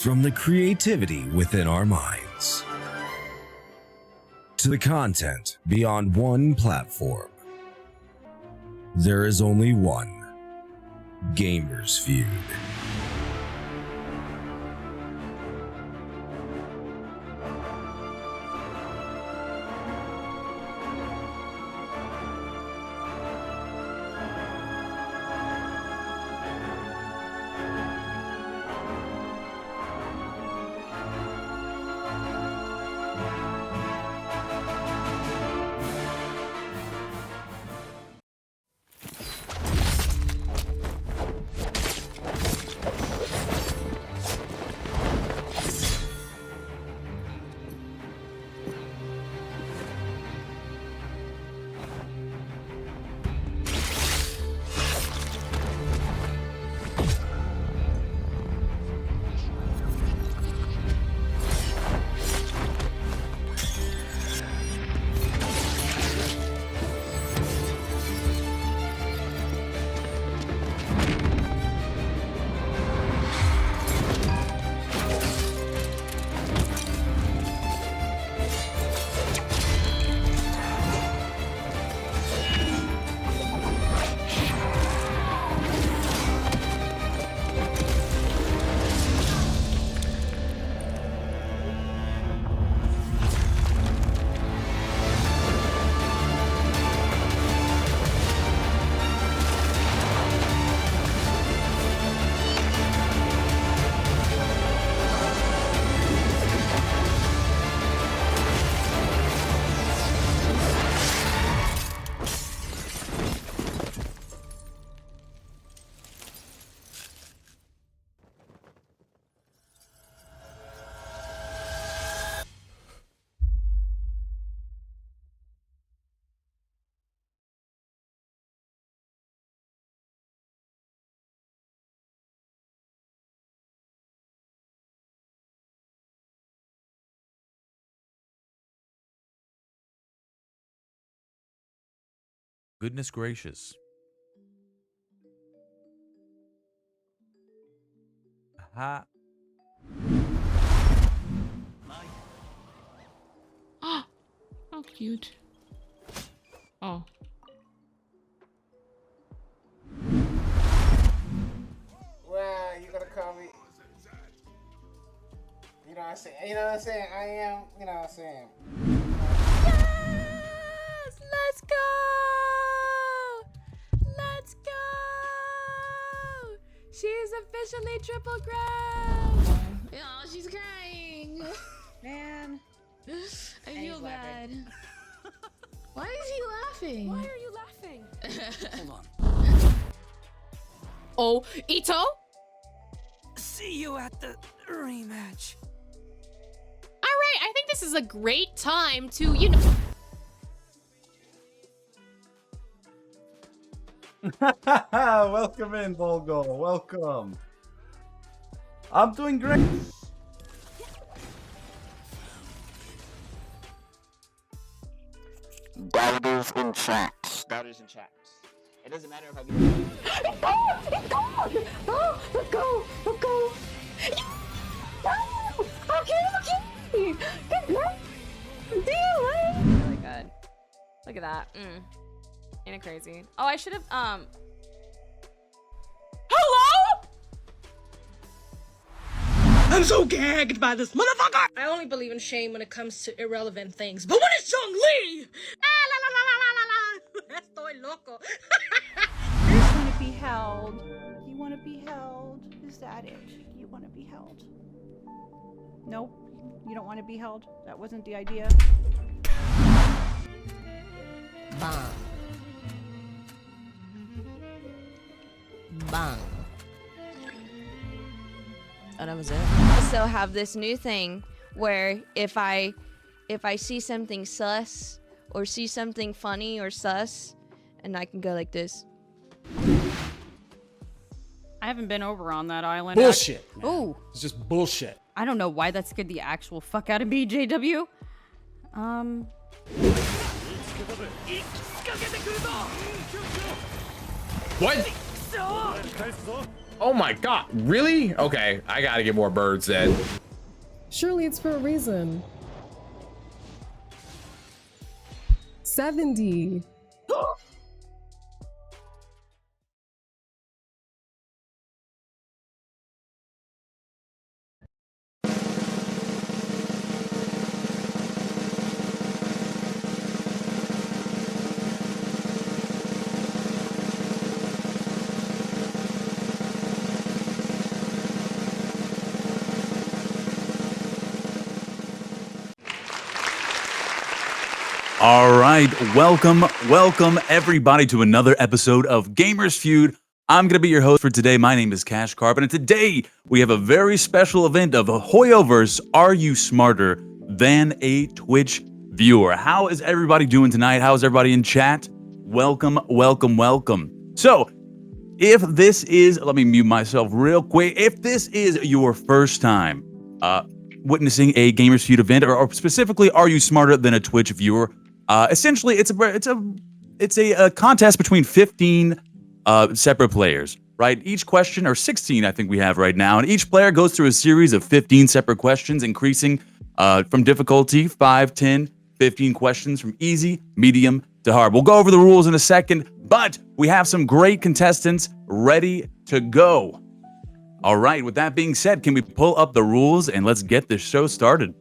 From the creativity within our minds to the content beyond one platform, there is only one Gamers Feud. Goodness gracious. Ha. Oh, how cute. Oh. Well, you gotta call me. You know what I'm saying? You know what I'm saying? I am, you know what I'm saying? Yes! Let's go! Let's go! She's officially triple crown! Oh, she's crying! Man. I feel bad. Why is he laughing? Why are you laughing? Hold on. Oh, Ito? See you at the rematch. Alright, I think this is a great time to, you know... Welcome in, Volgo. Welcome. I'm doing great. Doubters in chat. Doubters in chat. It doesn't matter if I be. It's gone! Oh, let's go! Let's go! Oh, okay. Good girl. Really good. Look at that. Ain't it crazy? Oh, I should have, Hello? I'm so gagged by this motherfucker! I only believe in shame when it comes to irrelevant things, but when it's Chun-Li! Ah, la la la la la la! Estoy loco. You just want to be held. You want to be held. Is that it? You want to be held. Nope. You don't want to be held. That wasn't the idea. Bang. Bang. Oh, that was it. Also have this new thing where if I see something sus or see something funny or sus, and I can go like this. I haven't been over on that island. Bullshit. Oh, It's just bullshit. I don't know why that scared the actual fuck out of me, JW. What? Oh my god, really? Okay, I gotta get more birds then. Surely it's for a reason. 70. All right, welcome everybody to another episode of Gamers Feud. I'm going to be your host for today. My name is Cash Carbon, and today we have a very special event of Hoyoverse. Are you smarter than a Twitch viewer? How is everybody doing tonight? How is everybody in chat? Welcome. So, if this is, let me mute myself real quick. If this is your first time witnessing a Gamers Feud event, or specifically, are you smarter than a Twitch viewer? Essentially, it's a contest between 15 separate players, right? Each question, or 16 I think we have right now, and each player goes through a series of 15 separate questions, increasing from difficulty, 5, 10, 15 questions from easy, medium, to hard. We'll go over the rules in a second, but we have some great contestants ready to go. All right, with that being said, can we pull up the rules and let's get this show started?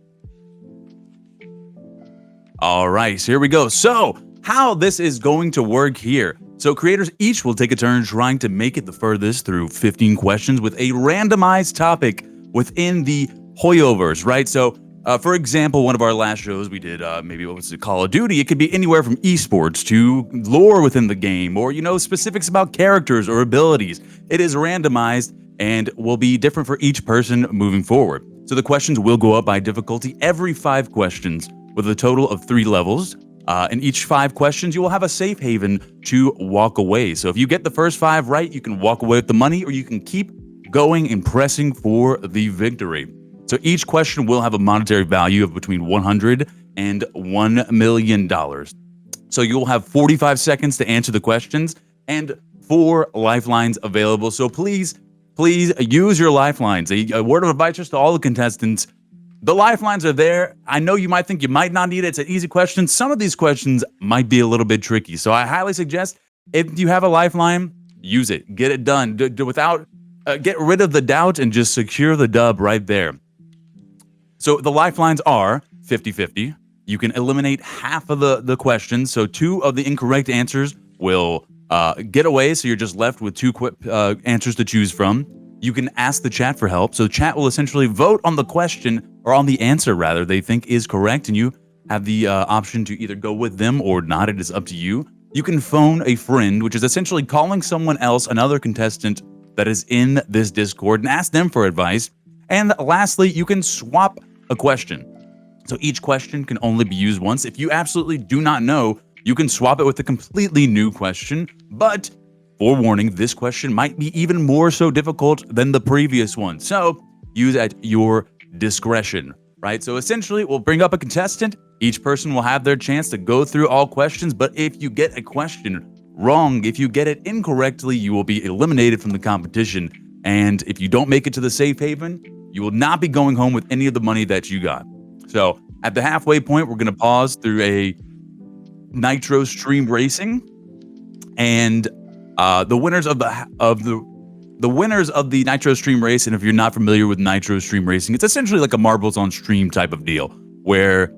All right, so here we go. So, how this is going to work here. So, creators each will take a turn trying to make it the furthest through 15 questions with a randomized topic within the Hoyoverse, right? So, for example, one of our last shows we did, maybe what was it, Call of Duty. It could be anywhere from esports to lore within the game, or, you know, specifics about characters or abilities. It is randomized and will be different for each person moving forward. So, the questions will go up by difficulty every 5 questions, with a total of 3 levels. In each 5 questions, you will have a safe haven to walk away. So if you get the first 5 right, you can walk away with the money, or you can keep going and pressing for the victory. So each question will have a monetary value of between $100 and $1 million. So you'll have 45 seconds to answer the questions and 4 lifelines available. So please use your lifelines. A word of advice just to all the contestants. The lifelines are there. I know you might think you might not need it. It's an easy question. Some of these questions might be a little bit tricky. So I highly suggest if you have a lifeline, use it. Get it done. Get rid of the doubt and just secure the dub right there. So the lifelines are 50-50. You can eliminate half of the questions. So 2 of the incorrect answers will get away. So you're just left with 2 answers to choose from. You can ask the chat for help. So chat will essentially vote on the question, or on the answer rather, they think is correct, and you have the option to either go with them or not. It is up to you. You can phone a friend, which is essentially calling someone else, another contestant that is in this Discord, and ask them for advice. And lastly, you can swap a question. So each question can only be used once. If you absolutely do not know, you can swap it with a completely new question, but forewarning, this question might be even more so difficult than the previous one. So use at your discretion, right? So essentially, we'll bring up a contestant. Each person will have their chance to go through all questions. But if you get a question wrong, if you get it incorrectly, you will be eliminated from the competition. And if you don't make it to the safe haven, you will not be going home with any of the money that you got. So at the halfway point, we're going to pause through a Nitro Stream Racing, and the winners of the winners of the Nitro Stream Race. And if you're not familiar with Nitro Stream Racing, it's essentially like a marbles on stream type of deal, where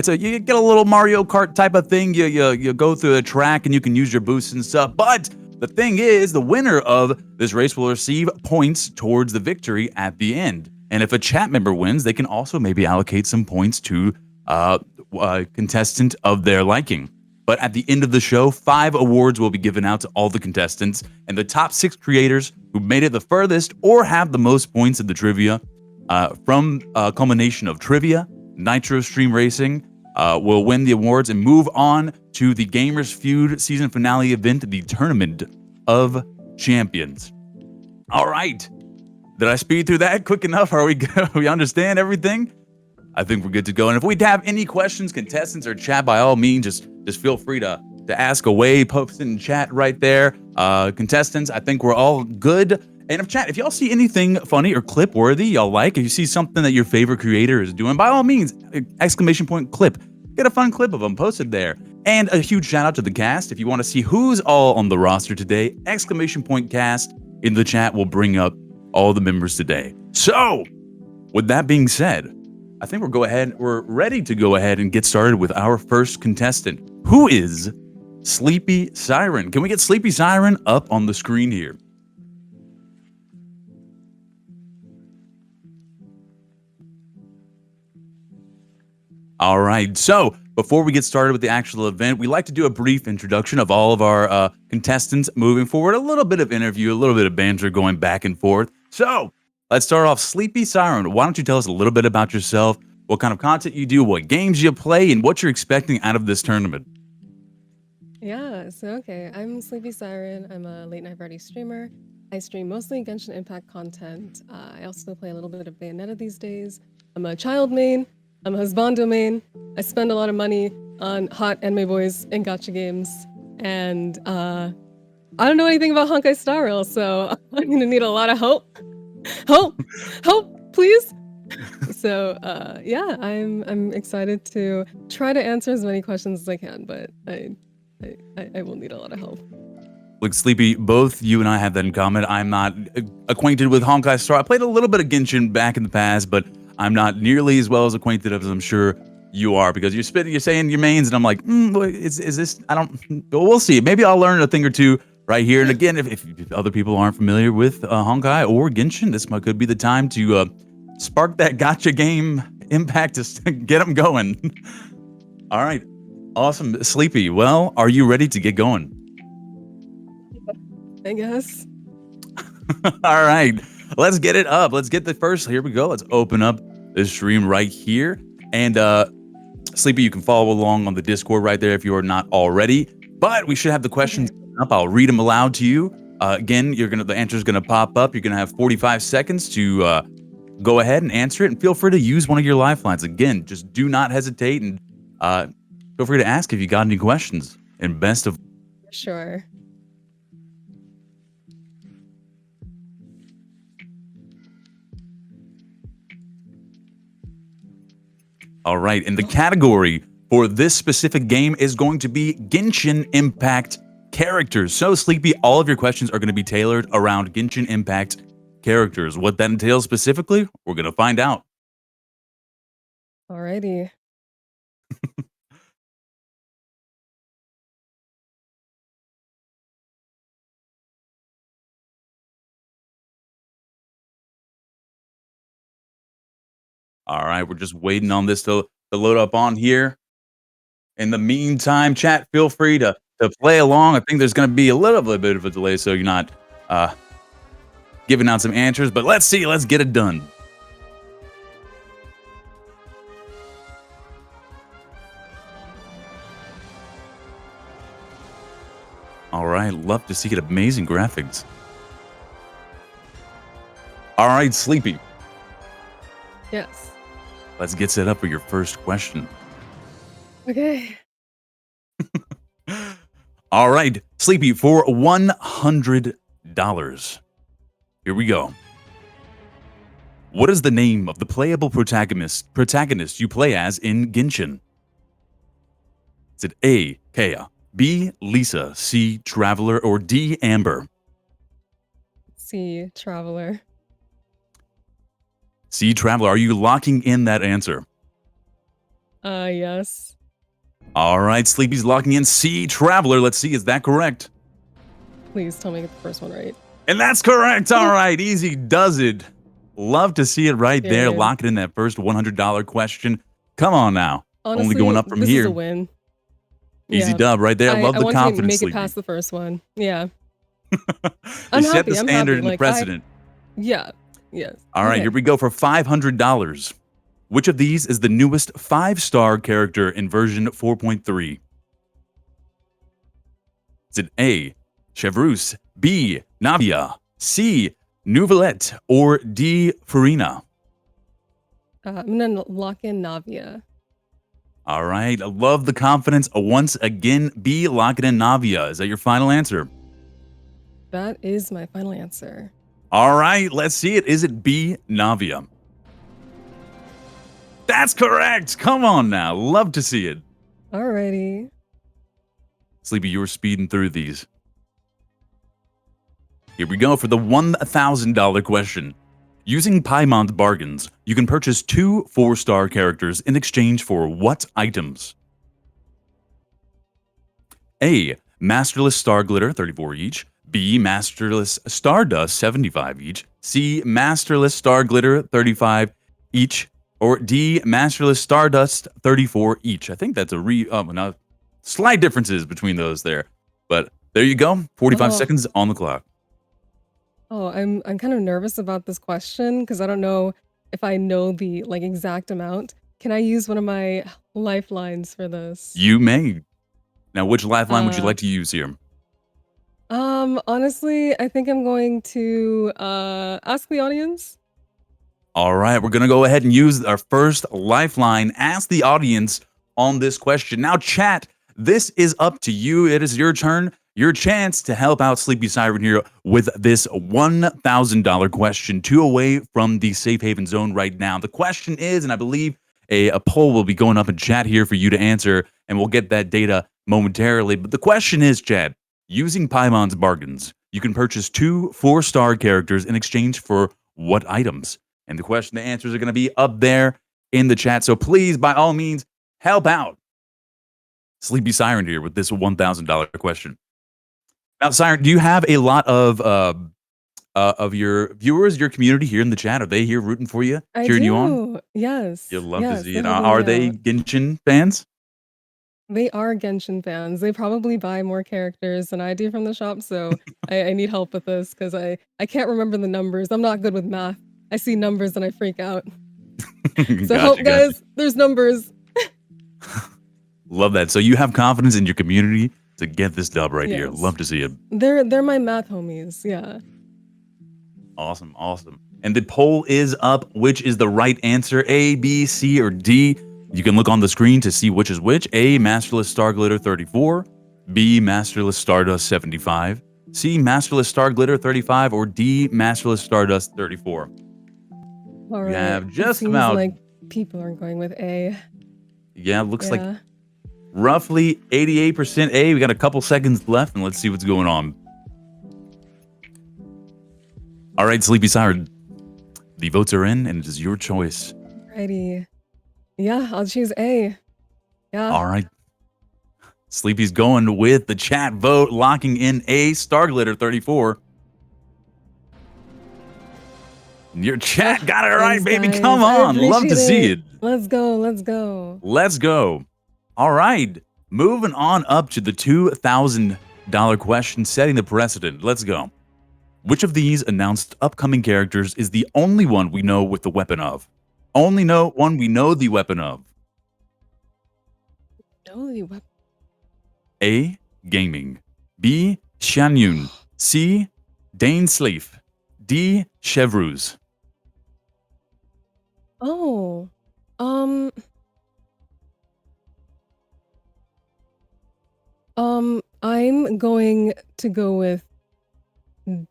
you get a little Mario Kart type of thing. You go through the track and you can use your boosts and stuff. But the thing is, the winner of this race will receive points towards the victory at the end. And if a chat member wins, they can also maybe allocate some points to a contestant of their liking. But at the end of the show, 5 awards will be given out to all the contestants, and the top 6 creators who made it the furthest or have the most points in the trivia from a culmination of trivia, Nitro Stream Racing, will win the awards and move on to the Gamers Feud season finale event, the Tournament of Champions. All right. Did I speed through that quick enough? Are we good? We understand everything? I think we're good to go. And if we have any questions, contestants or chat, by all means, just feel free to ask away, post in chat right there. Contestants, I think we're all good. And if y'all see anything funny or clip worthy y'all like, if you see something that your favorite creator is doing, by all means, exclamation point clip. Get a fun clip of them posted there. And a huge shout out to the cast. If you want to see who's all on the roster today, exclamation point cast in the chat will bring up all the members today. So, with that being said, I think we're ready to go ahead and get started with our first contestant, who is Sleepy Siren. Can we get Sleepy Siren up on the screen here? All right, so before we get started with the actual event, we like to do a brief introduction of all of our contestants moving forward, a little bit of interview, a little bit of banter going back and forth. So let's start off. Sleepy Siren, why don't you tell us a little bit about yourself, what kind of content you do, what games you play, and what you're expecting out of this tournament? Yeah, so okay, I'm Sleepy Siren. I'm a late night variety streamer. I stream mostly Genshin Impact content. I also play a little bit of Bayonetta these days. I'm a child main. I'm a husbando main. I spend a lot of money on hot anime boys and gacha games. And I don't know anything about Honkai Star Rail, so I'm gonna need a lot of help. Help, please. So yeah, I'm excited to try to answer as many questions as I can, but I will need a lot of help. Look, Sleepy, both you and I have that in common. I'm not acquainted with Honkai Star. I played a little bit of Genshin back in the past, but I'm not nearly as well as acquainted as I'm sure you are, because you're saying your mains, and I'm like, is this? I don't. We'll see. Maybe I'll learn a thing or two right here. And again, if other people aren't familiar with Honkai or Genshin, this could be the time to spark that gacha game impact to get them going. All right, awesome, Sleepy. Well, are you ready to get going? I guess. All right, let's get it up. Let's get the first. Here we go. Let's open up the stream right here. And Sleepy, you can follow along on the Discord right there if you are not already. But we should have the questions up. I'll read them aloud to you. Again, the answer is gonna pop up. You're gonna have 45 seconds to go ahead and answer it. And feel free to use one of your lifelines. Again, just do not hesitate, and feel free to ask if you got any questions. And best of. Sure. All right, and the category for this specific game is going to be Genshin Impact characters. So, Sleepy, all of your questions are going to be tailored around Genshin Impact characters. What that entails specifically, we're going to find out. Alrighty. All right, we're just waiting on this to load up on here. In the meantime, chat, feel free to play along. I think there's going to be a little bit of a delay, so you're not giving out some answers. But let's see. Let's get it done. All right, love to see it. Amazing graphics. All right, Sleepy. Yes. Let's get set up for your first question. Okay. All right, Sleepy, for $100. Here we go. What is the name of the playable protagonist you play as in Genshin? Is it A, Kea, B, Lisa, C, Traveler, or D, Amber? C, Traveler. C, Traveler. Are you locking in that answer? Yes. All right, Sleepy's locking in C, Traveler. Let's see, is that correct? Please tell me I get the first one right. And that's correct. All right, easy does it. Love to see it right there. Yeah. Lock it in that first $100 question. Come on now. Honestly, only going up from this here. is a win. Easy Yeah. dub right there. Love the I confidence. want to make Sleepy. it past the first one. Yeah. You I'm set happy. the I'm standard happy. and the Like, precedent. Yeah. Yes. All right, Okay. here we go for $500. Which of these is the newest 5-star character in version 4.3? Is it A, Chevreuse, B, Navia, C, Nouvelette, or D, Farina? I'm gonna lock in Navia. All right, I love the confidence. Once again, B, lock it in Navia. Is that your final answer? That is my final answer. All right, let's see it. Is it B, Navia? That's correct. Come on now. Love to see it. Alrighty. Sleepy, you were speeding through these. Here we go for the $1,000 question. Using Paimon bargains, you can purchase 2 4-star characters in exchange for what items? A. Masterless Star Glitter, 34 each. B. Masterless Stardust, 75 each. C. Masterless Star Glitter, 35 each. Or D. Masterless Stardust, 34 each. I think that's a slight differences between those there. But there you go. 45 seconds on the clock. Oh, I'm kind of nervous about this question because I don't know if I know the like exact amount. Can I use one of my lifelines for this? You may. Now, which lifeline would you like to use here? Honestly, I think I'm going to ask the audience. All right, we're going to go ahead and use our first lifeline. Ask the audience on this question. Now, chat, this is up to you. It is your turn, your chance to help out Sleepy Siren here with this $1,000 question, 2 away from the safe haven zone right now. The question is, and I believe a poll will be going up in chat here for you to answer, and we'll get that data momentarily. But the question is, chat, using Paimon's bargains, you can purchase 2 4-star characters in exchange for what items? And the answers are going to be up there in the chat. So please, by all means, help out Sleepy Siren here with this $1,000 question. Now, Siren, do you have a lot of your viewers, your community here in the chat? Are they here rooting for you, cheering you on? Yes. You'll love yes, to see they're it. helping Are me they out. Genshin fans? They are Genshin fans. They probably buy more characters than I do from the shop, so I need help with this because I can't remember the numbers. I'm not good with math. I see numbers and I freak out. So help, guys. There's numbers. Love that. So you have confidence in your community to get this dub right here. Yes. Love to see it. They're my math homies. Yeah. Awesome, awesome. And the poll is up. Which is the right answer? A, B, C, or D? You can look on the screen to see which is which. A, Masterless Star Glitter 34. B, Masterless Stardust 75. C, Masterless Star Glitter 35. Or D, Masterless Stardust 34. All We right. have just it seems about... like people are going with A. Yeah, looks like roughly 88% A. We got a couple seconds left, and let's see what's going on. All right, Sleepy Siren. The votes are in, and it is your choice. Righty. Yeah, I'll choose A. Yeah. All right. Sleepy's going with the chat vote, locking in A, Star Glitter 34. Your chat got it right, baby. Guys. Come on. Love to see it. Let's go. Let's go. Let's go. All right. Moving on up to the $2,000 question, setting the precedent. Let's go. Which of these announced upcoming characters is the only one we know with the weapon of? Only one we know the weapon of. Know the weapon. A. Gaming. B. Shanyun. C. Dane Sleef. D. Chevreuse. Oh. I'm going to go with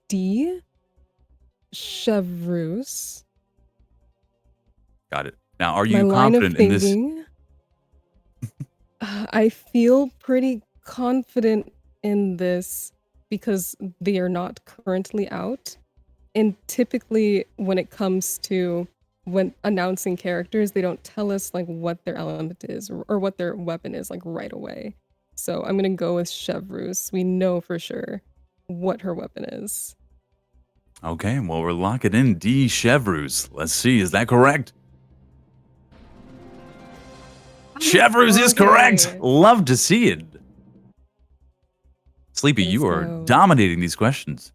D. Chevreuse. Got it. Now, are you confident in this? I feel pretty confident in this because they are not currently out. And typically when it comes to when announcing characters, they don't tell us like what their element is or what their weapon is like right away. So I'm gonna go with Chevreuse. We know for sure what her weapon is. Okay, well, we're locking in D. Chevreuse. Let's see, is that correct? Chevreuse is correct. Love to see it. Sleepy, you are dominating these questions.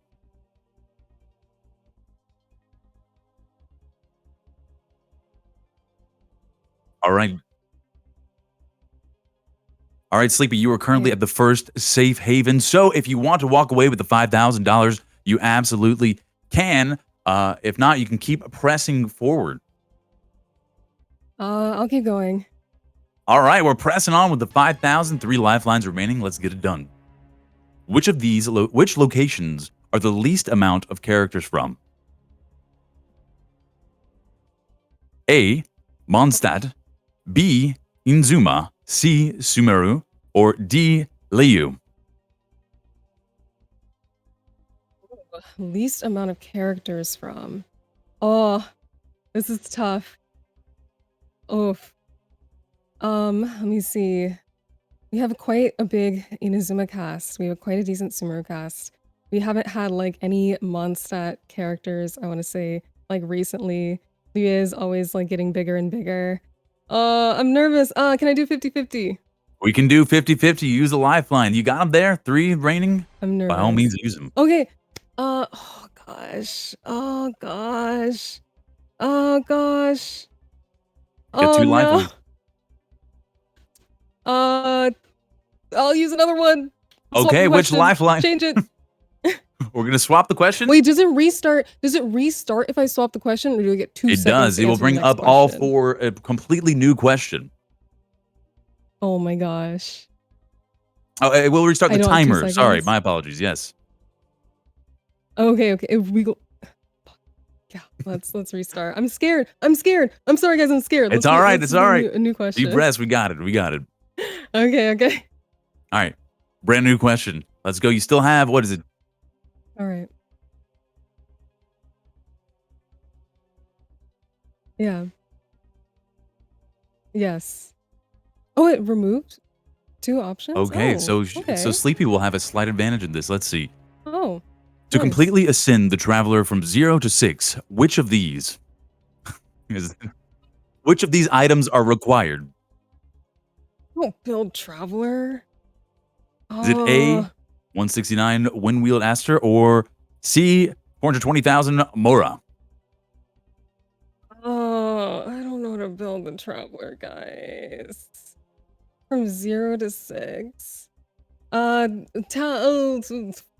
All right. All right, Sleepy, you are currently at the first safe haven. So if you want to walk away with the $5,000, you absolutely can. If not, you can keep pressing forward. I'll keep going. All right, we're pressing on with the 5,000. 3 lifelines remaining. Let's get it done. Which of these, which locations are the least amount of characters from? A. Mondstadt, B. Inzuma, C. Sumeru, or D. Leyou? Least amount of characters from. Oh, this is tough. Oof. Let me see. We have quite a big Inazuma cast. We have quite a decent Sumeru cast. We haven't had like any Mondstadt characters, I want to say, like recently. Liyue is always like getting bigger and bigger. I'm nervous. Can I do 50-50? We can do 50-50. Use a lifeline. You got them there? 3 remaining? I'm nervous. By all means, use them. Okay. Oh gosh. Oh gosh. Oh gosh. Got 2 no. lifelines. I'll use another one. Swap Okay, the which question. lifeline? Change it. We're gonna swap the question. Wait, does it restart? Does it restart if I swap the question, or do I get 2 It seconds? does. to It will answer the bring next up all question? 4 a completely new question. Oh my gosh. Oh, it will restart I the don't have 2 timer. Sorry, seconds. my apologies. Yes. Okay. If we go. Yeah, let's restart. I'm scared. I'm sorry, guys. I'm scared. It's all right. let's It's do all right. A new question. Deep breaths. We got it. We got it. Okay. All right. Brand new question. Let's go. You still have, what is it? All right. Yeah. Yes. Oh, it removed 2 options? Okay, Oh, so okay. Sleepy will have a slight advantage in this. Let's see. Oh. To nice. completely ascend the traveler from 0 to 6, which of these which of these items are required? Oh, build traveler. Is it A, 169 wind-wheeled Aster, or C, 420,000 Mora? Oh, I don't know how to build a traveler, guys. From 0 to 6.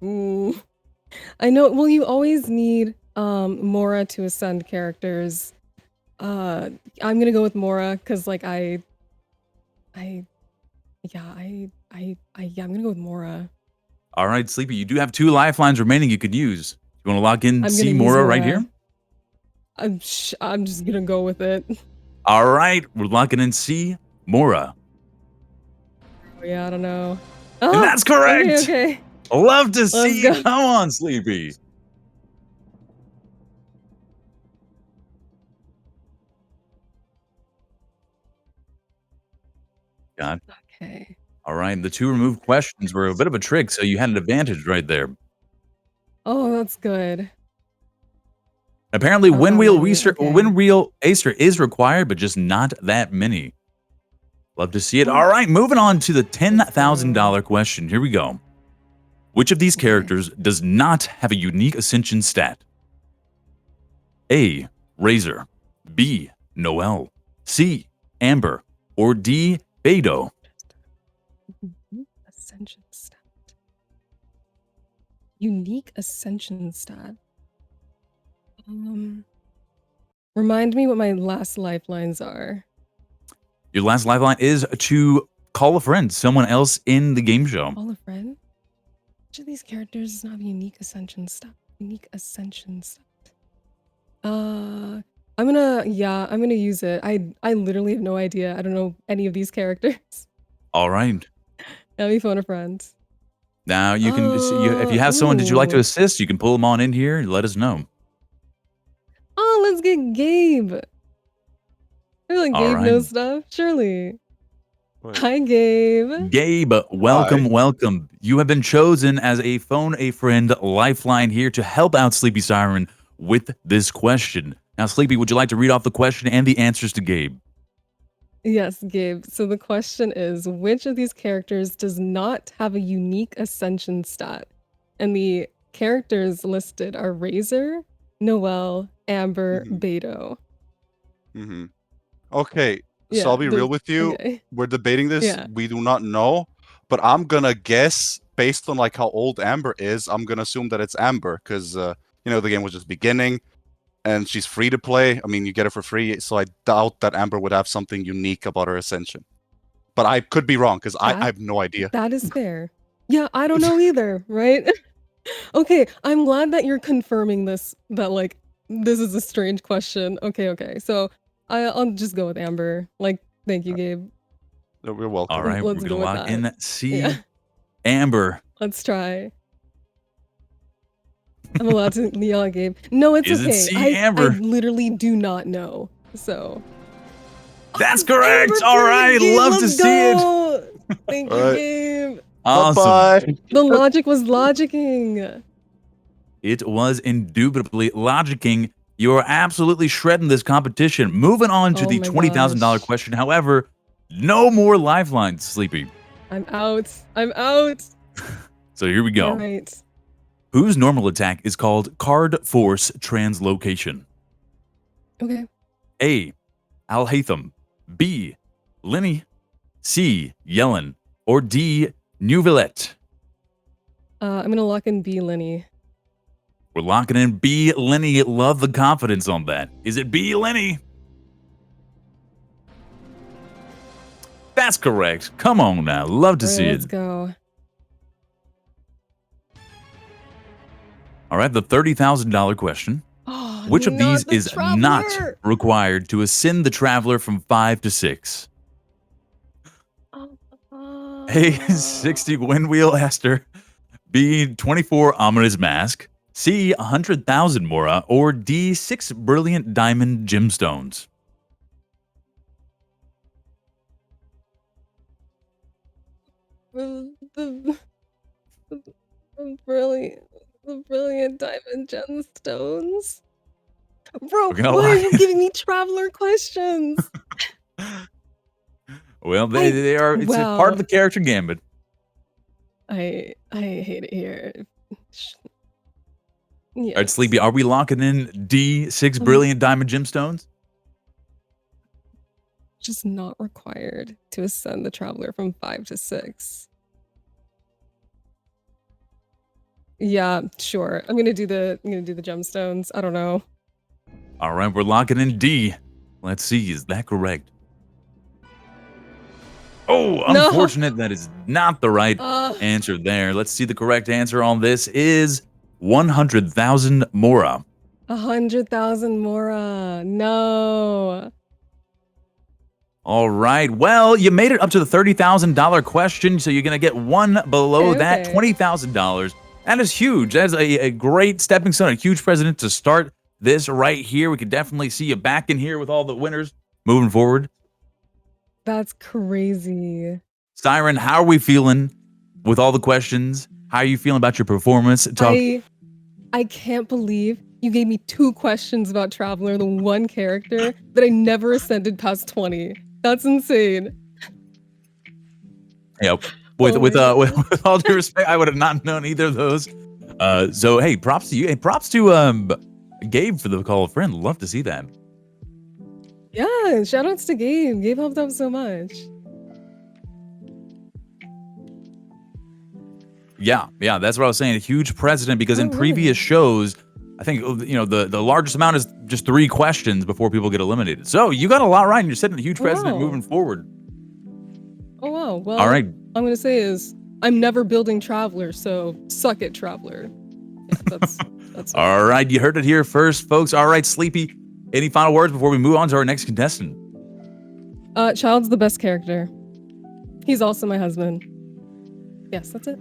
Ooh. I know. Well, you always need Mora to ascend characters. I'm gonna go with Mora because, like, I'm gonna go with Mora. All right, Sleepy, you do have 2 lifelines remaining you could use. You want to lock in I'm C, gonna use Mora right here? I'm just gonna go with it. All right, we're locking in C, Mora. Oh, yeah, I don't know. And that's correct! Okay. Love to see Let's you. go. Come on, Sleepy. God. Okay. All right, the 2 removed questions were a bit of a trick, so you had an advantage right there. Oh, that's good. Apparently, Oh, wind wheel Acer is required, but just not that many. Love to see it. All right, moving on to the $10,000 question. Here we go. Which of these characters does not have a unique ascension stat? A. Razor, B. Noelle, C. Amber, or D. Beidou? Ascension stat. Unique ascension stat. Remind me what my last lifelines are. Your last lifeline is to call a friend, someone else in the game show. Call a friend? Which of these characters does not have unique ascension stat? Unique ascension stat. I'm gonna use it. I literally have no idea. I don't know any of these characters. All right. Let me phone a friend. Now you can, if you have someone, did you like to ooh. assist? You can pull them on in here and let us know. Oh, let's get Gabe. I feel like All Gabe right. knows stuff. Surely. Hi, Gabe. Gabe, welcome, welcome. You have been chosen as a phone a friend lifeline here to help out Sleepy Siren with this question. Now, Sleepy, would you like to read off the question and the answers to Gabe? Yes, Gabe. So the question is, which of these characters does not have a unique ascension stat? And the characters listed are Razor, Noelle, Amber, Beidou. Okay, Yeah, so I'll be real there's- with you. okay. We're debating this. Yeah. We do not know, but I'm gonna guess based on like how old Amber is. I'm gonna assume that it's Amber because the game was just beginning, and she's free to play. I mean, you get it for free, so I doubt that Amber would have something unique about her ascension. But I could be wrong because I have no idea. That is fair. Yeah, I don't know either, right? Okay, I'm glad that you're confirming this, that like this is a strange question. Okay. So I'll just go with Amber. Like, thank you, Gabe. You're welcome. All right, Let's we're go gonna with lock that. in that C. Yeah. Amber. Let's try. I'm allowed to yell at Gabe. No, it's Is it okay. C, I Amber? literally do not know. So. That's correct. Amber All for me, right, Gabe, love to let's see it. go. Thank you, Alright. Gabe. Awesome. Bye-bye. The logic was logicking. It was indubitably logicking. You are absolutely shredding this competition. Moving on to Oh the my $20,000 gosh. question. However, no more lifelines, Sleepy. I'm out. I'm out. So here we go. All right. Whose normal attack is called Card Force Translocation? Okay. A. Al Haytham. B. Lenny. C. Yellen. Or D. Neuvillette. I'm gonna lock in B, Lenny. We're locking in B. Lenny. Love the confidence on that. Is it B. Lenny? That's correct. Come on now. Love to All right, see let's it. go. All right, the $30,000 question. Oh, Which of not these the is Traveler! not required to ascend the traveler from 5 to 6? A. 60 Windwheel Aster. B. 24 Ominous Mask. C. 100,000 Mora. Or D. 6 Brilliant Diamond Gemstones. The brilliant diamond gemstones. Bro, We're gonna why are lock you it. giving me traveler questions? Well, they are. It's a part wow. of the character gambit. I hate it here. All right, Sleepy, are we locking in D. 6 Brilliant Diamond Gemstones? Just not required to ascend the traveler from 5 to 6. Yeah, sure. I'm gonna do the gemstones. I don't know. All right, we're locking in D. Let's see, is that correct? Oh, No. unfortunate. That is not the right answer there. Let's see. The correct answer on this is 100,000 Mora. 100,000 Mora. No. All right. Well, you made it up to the $30,000 question, so you're going to get one below Okay, that, okay. $20,000. That is huge. That is a great stepping stone, a huge precedent to start this right here. We could definitely see you back in here with all the winners moving forward. That's crazy. Siren, how are we feeling with all the questions? How are you feeling about your performance? I can't believe you gave me 2 questions about Traveler, the one character that I never ascended past 20. That's insane. Yeah, with all due respect, I would have not known either of those. So hey, props to you. Hey, props to Gabe for the call a friend. Love to see that. Yeah, shout outs to Gabe. Gabe helped out so much. Yeah, that's what I was saying. A huge precedent because in previous shows, I think the largest amount is just 3 questions before people get eliminated. So you got a lot right, and you're setting a huge precedent moving forward. Oh wow. Well, All right. I'm gonna say is I'm never building Traveler, so suck it, Traveler. Yeah, that's All right, you heard it here first, folks. All right, Sleepy, any final words before we move on to our next contestant? Child's the best character. He's also my husband. Yes, that's it.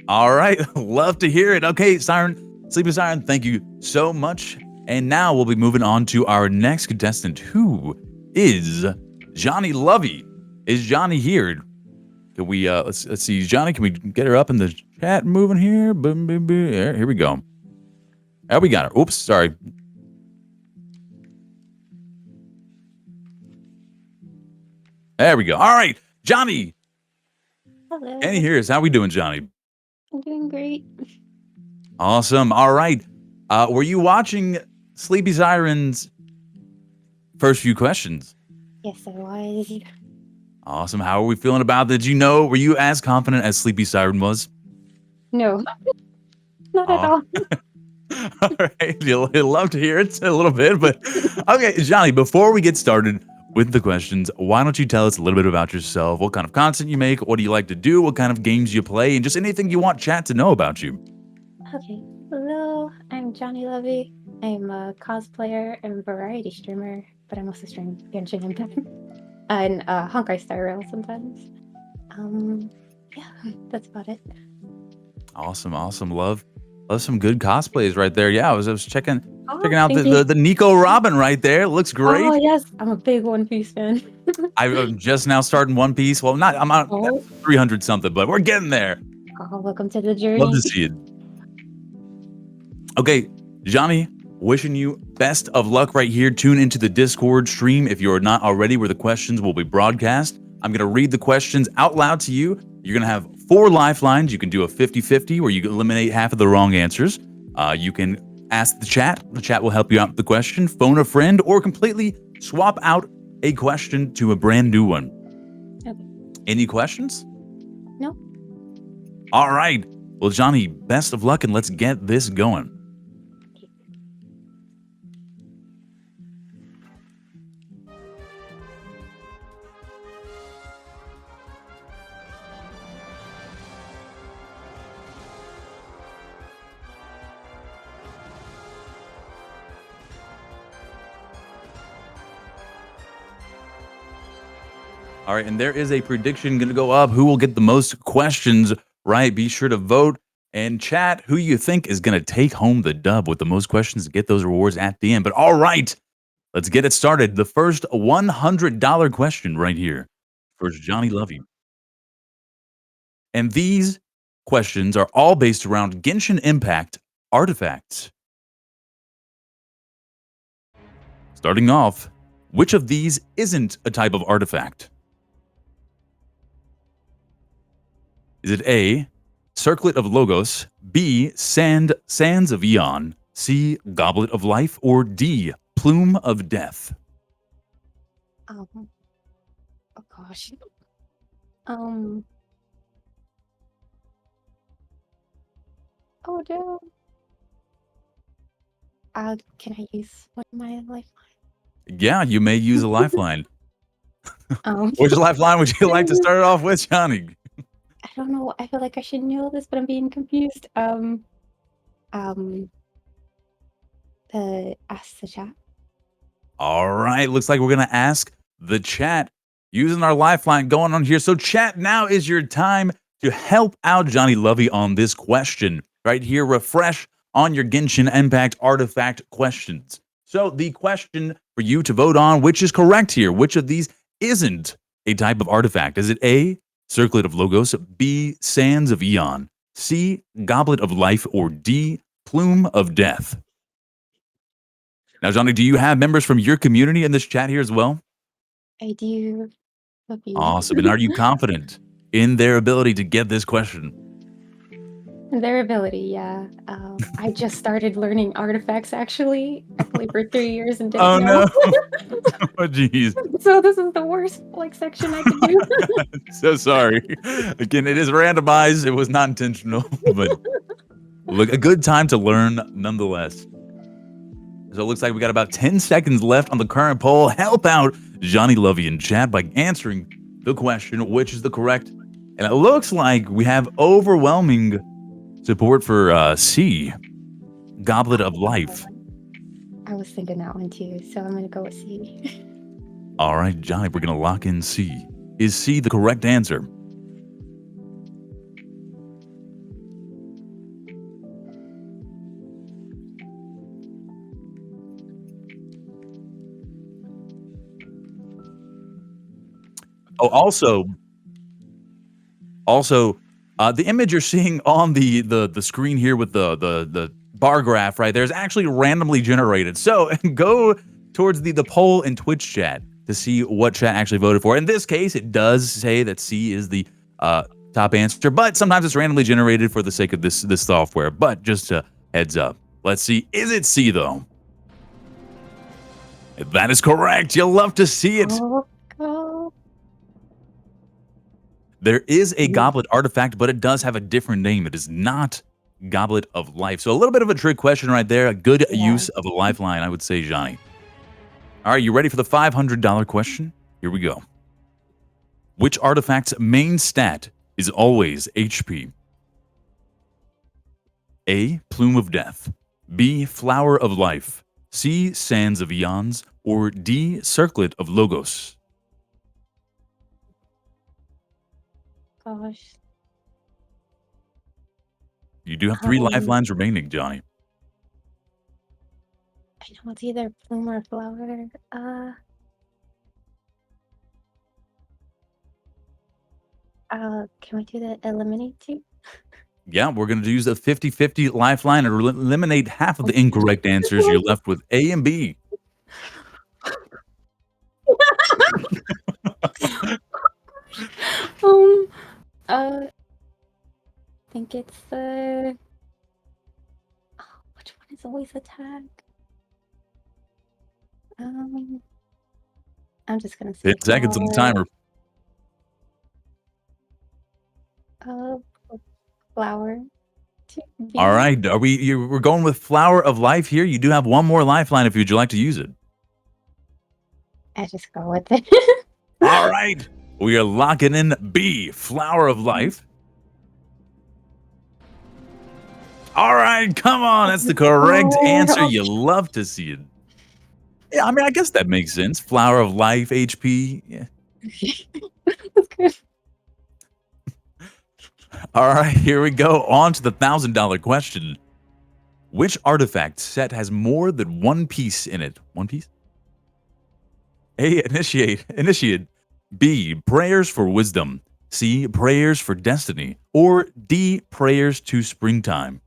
All right, love to hear it. Okay, Siren, Sleepy Siren, thank you so much. And now we'll be moving on to our next contestant, who is Johnny Lovey. Is Johnny here? Can we let's see, Johnny, can we get her up in the chat moving here? Boom, boom, boom. Here we go. Oh, we got her. Oops, sorry. There we go. All right, Johnny. Hello. Can you hear us? How we doing, Johnny? I'm doing great. Awesome. All right. Were you watching Sleepy Siren's first few questions? Yes, I was. Awesome. How are we feeling about it? Were you as confident as Sleepy Siren was? No, not at all. All right. You'll love to hear it a little bit, but okay, Johnny, before we get started with the questions, why don't you tell us a little bit about yourself? What kind of content you make? What do you like to do? What kind of games you play? And just anything you want chat to know about you. Okay. Hello, I'm Johnny Lovey. I'm a cosplayer and variety streamer. but I mostly stream Genshin Impact and Honkai Star Rail sometimes. Yeah, that's about it. Awesome. Love some good cosplays right there. Yeah, I was checking out thank you. the Nico Robin right there. Looks great. Oh yes, I'm a big One Piece fan. I'm just now starting One Piece. Well, I'm at 300 something, but we're getting there. Oh, welcome to the journey. Love to see it. Okay, Johnny, wishing you best of luck right here. Tune into the Discord stream if you're not already, where the questions will be broadcast. I'm going to read the questions out loud to you. You're going to have 4 lifelines. You can do a 50-50 where you eliminate half of the wrong answers. You can ask the chat. The chat will help you out with the question, phone a friend, or completely swap out a question to a brand new one. Okay. Any questions? No. All right. Well, Johnny, best of luck and let's get this going. All right, and there is a prediction going to go up. Who will get the most questions right? Be sure to vote and chat who you think is going to take home the dub with the most questions to get those rewards at the end. But all right, let's get it started. The first $100 question right here for Johnny Lovey. And these questions are all based around Genshin Impact artifacts. Starting off, which of these isn't a type of artifact? Is it A, Circlet of Logos, B, Sands of Eon, C, Goblet of Life, or D, Plume of Death? Oh gosh. Oh no. Can I use one of my lifeline? Yeah, you may use a lifeline. Which lifeline would you like to start it off with, Johnny? I don't know. I feel like I should know this, but I'm being confused. Ask the chat. All right, looks like we're gonna ask the chat using our lifeline going on here. So, chat, now is your time to help out Johnny Lovey on this question right here. Refresh on your Genshin Impact artifact questions. So, the question for you to vote on, which is correct here? Which of these isn't a type of artifact? Is it A, Circlet of Logos, B, Sands of Eon, C, Goblet of Life, or D, Plume of Death? Now, Johnny, do you have members from your community in this chat here as well? I do. Awesome. And are you confident in their ability to get this question? Their ability, yeah. I just started learning artifacts actually. I played for 3 years and didn't know. No. Oh, jeez. So this is the worst section I could do. So sorry. Again, it is randomized. It was not intentional, but look, a good time to learn nonetheless. So it looks like we got about 10 seconds left on the current poll. Help out Johnny Lovey in chat by answering the question, which is the correct. And it looks like we have overwhelming support for C, Goblet of Life. I was thinking that one too, so I'm gonna go with C. All right, Johnny, we're gonna lock in C. Is C the correct answer? Oh, also, the image you're seeing on the screen here with the bar graph right there is actually randomly generated. So go towards the poll in Twitch chat to see what chat actually voted for. In this case, it does say that C is the top answer, but sometimes it's randomly generated for the sake of this software. But just a heads up. Let's see. Is it C though? If that is correct, you'll love to see it. Oh, God. There is a goblet artifact, but it does have a different name. It is not Goblet of Life. So a little bit of a trick question right there. A good use of a lifeline, I would say, Johnny. All right, you ready for the $500 question? Here we go. Which artifact's main stat is always HP? A, Plume of Death. B, Flower of Life. C. Sands of Eons, or D. Circlet of Logos? Gosh. You do have 3 lifelines remaining, Johnny. I know it's either plume or flower. Can we do the eliminate too? Yeah, we're going to use a 50-50 lifeline and eliminate half of the incorrect answers. You're left with A and B. I think it's the. Oh, which one is always a tag? I'm just gonna say 10 seconds on the timer. Flower. All right, we're going with Flower of Life here. You do have one more lifeline if you'd like to use it. I just go with it. All right, we are locking in B, Flower of Life. All right, come on, that's the correct answer. You love to see it. Yeah, I mean, I guess that makes sense. Flower of Life, HP. Yeah. That's good. All right, here we go. On to the $1,000 question. Which artifact set has more than one piece in it? One piece? A. Initiate. B. Prayers for wisdom. C. Prayers for destiny. Or D. Prayers to springtime.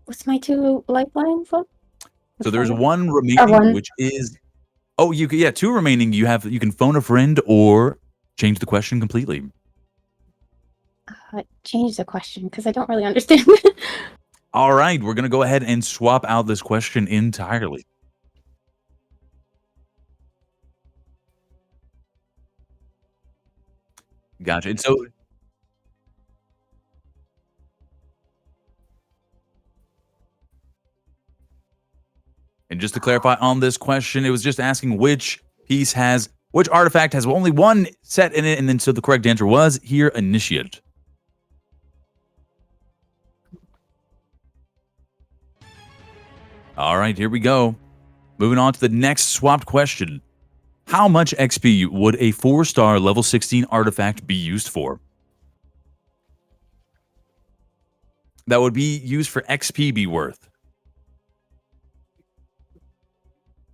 What's my 2 lifelines? So there's one remaining, which is. Oh, 2 remaining. You can phone a friend or change the question completely. Change the question because I don't really understand. All right, we're going to go ahead and swap out this question entirely. Gotcha. And so and just to clarify on this question, it was just asking which artifact has only one set in it, and then so the correct answer was here, Initiate. All right, here we go. Moving on to the next swapped question. How much XP would a 4-star level 16 artifact be used for? That would be used for XP be worth.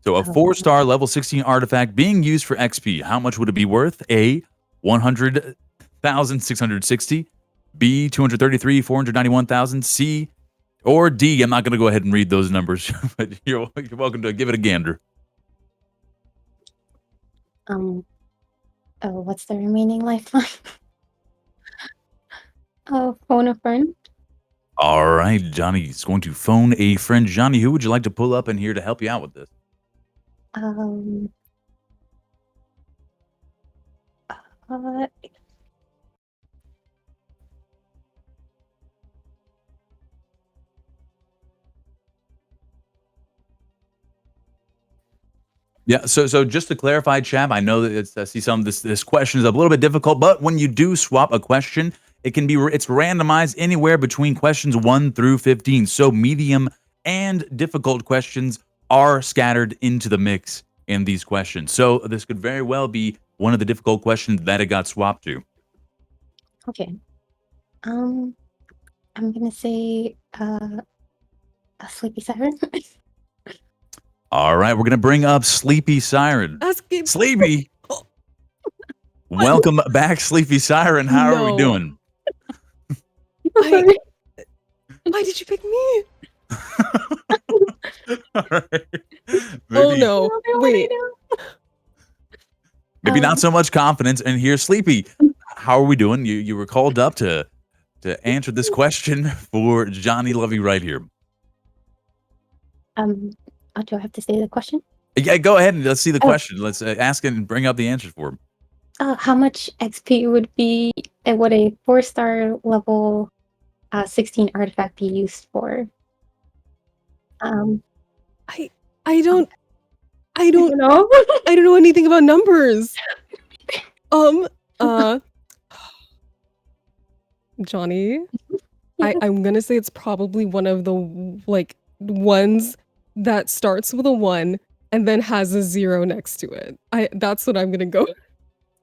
So a 4-star level 16 artifact being used for XP, how much would it be worth? A, 100,660. B, 233,491,000. C, or D, I'm not going to go ahead and read those numbers, but you're welcome to give it a gander. What's the remaining lifeline? Phone a friend. All right, Johnny's going to phone a friend. Johnny, who would you like to pull up in here to help you out with this? Yeah, so just to clarify, Chab, I know that I see some of this question is a little bit difficult, but when you do swap a question, it's randomized anywhere between questions 1 through 15. So medium and difficult questions are scattered into the mix in these questions. So this could very well be one of the difficult questions that it got swapped to. Okay. I'm gonna say a sleepy siren. All right, we're gonna bring up Sleepy Siren. Sleepy. Welcome back, Sleepy Siren. How are we doing? Why did you pick me? All right. Oh no! Wait. Maybe not so much confidence. And here's Sleepy. How are we doing? You were called up to answer this question for Johnny Lovey right here. Do I have to say the question? Yeah, go ahead and let's see the question. Let's ask it and bring up the answers for him. How much XP would a 4-star level 16 artifact be used for? I don't know. I don't know anything about numbers. Johnny, I'm gonna say it's probably one of the ones that starts with a 1 and then has a 0 next to it. That's what I'm gonna go.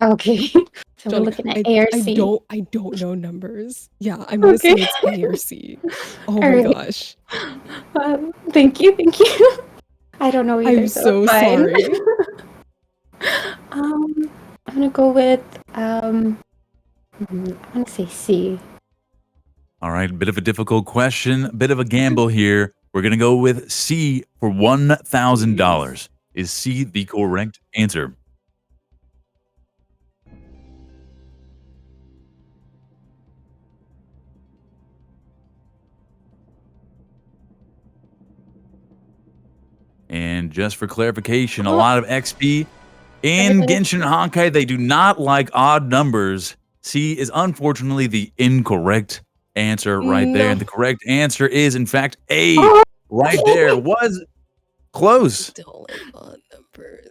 Okay. So we're Johnny, looking at A or C. I don't know numbers. Yeah, I'm gonna say Okay. it's A or C. Oh All my right. gosh. Thank you, thank you. I don't know either, I'm so so it's fine. sorry. I'm gonna go with I'm gonna say C. All right, bit of a difficult question, bit of a gamble here. We're gonna go with C for $1,000. Is C the correct answer? And just for clarification, a lot of XP in Genshin Honkai, they do not like odd numbers. C is unfortunately the incorrect answer right there. And the correct answer is, in fact, A. Right there. Was close. Don't like odd numbers.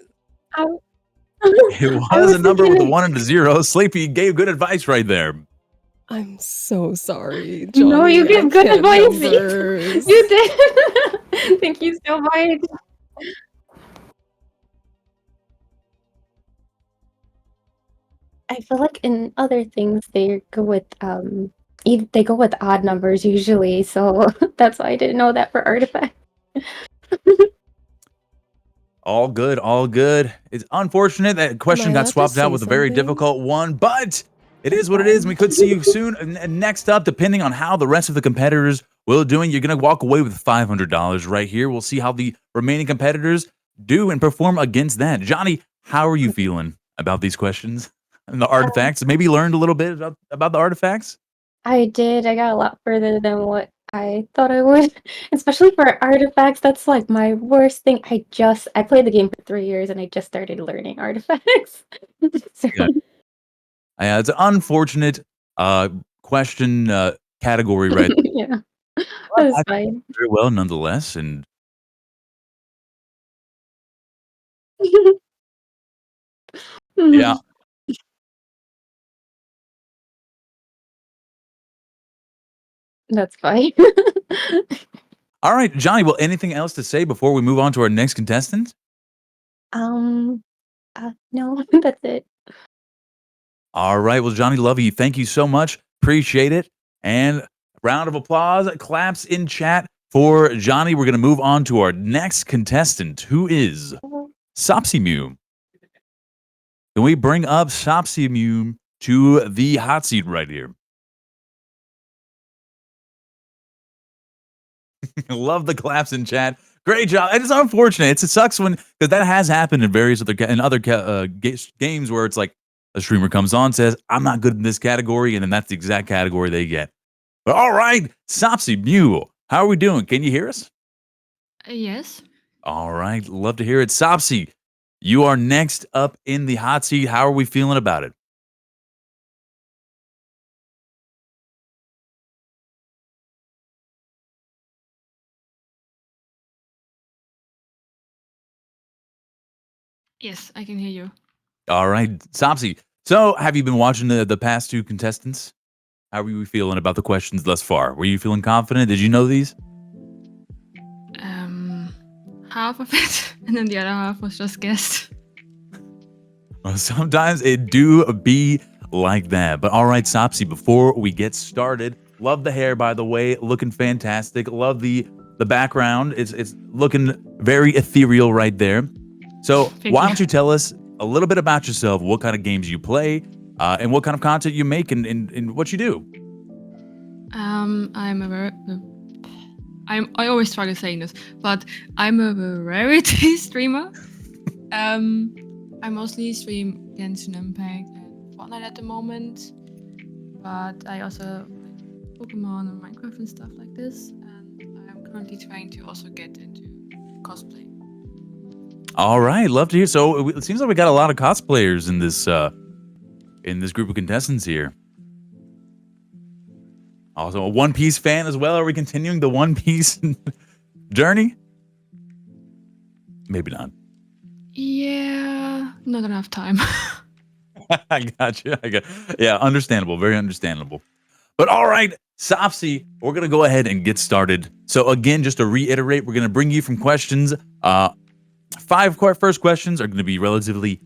It was a number with a 1 and a 0. Sleepy gave good advice right there. I'm so sorry, Johnny. No, you I gave good can't advice. numbers. You did. Thank you so much. I feel like in other things they go with they go with odd numbers usually, so that's why I didn't know that for artifact. All good, all good. It's unfortunate that question got swapped out with a very difficult one, but it is what it is. And we could see you soon. And next up, depending on how the rest of the competitors will doing, you're going to walk away with $500 right here. We'll see how the remaining competitors do and perform against that. Johnny, how are you feeling about these questions and the artifacts? Maybe you learned a little bit about the artifacts? I did. I got a lot further than what I thought I would, especially for artifacts. That's like my worst thing. I played the game for 3 years and I just started learning artifacts. So- Yeah, it's an unfortunate question category right there. Yeah, that's fine. Very well, nonetheless. And yeah. That's fine. All right, Johnny, well, anything else to say before we move on to our next contestant? No, that's it. All right, well, Johnny Lovey, thank you so much. Appreciate it. And round of applause, claps in chat for Johnny. We're going to move on to our next contestant, who is Sopsimu. Can we bring up Sopsimu to the hot seat right here? Love the claps in chat. Great job. And it's unfortunate. It sucks when, because that has happened in various other games where it's like a streamer comes on, says, I'm not good in this category, and then that's the exact category they get. But all right, Sopsimu, how are we doing? Can you hear us? Yes. All right, love to hear it. Sopsi, you are next up in the hot seat. How are we feeling about it? Yes, I can hear you. All right, Sopsi. So, have you been watching the past two contestants? How were you feeling about the questions thus far? Were you feeling confident? Did you know these? Half of it, and then the other half was just guessed. Well, sometimes it do be like that. But all right, Sopsi, before we get started, love the hair, by the way, looking fantastic. Love the background. It's looking very ethereal right there. So why don't you tell us a little bit about yourself, what kind of games you play, and what kind of content you make and what you do? I always struggle saying this, but I'm a rarity streamer. I mostly stream Genshin Impact and Fortnite at the moment, but I also play Pokemon and Minecraft and stuff like this. And I'm currently trying to also get into cosplay. All right, love to hear. So it seems like we got a lot of cosplayers in this group of contestants here. Also, a One Piece fan as well. Are we continuing the One Piece journey? Maybe not. Yeah, not enough time. I got you. Yeah, understandable. Very understandable. But all right, Sopsy, we're going to go ahead and get started. So again, just to reiterate, we're going to bring you from questions. First questions are going to be relatively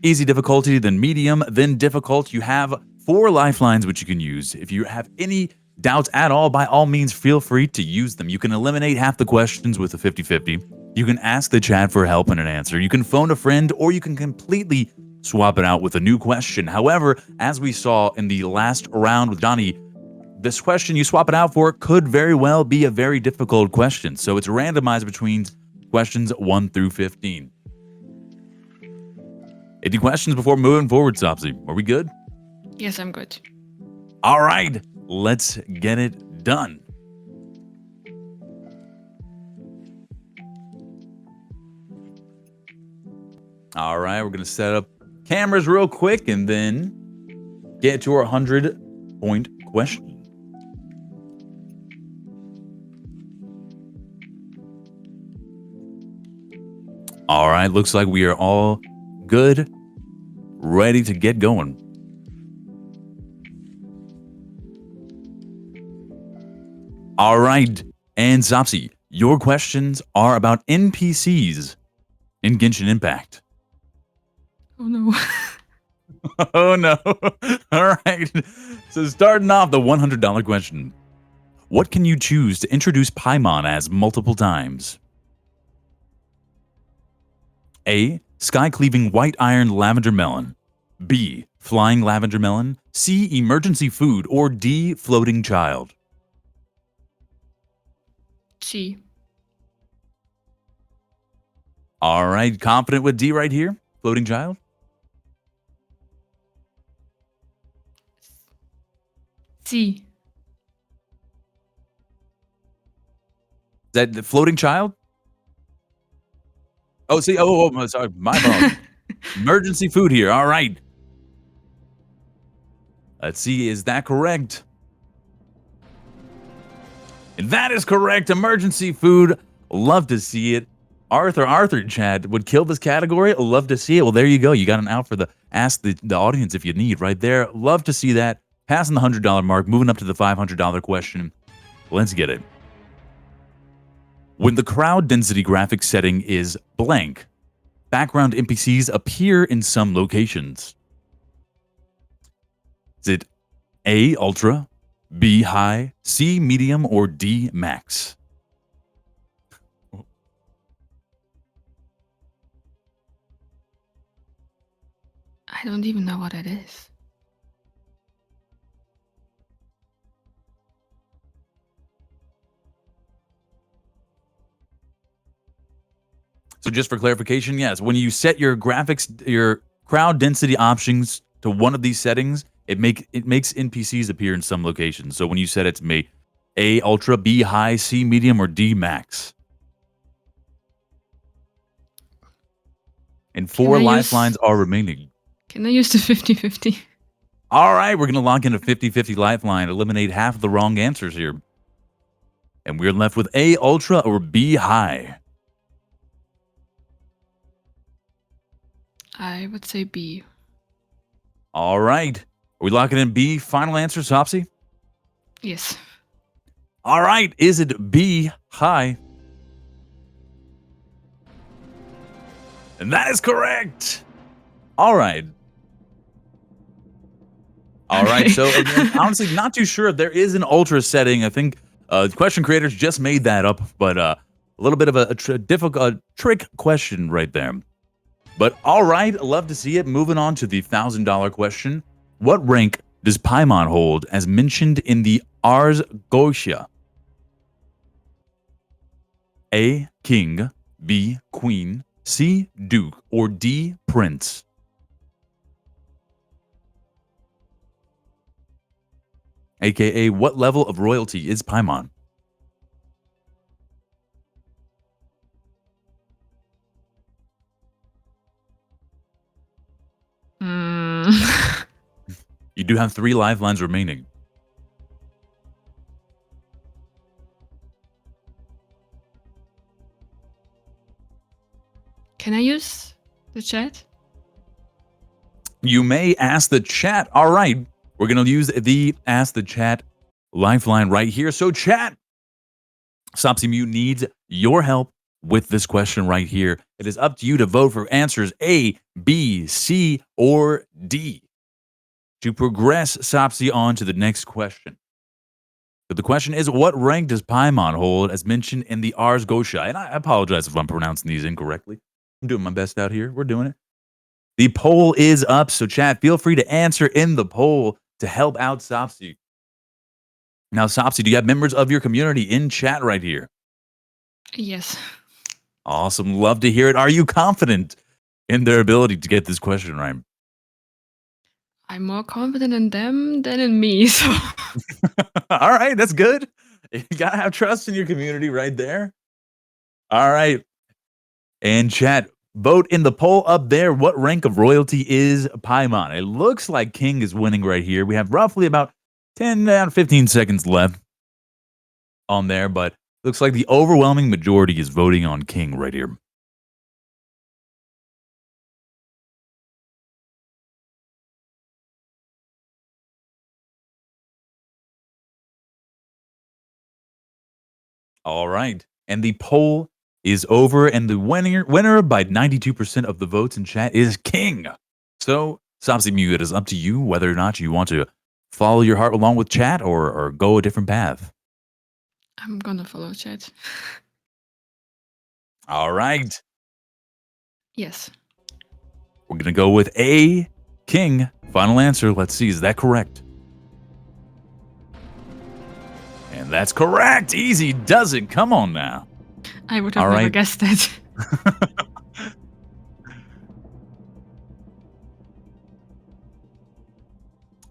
easy difficulty, then medium, then difficult. You have 4 lifelines which you can use. If you have any doubts at all, by all means, feel free to use them. You can eliminate half the questions with a 50-50. You can ask the chat for help and an answer. You can phone a friend, or you can completely swap it out with a new question. However, as we saw in the last round with Johnny, this question you swap it out for could very well be a very difficult question. So it's randomized between questions 1 through 15. Any questions before moving forward, Sopsy? Are we good? Yes, I'm good. All right, let's get it done. All right, we're going to set up cameras real quick and then get to our 100-point question. All right, looks like we are all good, ready to get going. All right, and Sopsy, your questions are about NPCs in Genshin Impact. Oh no. Oh no. All right. So starting off the $100 question. What can you choose to introduce Paimon as multiple times? A. Sky-cleaving white iron lavender melon. B. Flying lavender melon. C. Emergency food. Or D. Floating child. C. All right. Confident with D right here? Floating child? C. Is that the floating child? Oh, see. Oh, sorry. My bad. Emergency food here. All right. Let's see. Is that correct? And that is correct. Emergency food. Love to see it. Arthur Chad would kill this category. Love to see it. Well, there you go. You got an out for the ask the audience if you need right there. Love to see that. Passing the $100 mark, moving up to the $500 question. Let's get it. When the crowd density graphic setting is blank, background NPCs appear in some locations. Is it A, ultra, B, high, C, medium, or D, max? I don't even know what it is. So just for clarification, yes, when you set your graphics, your crowd density options to one of these settings, it makes NPCs appear in some locations. So when you set it to A, ultra, B, high, C, medium, or D, max. And 4 lifelines are remaining. Can I use the 50-50? All right, we're going to lock in a 50-50 lifeline, eliminate half of the wrong answers here. And we're left with A, ultra, or B, high. I would say B. All right. Are we locking in B? Final answer, Sopsy? Yes. All right. Is it B, high? And that is correct. All right. All right. So, again, honestly, not too sure if there is an ultra setting. I think the question creators just made that up, but a little bit of a difficult trick question right there. But all right, love to see it. Moving on to the $1,000 question. What rank does Paimon hold as mentioned in the Ars Goetia? A, king, B, queen, C, duke, or D, prince? AKA, what level of royalty is Paimon? You do have 3 lifelines remaining. Can I use the chat? You may ask the chat. All right. We're going to use the Ask the Chat lifeline right here. So chat, Sopsy Mute needs your help with this question right here. It is up to you to vote for answers A, B, C, or D to progress Sopsy on to the next question. So the question is, what rank does Paimon hold as mentioned in the Ars Gotia? And I apologize if I'm pronouncing these incorrectly. I'm doing my best out here. We're doing it. The poll is up, so chat, feel free to answer in the poll to help out Sopsy. Now, Sopsy, do you have members of your community in chat right here? Yes. Awesome. Love to hear it. Are you confident in their ability to get this question right? I'm more confident in them than in me, so All right, that's good. You gotta have trust in your community right there. All right. And chat, vote in the poll up there. What rank of royalty is Paimon? It looks like King is winning right here. We have roughly about 10 to 15 seconds left on there, but looks like the overwhelming majority is voting on King right here. All right. And the poll is over, and the winner by 92% of the votes in chat is King. So, Sopsy Mute, it is up to you whether or not you want to follow your heart along with chat or go a different path. I'm gonna follow chat. All right. Yes. We're going to go with A, King. Final answer. Let's see. Is that correct? And that's correct. Easy does it. Come on now. I would have never guessed that.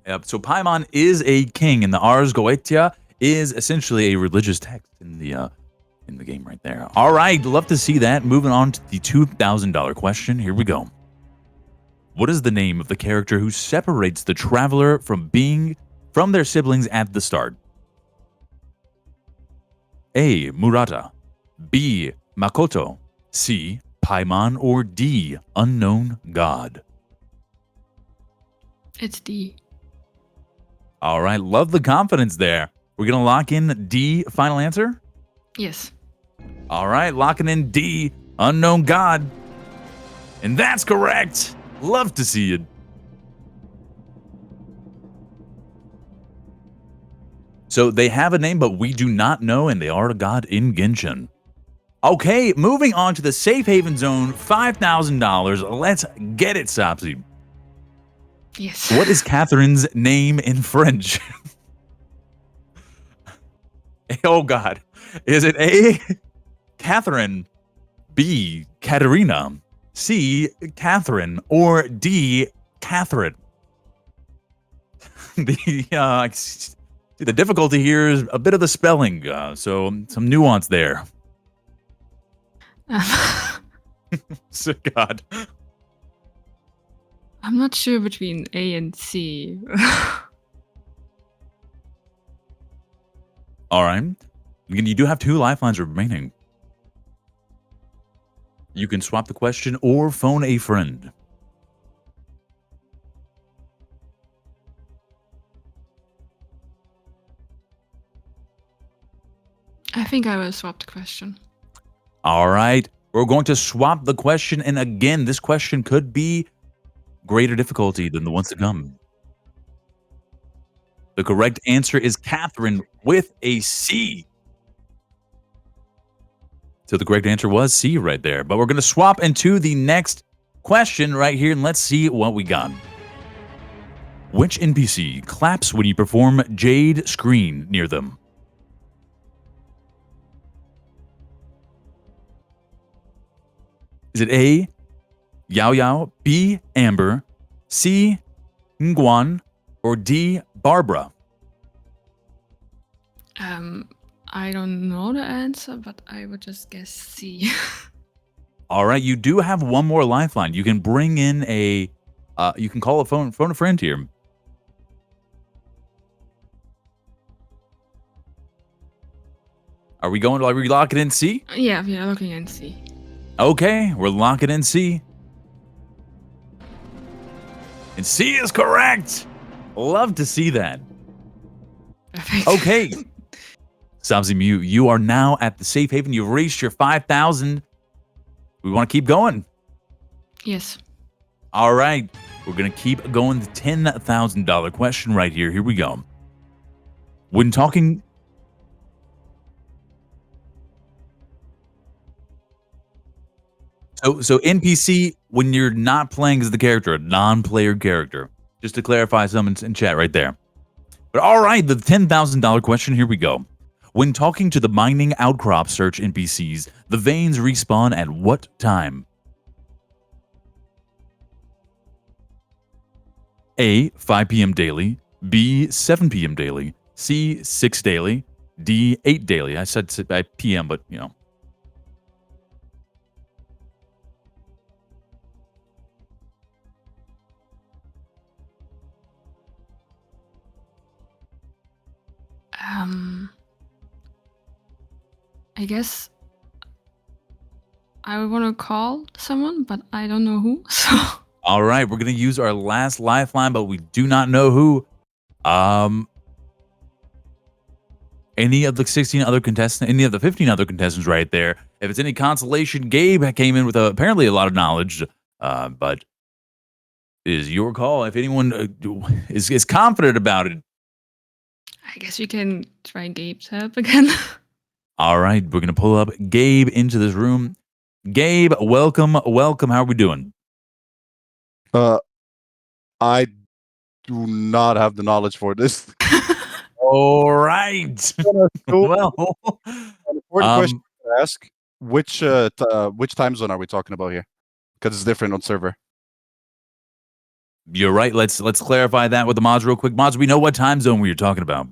Yep. So Paimon is a king, and the Ars Goetia is essentially a religious text in the game right there. All right. Love to see that. Moving on to the $2,000 question. Here we go. What is the name of the character who separates the traveler from their siblings at the start? A. Murata, B. Makoto, C. Paimon, or D. Unknown God? It's D. All right, love the confidence there. We're going to lock in D, final answer? Yes. All right, locking in D, Unknown God. And that's correct. Love to see it. So they have a name, but we do not know, and they are a god in Genshin. Okay, moving on to the Safe Haven Zone, $5,000. Let's get it, Sopsy. Yes. What is Catherine's name in French? Oh, God. Is it A, Catherine, B, Katerina, C, Catherine, or D, Catherine? The difficulty here is a bit of the spelling, so some nuance there. So, God. I'm not sure between A and C. All right. Again, you do have 2 lifelines remaining. You can swap the question or phone a friend. I think I will swap the question. All right. We're going to swap the question. And again, this question could be greater difficulty than the ones to come. The correct answer is Catherine with a C. So the correct answer was C right there. But we're going to swap into the next question right here, and let's see what we got. Which NPC claps when you perform Jade Screen near them? Is it A, Yao Yao, B, Amber, C, Nguyen, or D, Barbara? I don't know the answer, but I would just guess C. All right, you do have one more lifeline. You can bring in you can call phone a friend here. Are we locking in C? Yeah, we are looking in C. Okay, we're locking in C. And C is correct. Love to see that. Okay. Sabzi Mew, you are now at the safe haven. You've reached your 5,000. We want to keep going. Yes. All right. We're going to keep going. The $10,000 question right here. Here we go. When talking... So NPC, when you're not playing as the character, a non-player character. Just to clarify some in chat right there. But all right, the $10,000 question, here we go. When talking to the mining outcrop search NPCs, the veins respawn at what time? A, 5 p.m. daily. B, 7 p.m. daily. C, 6 daily. D, 8 daily. I said p.m., but, you know. I guess I want to call someone, but I don't know who. So All right, we're going to use our last lifeline, but we do not know who. Any of the 16 other contestants, any of the 15 other contestants right there. If it's any consolation, Gabe came in with apparently a lot of knowledge, but it is your call. If anyone is confident about it. I guess we can try Gabe's help again. All right, we're going to pull up Gabe into this room. Gabe, welcome. How are we doing? I do not have the knowledge for this. All right. Well, important question to ask: which time zone are we talking about here? Because it's different on server. You're right. Let's clarify that with the mods real quick. Mods, we know what time zone we are talking about.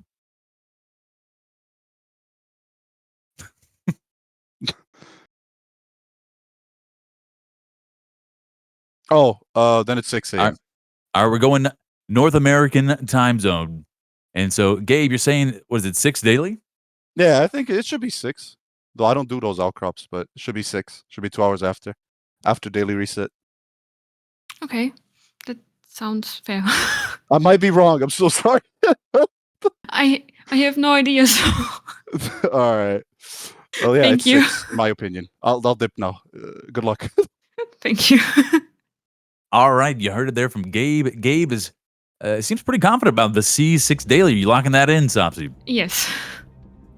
Then it's 6 a.m. All right, we're going North American time zone. And so, Gabe, you're saying, was it 6 daily? Yeah, I think it should be 6. Though I don't do those outcrops, but it should be 6. Should be 2 hours after daily reset. Okay, that sounds fair. I might be wrong. I'm so sorry. I have no idea. So all right. Well, yeah, Thank it's you. 6, in my opinion. I'll dip now. Good luck. Thank you. All right, you heard it there from Gabe. Gabe is seems pretty confident about the C6 daily. Are you locking that in, Sopsy? Yes.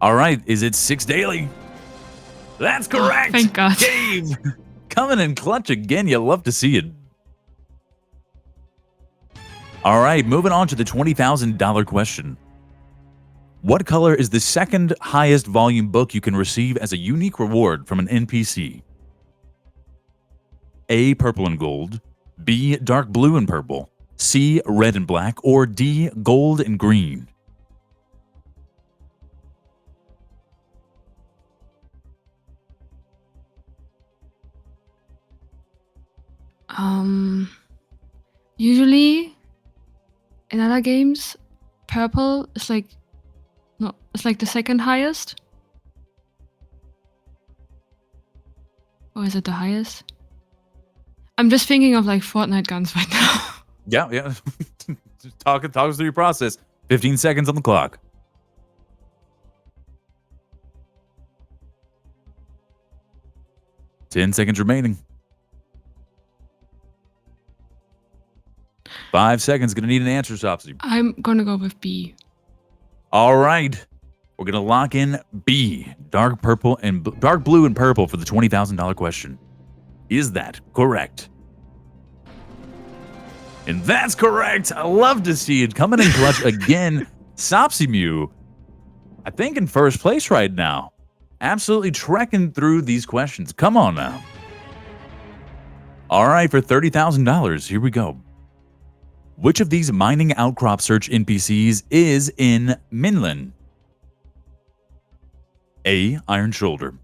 All right, is it 6 daily? That's correct. Thank God. Gabe, coming in clutch again. You love to see it. All right, moving on to the $20,000 question. What color is the second highest volume book you can receive as a unique reward from an NPC? A, purple and gold. B, dark blue and purple. C, red and black. Or D, gold and green. Usually in other games, purple is like the second highest. Or is it the highest? I'm just thinking of like Fortnite guns right now. Yeah. Talk us through your process. 15 seconds on the clock. 10 seconds remaining. 5 seconds. Gonna need an answer, Sopsy. I'm gonna go with B. All right. We're gonna lock in B. Dark blue and purple for the $20,000 question. Is that correct? And that's correct. I love to see it coming in clutch again. Sopsy Mew, I think in first place right now. Absolutely trekking through these questions. Come on now. All right, for $30,000, here we go. Which of these mining outcrop search NPCs is in Minlin? A, Iron Shoulder.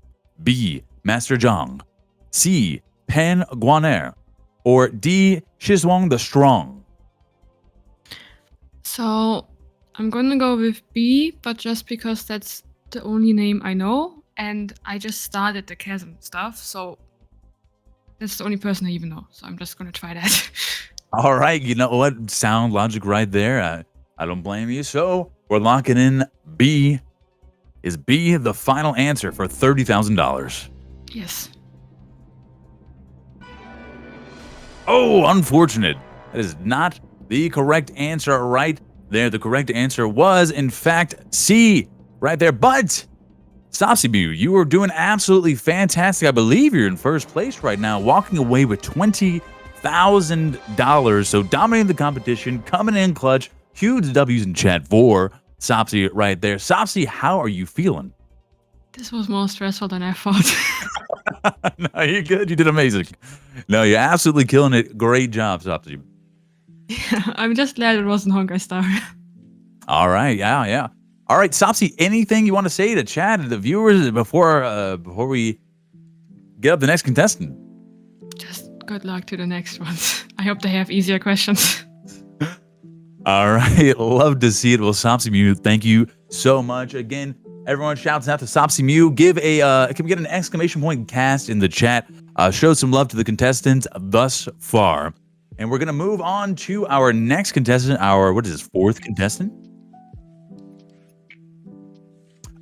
B, Master Zhang. C, Pan Guaner. Or D, Shizhuang the Strong. So I'm gonna go with B, but just because that's the only name I know, and I just started the chasm stuff, so that's the only person I even know. So I'm just gonna try that. All right, you know what? Sound logic right there. I don't blame you. So we're locking in B. Is B the final answer for $30,000? Yes. Oh, unfortunate. That is not the correct answer right there. The correct answer was, in fact, C right there. But Sopsibu, you are doing absolutely fantastic. I believe you're in first place right now, walking away with $20,000. So dominating the competition, coming in clutch. Huge W's in chat for Sopsy right there. Sopsy, how are you feeling? This was more stressful than I thought. No, you're good. You did amazing. No, you're absolutely killing it. Great job, Sopsy. I'm just glad it wasn't Honkai Star. All right. Yeah. All right, Sopsy, anything you want to say to chat and the viewers before we get up the next contestant? Just good luck to the next ones. I hope they have easier questions. All right. Love to see it. Well, Sopsy Mew, thank you so much. Again, everyone shouts out to Sopsy Mew. Give can we get an exclamation point cast in the chat? Show some love to the contestants thus far. And we're going to move on to our next contestant, what is this, fourth contestant?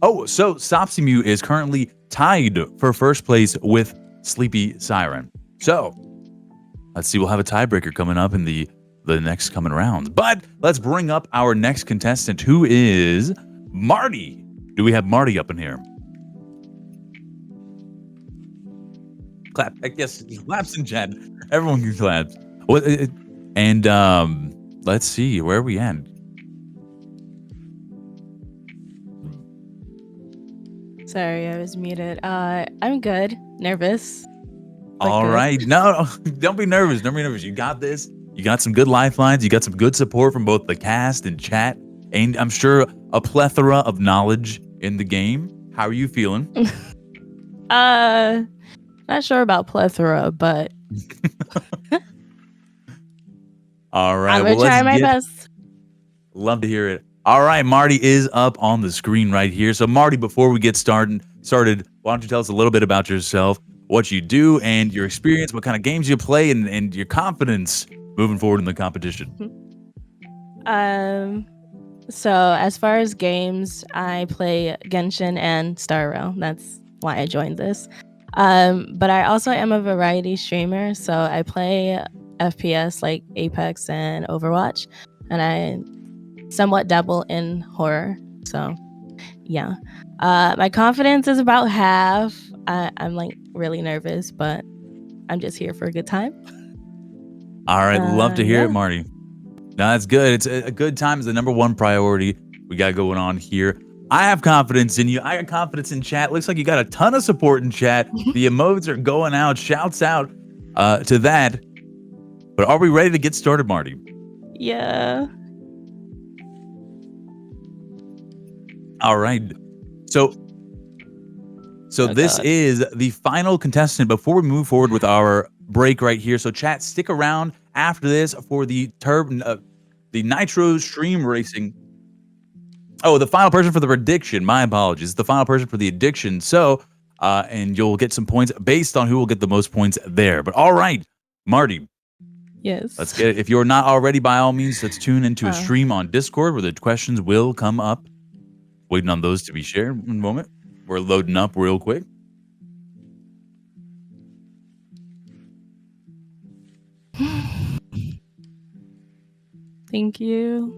Oh, so Sopsy Mew is currently tied for first place with Sleepy Siren. So let's see, we'll have a tiebreaker coming up in the next coming rounds. But let's bring up our next contestant, who is Marty. Do we have Marty up in here? Clap. I guess claps in chat. Everyone can clap. And let's see, where are we at? Sorry, I was muted. I'm good. Nervous. All right. No, don't be nervous. Don't be nervous. You got this. You got some good lifelines. You got some good support from both the cast and chat. And I'm sure a plethora of knowledge in the game. How are you feeling? Not sure about plethora, but all right. I'm gonna try my best. Love to hear it. All right, Marty is up on the screen right here. So, Marty, before we get started, why don't you tell us a little bit about yourself, what you do, and your experience, what kind of games you play, and your confidence moving forward in the competition? So as far as games, I play Genshin and Star Rail. That's why I joined this. But I also am a variety streamer, so I play FPS like Apex and Overwatch, and I somewhat dabble in horror. So yeah, my confidence is about half. I'm like really nervous, but I'm just here for a good time. All right, love to hear it, Marty. No, that's good. It's a good time is the number one priority we got going on here. I have confidence in you. I got confidence in chat. Looks like you got a ton of support in chat. The emotes are going out. Shouts out to that. But are we ready to get started, Marty? Yeah. All right. So this is the final contestant before we move forward with our break right here. So chat, stick around after this for the Nitro Stream Racing. Oh, the final person for the prediction. My apologies. The final person for the addiction. So, and you'll get some points based on who will get the most points there. But all right, Marty. Yes. Let's get it. If you're not already, by all means, let's tune into a stream on Discord where the questions will come up. Waiting on those to be shared in a moment. We're loading up real quick. Thank you.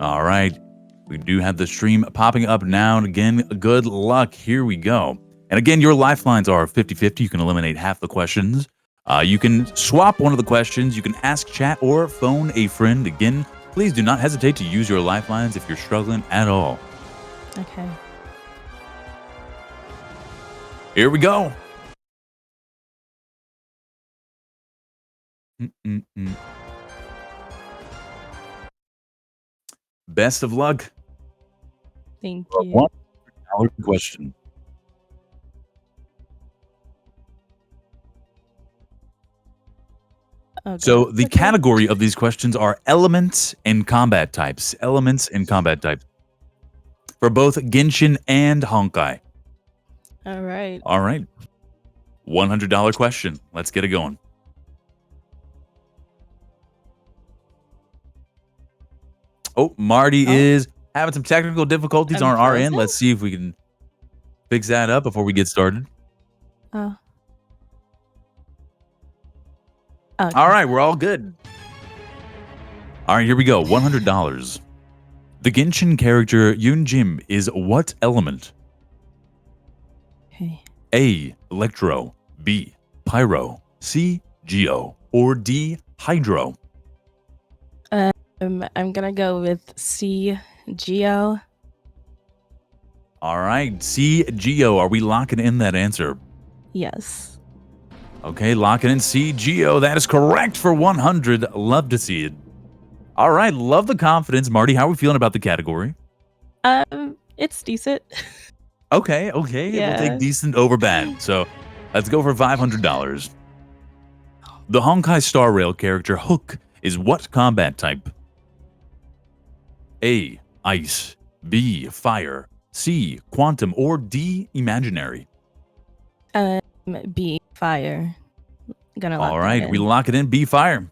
All right. We do have the stream popping up now. And again, good luck. Here we go. And again, your lifelines are 50-50. You can eliminate half the questions. You can swap one of the questions. You can ask chat or phone a friend. Again, please do not hesitate to use your lifelines if you're struggling at all. Okay. Here we go. Best of luck. Thank you. $1 question. Okay. So the category of these questions are elements and combat types. Elements and combat types. For both Genshin and Honkai. All right. All right. $100 question. Let's get it going. Oh, Marty is having some technical difficulties I'm on our end. frozen? Let's see if we can fix that up before we get started. Oh. All right, we're all good. All right, here we go. $100. The Genshin character Yunjin is what element? Okay. A. Electro. B. Pyro. C. Geo. Or D. Hydro. I'm gonna go with C. Geo. All right, C. Geo. Are we locking in that answer? Yes. Okay, locking in C. Geo. That is correct for 100. Love to see it. All right, love the confidence. Marty, how are we feeling about the category? It's decent. Okay. Yeah. We'll take decent over bad. So let's go for $500. The Honkai Star Rail character Hook is what combat type? A. Ice. B. Fire. C. Quantum. Or D. Imaginary. B. Fire. Gonna lock All that right, in. we lock it in. B. Fire.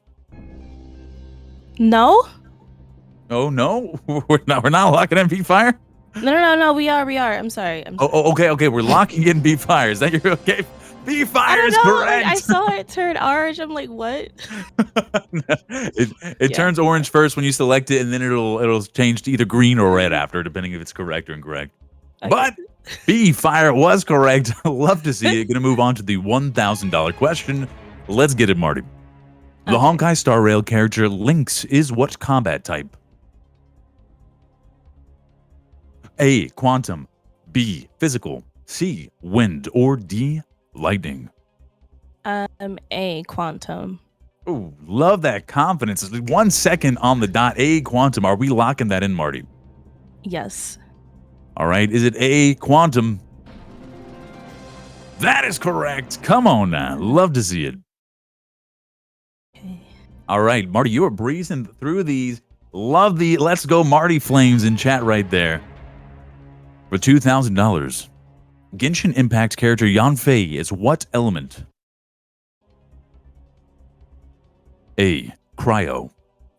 No? Oh no, we're not locking in B. Fire. No. We are. I'm sorry. Okay. We're locking in B. Fire. Is that your okay? B. I Fire don't is know. correct. Like, I saw it turn orange. I'm like, what? It turns orange first when you select it, and then it'll change to either green or red after, depending if it's correct or incorrect. Okay. But B. Fire was correct. Love to see it. Gonna move on to the $1,000 question. Let's get it, Marty. The Honkai Star Rail character Lynx is what combat type? A. Quantum. B. Physical. C. Wind. Or D. Lightning. A. Quantum. Ooh, love that confidence. 1 second on the dot. A. Quantum. Are we locking that in, Marty? Yes. All right. Is it A. Quantum? That is correct. Come on now. Love to see it. Okay. All right, Marty, you are breezing through these. Love the Let's Go Marty flames in chat right there. For $2,000, Genshin Impact character Yanfei is what element? A. Cryo.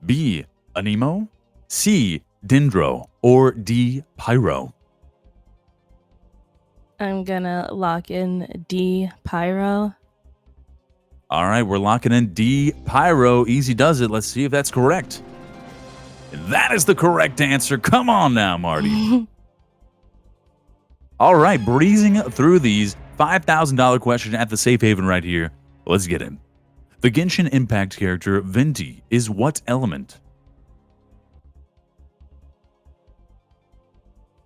B. Anemo. C. Dendro. Or D. Pyro. I'm gonna lock in D. Pyro. All right, we're locking in D. Pyro. Easy does it. Let's see if that's correct. That is the correct answer. Come on now, Marty. All right, breezing through these. $5,000 question at the safe haven right here. Let's get in. The Genshin Impact character Venti is what element?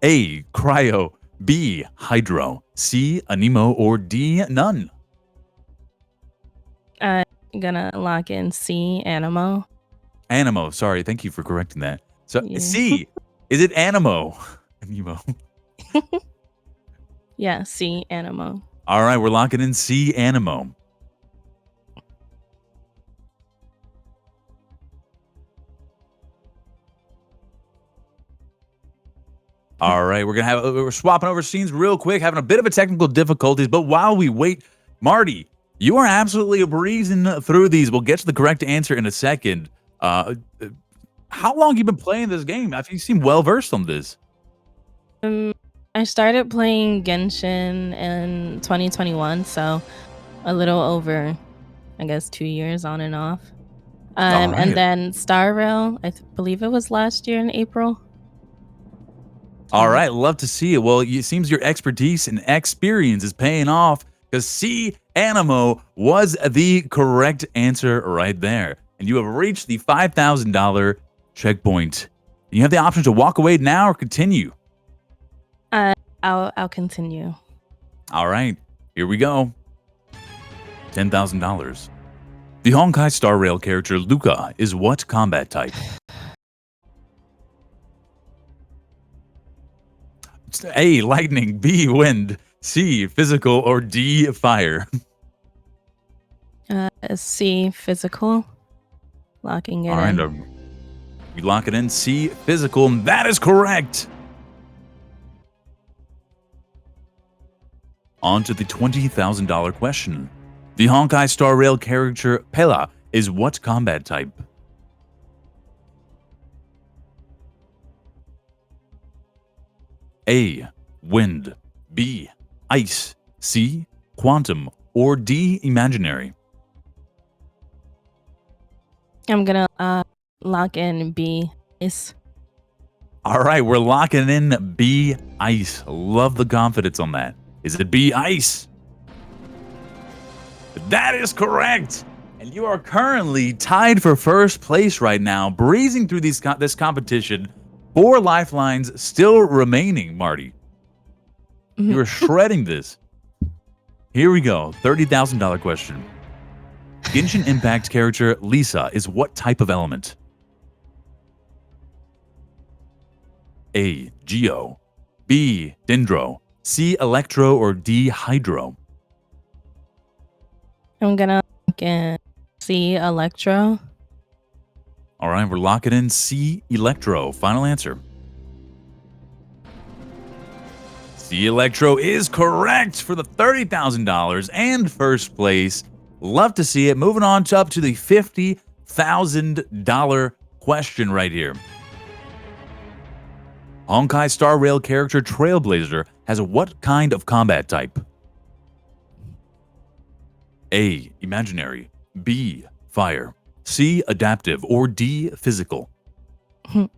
A. Cryo. B. Hydro. C. Anemo. Or D. None. I'm gonna lock in C. Anemo. Anemo. Sorry, thank you for correcting that. So Yeah. C. Is it Anemo? Anemo. Yeah, C. Anemo. All right, we're locking in C. Anemo. All right, we're swapping over scenes real quick, having a bit of a technical difficulties. But while we wait, Marty, you are absolutely breezing through these. We'll get to the correct answer in a second. How long have you been playing this game? I think you seem well versed on this. I started playing Genshin in 2021, so a little over, I guess, 2 years on and off. All right. And then Star Rail, I believe it was last year in April. All right, love to see it. Well, it seems your expertise and experience is paying off because C. Anemo was the correct answer right there. And you have reached the $5,000 checkpoint. You have the option to walk away now or continue. I'll continue. All right, here we go. $10,000. The Honkai Star Rail character Luca is what combat type? A. Lightning. B. Wind. C. Physical. Or D. Fire. C. Physical. Locking it All right, in. we lock it in. C. Physical. And that is correct. On to the $20,000 question. The Honkai Star Rail character Pela is what combat type? A. Wind. B. Ice. C. Quantum. Or D. Imaginary. I'm gonna lock in B. Ice. All right, we're locking in B. Ice. Love the confidence on that. Is it B. Ice? That is correct. And you are currently tied for first place right now, breezing through this competition. 4 lifelines still remaining, Marty. You are shredding this. Here we go. $30,000 question. Genshin Impact character Lisa is what type of element? A. Geo. B. Dendro. C. Electro. Or D. Hydro. I'm gonna lock in C. Electro. All right, we're locking in C. Electro. Final answer. C. Electro is correct for the $30,000 and first place. Love to see it. Moving on up to the $50,000 question right here. Honkai Star Rail character Trailblazer has what kind of combat type? A. Imaginary. B. Fire. C. Adaptive. Or D. Physical. So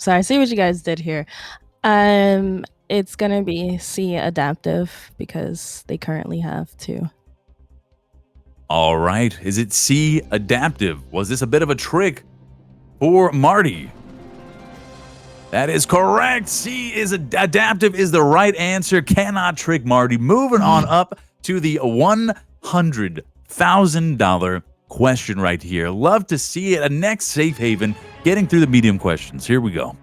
I see what you guys did here. It's gonna be C. Adaptive because they currently have 2. All right. Is it C. Adaptive? Was this a bit of a trick for Marty? That is correct. C is adaptive is the right answer. Cannot trick Marty. Moving on up to the $100,000 question right here. Love to see it. A next safe haven. Getting through the medium questions. Here we go.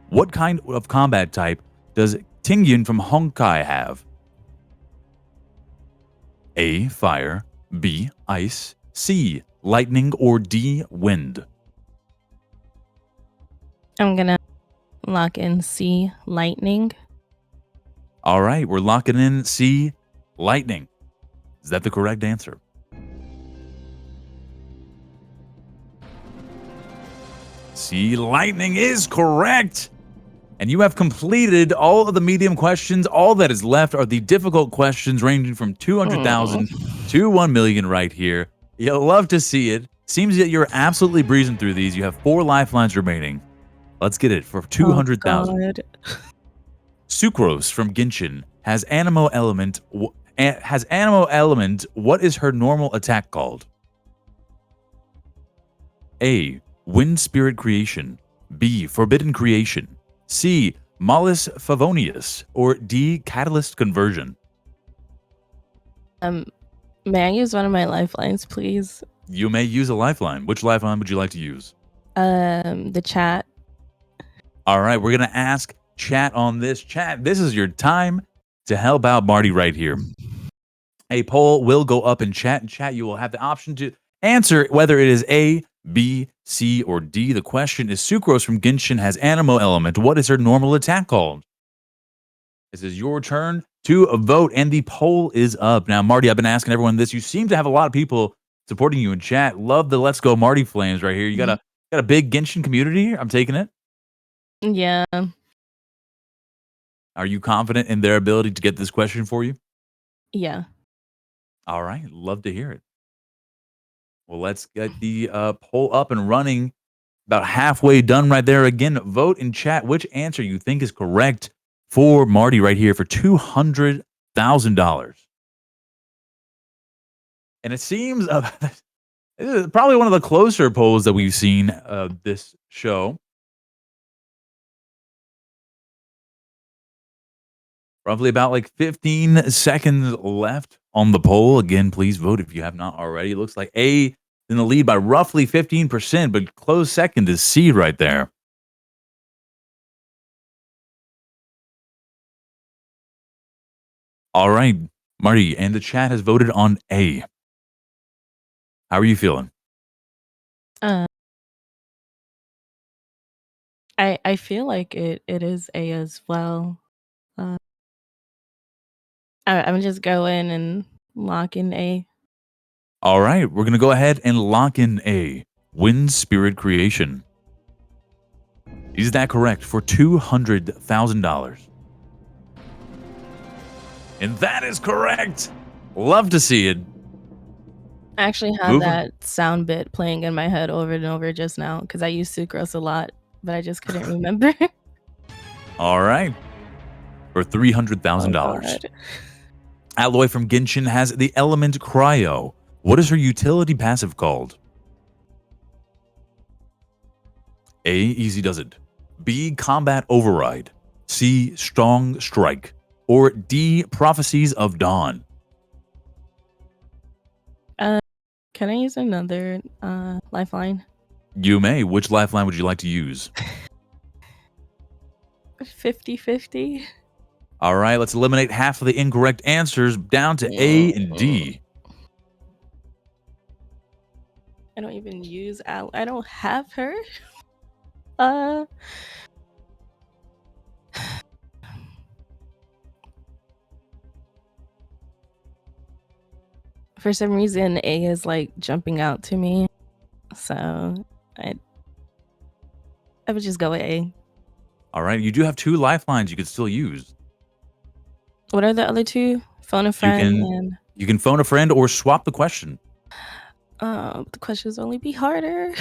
What kind of combat type does Tingyun from Honkai have? A. Fire. B. Ice. C. Lightning. Or D. Wind. I'm gonna lock in C. Lightning. All right, we're locking in C. Lightning. Is that the correct answer? C. Lightning is correct. And you have completed all of the medium questions. All that is left are the difficult questions ranging from 200,000 to 1 million right here. You'll love to see it. Seems that you're absolutely breezing through these. You have 4 lifelines remaining. Let's get it for 200,000. Sucrose from Genshin has Animo Element. What is her normal attack called? A. Wind Spirit Creation. B. Forbidden Creation. C. Mollis Favonius. Or D. Catalyst Conversion. May I use one of my lifelines, please? You may use a lifeline. Which lifeline would you like to use? The chat. All right, we're going to ask chat on this. Chat, this is your time to help out Marty right here. A poll will go up in chat. In chat, you will have the option to answer whether it is A, B, C, or D. The question is, Sucrose from Genshin has Animo Element. What is her normal attack called? This is your turn to vote, and the poll is up. Now, Marty, I've been asking everyone this. You seem to have a lot of people supporting you in chat. Love the Let's Go Marty flames right here. You got a big Genshin community here. I'm taking it. Yeah. Are you confident in their ability to get this question for you? Yeah. All right. Love to hear it. Well, let's get the poll up and running. About halfway done right there. Again, vote in chat which answer you think is correct for Marty right here for $200,000. And it seems this is probably one of the closer polls that we've seen this show. Roughly about like 15 seconds left on the poll. Again, please vote if you have not already. It looks like A in the lead by roughly 15%, but close second is C right there. All right, Marty, and the chat has voted on A. How are you feeling? I feel like it is A as well. I'm just going and lock in A. All right, we're going to go ahead and lock in A. Wind Spirit Creation. Is that correct for $200,000? And that is correct. Love to see it. I actually had Moving. that sound bit playing in my head over and over just now because I used sucrose a lot, but I just couldn't remember. All right. For $300,000. God. Alloy from Genshin has the element Cryo. What is her utility passive called? A. Easy does it. B. Combat override. C. Strong strike. Or D. Prophecies of Dawn. Can I use another lifeline? You may. Which lifeline would you like to use? 50-50. All right, let's eliminate half of the incorrect answers down to A and D. I don't even use I don't have her. For some reason, A is like jumping out to me, so I would just go with A. All right, you do have 2 lifelines you could still use. What are the other two? Phone a friend and You can phone a friend or swap the question. the questions only be harder.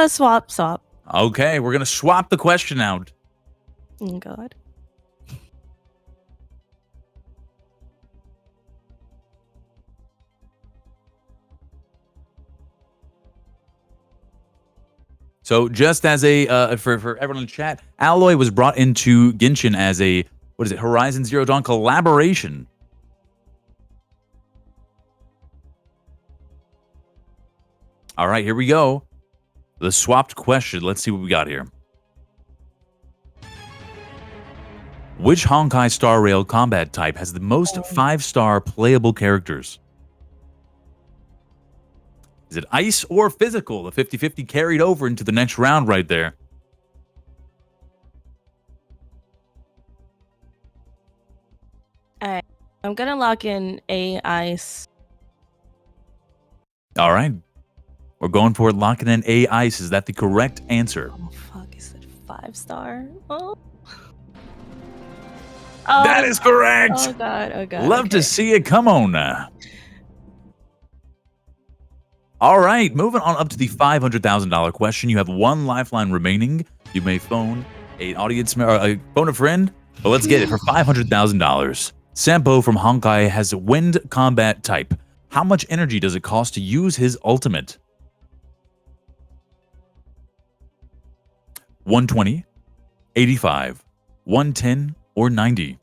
Swap. Okay, we're gonna swap the question out. Oh God. So just as a for everyone in the chat, Alloy was brought into Genshin as a Horizon Zero Dawn collaboration. All right, here we go. The swapped question. Let's see what we got here. Which Honkai Star Rail combat type has the most 5-star playable characters? Is it ice or physical? The 50-50 carried over into the next round right there. Alright. I'm gonna lock in A ice. All right. We're going for it. Locking in A ice. Is that the correct answer? Oh fuck, is it 5-star? Oh. That is correct. Oh God. Love to see it. Come on now. All right, moving on up to the $500,000 question. You have 1 lifeline remaining. You may phone an audience or phone a friend, but let's get it for $500,000. Sampo from Honkai has wind combat type. How much energy does it cost to use his ultimate? 120, 85, 110, or 90?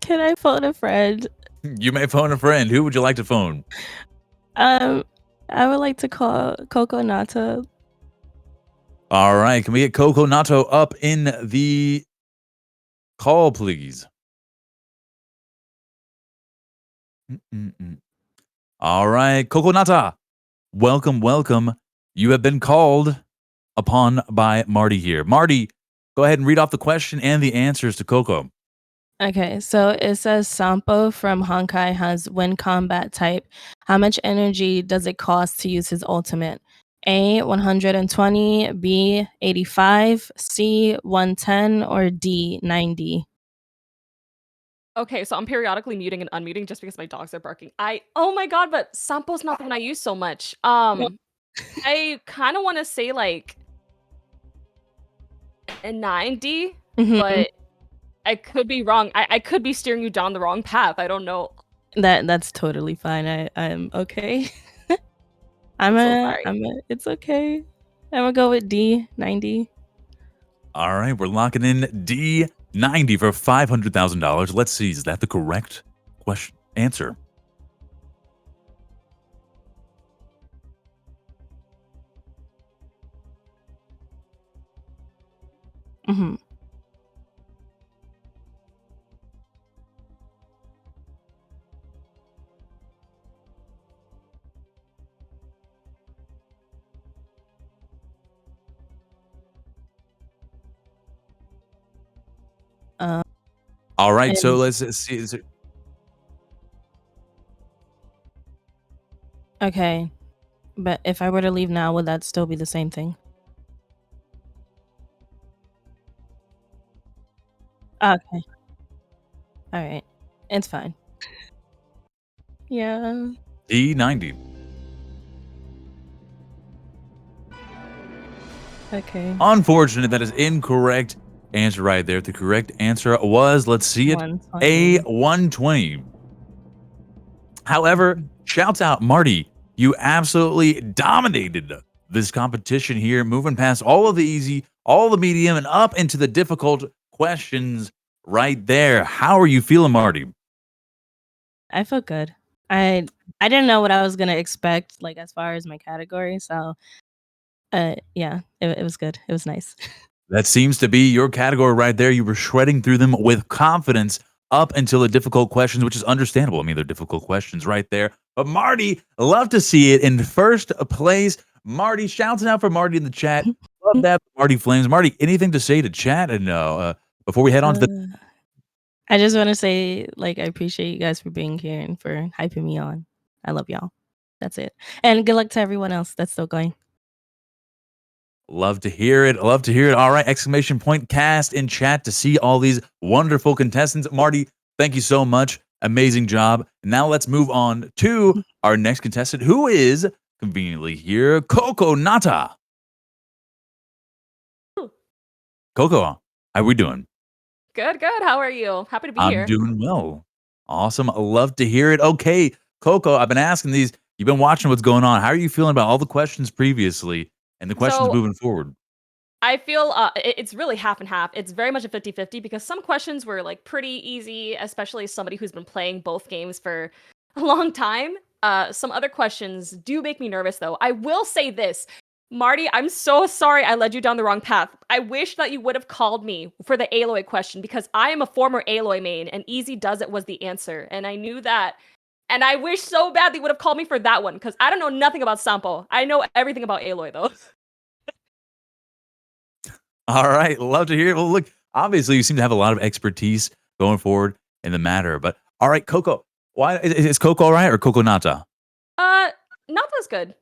Can I phone a friend? You may phone a friend. Who would you like to phone? I would like to call Coco Nata. All right, can we get Coco Nato up in the call, please? All right, Coco Nata, welcome. You have been called upon by Marty here. Marty, go ahead and read off the question and the answers to Coco. Okay, so it says Sampo from Honkai has wind combat type. How much energy does it cost to use his ultimate? A 120, B 85, C 110, or D 90? Okay, so I'm periodically muting and unmuting just because my dogs are barking. Oh my god, but Sampo's not the one I use so much. I kind of want to say like a 90, but I could be wrong. I could be steering you down the wrong path. I don't know. That's totally fine. I'm okay. It's okay. I'm gonna go with D 90. All right, we're locking in D90 for $500,000. Let's see, is that the correct question answer? All right, so let's see. Okay. But if I were to leave now, would that still be the same thing? Okay. All right. It's fine. Yeah. D90. Okay. Unfortunate, that is incorrect answer right there. The correct answer was, let's see it, 120. a 120. However, shouts out, Marty, you absolutely dominated this competition here, moving past all of the easy, all the medium, and up into the difficult questions right there. How are you feeling, Marty? I feel good. I didn't know what I was gonna expect, like as far as my category. So, yeah, it was good. It was nice. That seems to be your category right there. You were shredding through them with confidence up until the difficult questions, which is understandable. I mean, they're difficult questions right there. But Marty, love to see it in first place. Marty, shouting out for Marty in the chat. Love that, Marty Flames. Marty, anything to say to chat? And before we head on to the I just want to say, like, I appreciate you guys for being here and for hyping me on. I love y'all. That's it. And good luck to everyone else that's still going. Love to hear it. Love to hear it. All right. Exclamation point cast in chat to see all these wonderful contestants. Marty, thank you so much. Amazing job. Now let's move on to our next contestant, who is conveniently here, Coco Nata. Coco, how are we doing? Good, good. How are you? Happy to be I'm here. doing well. Awesome. I love to hear it. Okay, Coco, I've been asking these. You've been watching what's going on. How are you feeling about all the questions previously and the questions So moving forward? I feel it's really half and half. It's very much a 50-50 because some questions were like pretty easy, especially as somebody who's been playing both games for a long time. Some other questions do make me nervous though. I will say this. Marty, I'm so sorry I led you down the wrong path. I wish that you would have called me for the Aloy question because I am a former Aloy main and Easy Does It was the answer. And I knew that. And I wish so badly would have called me for that one because I don't know nothing about Sampo. I know everything about Aloy though. All right, love to hear it. Well, look, obviously you seem to have a lot of expertise going forward in the matter. But all right, Coco, why is Coco all right or Coco Nata? Not as good.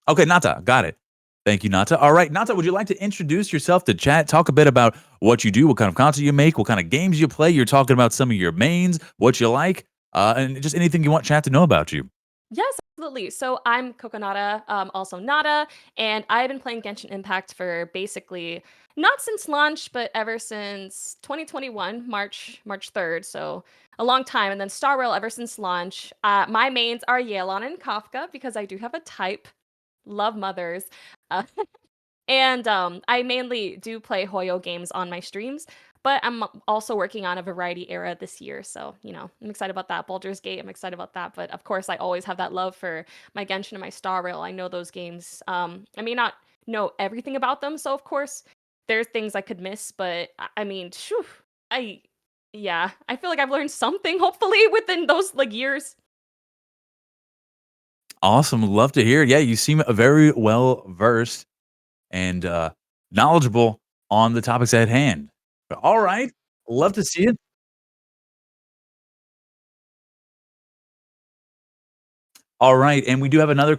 Okay, Nata, got it. Thank you, Nata. All right, Nata, would you like to introduce yourself to chat? Talk a bit about what you do, what kind of content you make, what kind of games you play. You're talking about some of your mains, what you like, and just anything you want chat to know about you. Yes, absolutely. So I'm Coconata, also Nada, and I've been playing Genshin Impact for basically not since launch, but ever since 2021, March 3rd. So a long time. And then Star Rail ever since launch. My mains are Yelan and Kafka because I do have a type. Love mothers. Uh, and I mainly do play Hoyo games on my streams, but I'm also working on a variety era this year. So, you know, I'm excited about that. Baldur's Gate, I'm excited about that. But of course, I always have that love for my Genshin and my Star Rail. I know those games. I may not know everything about them. So, of course, there's things I could miss. But I mean, phew, yeah, I feel like I've learned something, hopefully, within those like years. Awesome, love to hear it. Yeah, you seem very well versed and knowledgeable on the topics at hand. All right, love to see it. All right, and we do have another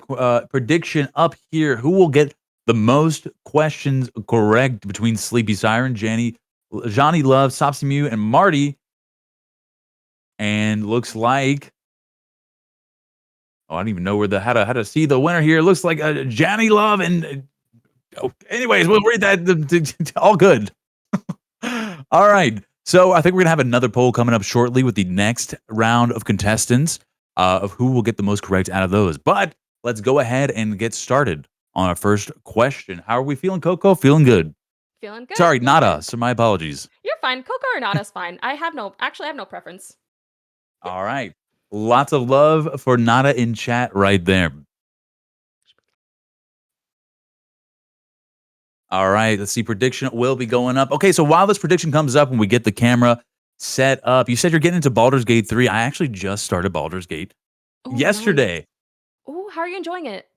prediction up here. Who will get the most questions correct between Sleepy Siren, Johnny Love, Sopsy Mew, and Marty? And looks like, oh, I don't even know where how to see the winner here. It looks like Johnny Love and anyways, we'll read that. All good. All right. So I think we're gonna have another poll coming up shortly with the next round of contestants of who will get the most correct out of those. But let's go ahead and get started on our first question. How are we feeling, Coco? Feeling good. Feeling good. Sorry, not loving it. us. So my apologies. You're fine. Coco or Nada's fine. I have no preference. All right. Lots of love for Nada in chat right there. All right, let's see. Prediction will be going up. Okay, so while this prediction comes up and we get the camera set up, you said you're getting into Baldur's Gate 3. I actually just started Baldur's Gate yesterday. Nice. Oh, how are you enjoying it?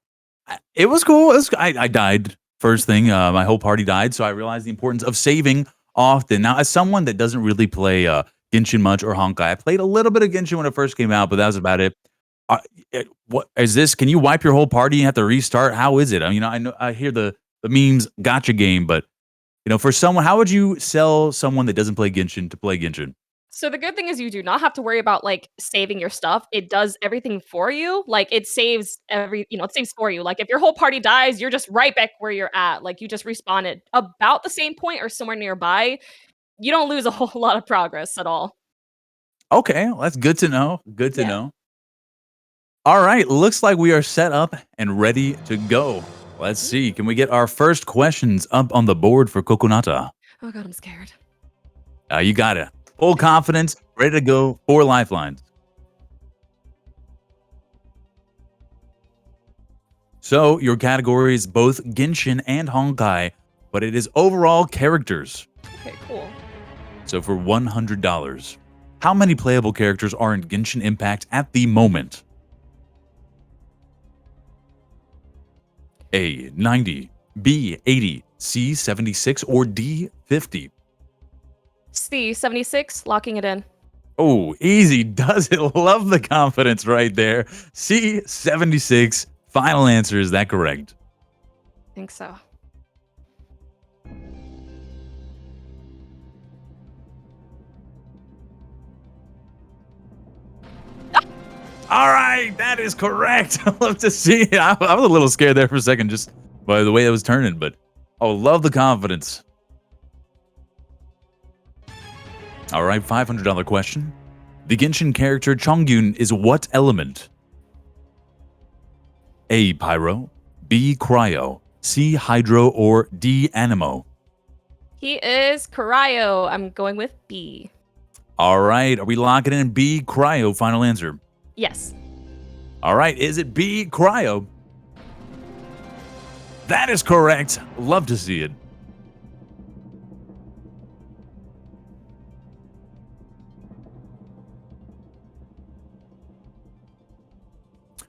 It was cool. I died first thing. My whole party died, so I realized the importance of saving often. Now, as someone that doesn't really play Genshin much or Honkai, I played a little bit of Genshin when it first came out, but that was about it. What is this? Can you wipe your whole party and have to restart? How is it? I mean, I know I hear the memes gotcha game, but for someone, how would you sell someone that doesn't play Genshin to play Genshin? So the good thing is you do not have to worry about like saving your stuff. It does everything for you. Like it saves it saves for you. Like if your whole party dies, you're just right back where you're at. Like you just respawn at about the same point or somewhere nearby. You don't lose a whole lot of progress at all. Okay, well, that's good to know. Good to Yeah. know. All right, looks like we are set up and ready to go. Let's see. Can we get our first questions up on the board for Coconata? Oh god, I'm scared. You got it. Full confidence, ready to go. 4 lifelines. So your category is both Genshin and Honkai, but it is overall characters. Okay, cool. So for $100, how many playable characters are in Genshin Impact at the moment? A, 90, B, 80, C, 76, or D, 50? C, 76, locking it in. Oh, easy does it. Love the confidence right there. C, 76. Final answer, is that correct? I think so. All right, that is correct. I love to see it. I was a little scared there for a second just by the way it was turning, but love the confidence. All right, $500 question. The Genshin character Chongyun is what element? A, pyro, B, cryo, C, hydro, or D, animo? He is Cryo. I'm going with B. All right, are we locking in B, cryo? Final answer. Yes. All right, is it B, cryo? That is correct. Love to see it.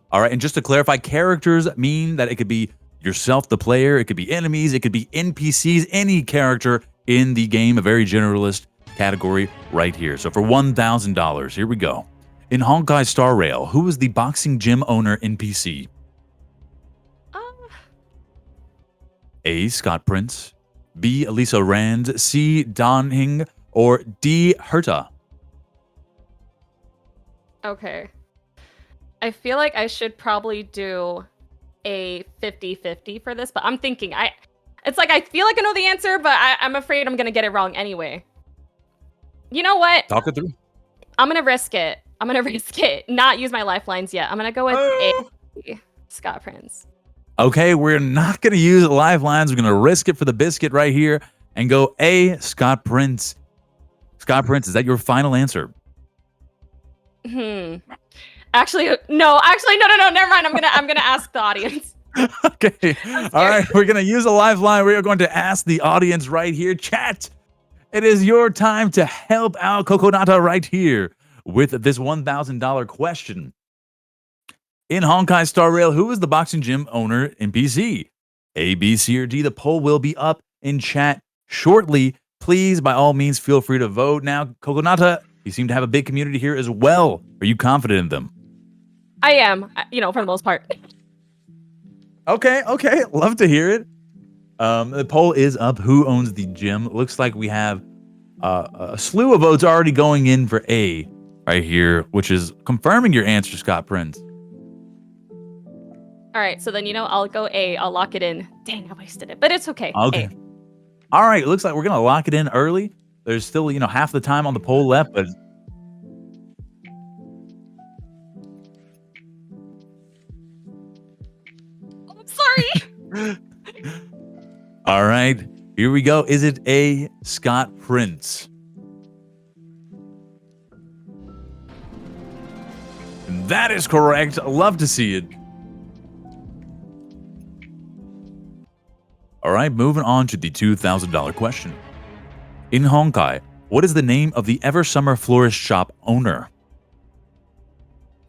All right, and just to clarify, characters mean that it could be yourself, the player, it could be enemies, it could be NPCs, any character in the game, a very generalist category right here. So for $1,000, here we go. In Honkai Star Rail, who is the boxing gym owner NPC? A, Scott Prince, B, Elisa Rand, C, Don Hing, or D, Herta? Okay. I feel like I should probably do a 50-50 for this, but I'm thinking it's like I feel like I know the answer, but I'm afraid I'm gonna get it wrong anyway. You know what? Talk it through. I'm gonna risk it. I'm gonna risk it. Not use my lifelines yet. I'm gonna go with A, Scott Prince. Okay, we're not going to use lifelines. We're going to risk it for the biscuit right here and go A, Scott Prince. Scott Prince, is that your final answer? Actually, no. Never mind. I'm gonna ask the audience. Okay. All right, we're going to use a lifeline. We are going to ask the audience right here. Chat, it is your time to help out Coconata right here with this $1,000 question. In Honkai Star Rail, who is the boxing gym owner NPC? A, B, C, or D? The poll will be up in chat shortly. Please, by all means, feel free to vote. Now, Coconata, you seem to have a big community here as well. Are you confident in them? I am, for the most part. Okay. Love to hear it. The poll is up. Who owns the gym? Looks like we have a slew of votes already going in for A right here, which is confirming your answer, Scott Prince. All right, so then I'll go A. I'll lock it in. Dang, I wasted it, but it's okay. Okay. A. All right, it looks like we're gonna lock it in early. There's still half the time on the poll left, but I'm sorry. all right, here we go. Is it A, Scott Prince? That is correct. Love to see it. All right, moving on to the $2,000 question. In Honkai, what is the name of the Ever Summer Florist Shop owner?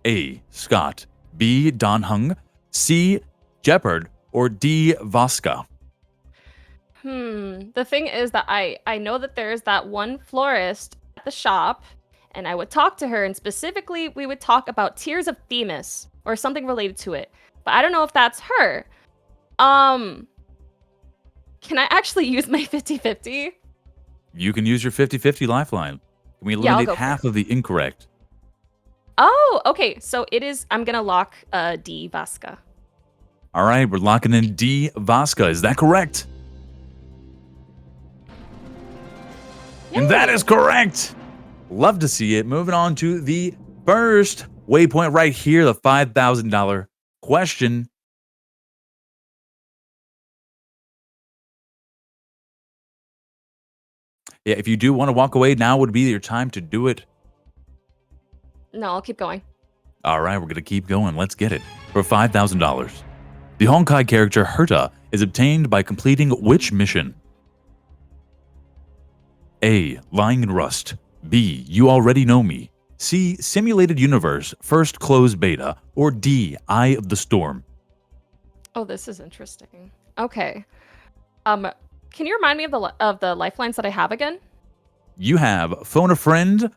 A, Scott, B, Don Hung, C, Jeopard, or D, Vasca? The thing is that I know that there's that one florist at the shop, and I would talk to her, and specifically, we would talk about Tears of Themis or something related to it. But I don't know if that's her. Can I actually use my 50-50? You can use your 50-50 lifeline. Can we Yeah, I'll eliminate go for half of the incorrect? Oh, okay. So it is. I'm gonna lock D Vasca. All right, we're locking in D Vasca. Is that correct? And that is correct. Love to see it. Moving on to the first waypoint right here, the $5,000 question. Yeah, if you do want to walk away, now would be your time to do it. No, I'll keep going. All right, we're going to keep going. Let's get it. For $5,000. The Honkai character Herta is obtained by completing which mission? A. Lying in Rust. B. You Already Know Me. C. Simulated Universe, first closed beta. Or D. Eye of the Storm. Oh, this is interesting. Okay. Can you remind me of the lifelines that I have again? You have phone a friend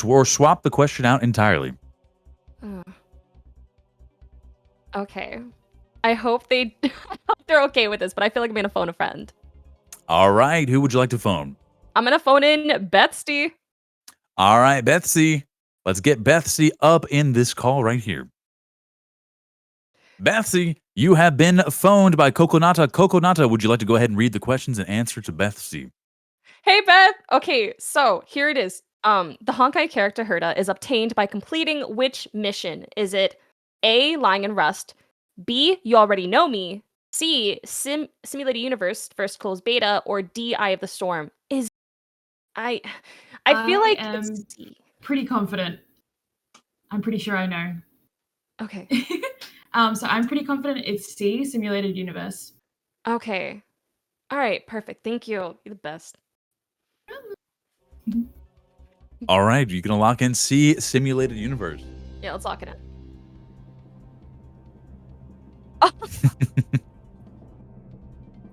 or swap the question out entirely. Okay. I hope they're okay with this, but I feel like I'm gonna phone a friend. All right, who would you like to phone? I'm gonna phone in Betsy. All right, Betsy. Let's get Betsy up in this call right here. Betsy, you have been phoned by Coconata. Coconata, would you like to go ahead and read the questions and answer to Betsy? Hey, Beth. Okay, so here it is. The Honkai character Herta is obtained by completing which mission? Is it A. Lying in Rust, B. You Already Know Me, C. Simulated Universe, first closed beta, or D. Eye of the Storm? I feel like am it's D. pretty confident. I'm pretty sure I know. Okay. So I'm pretty confident it's C, Simulated Universe. Okay. All right. Perfect. Thank you. You're the best. All right, you can lock in C, Simulated Universe. Yeah, let's lock it in.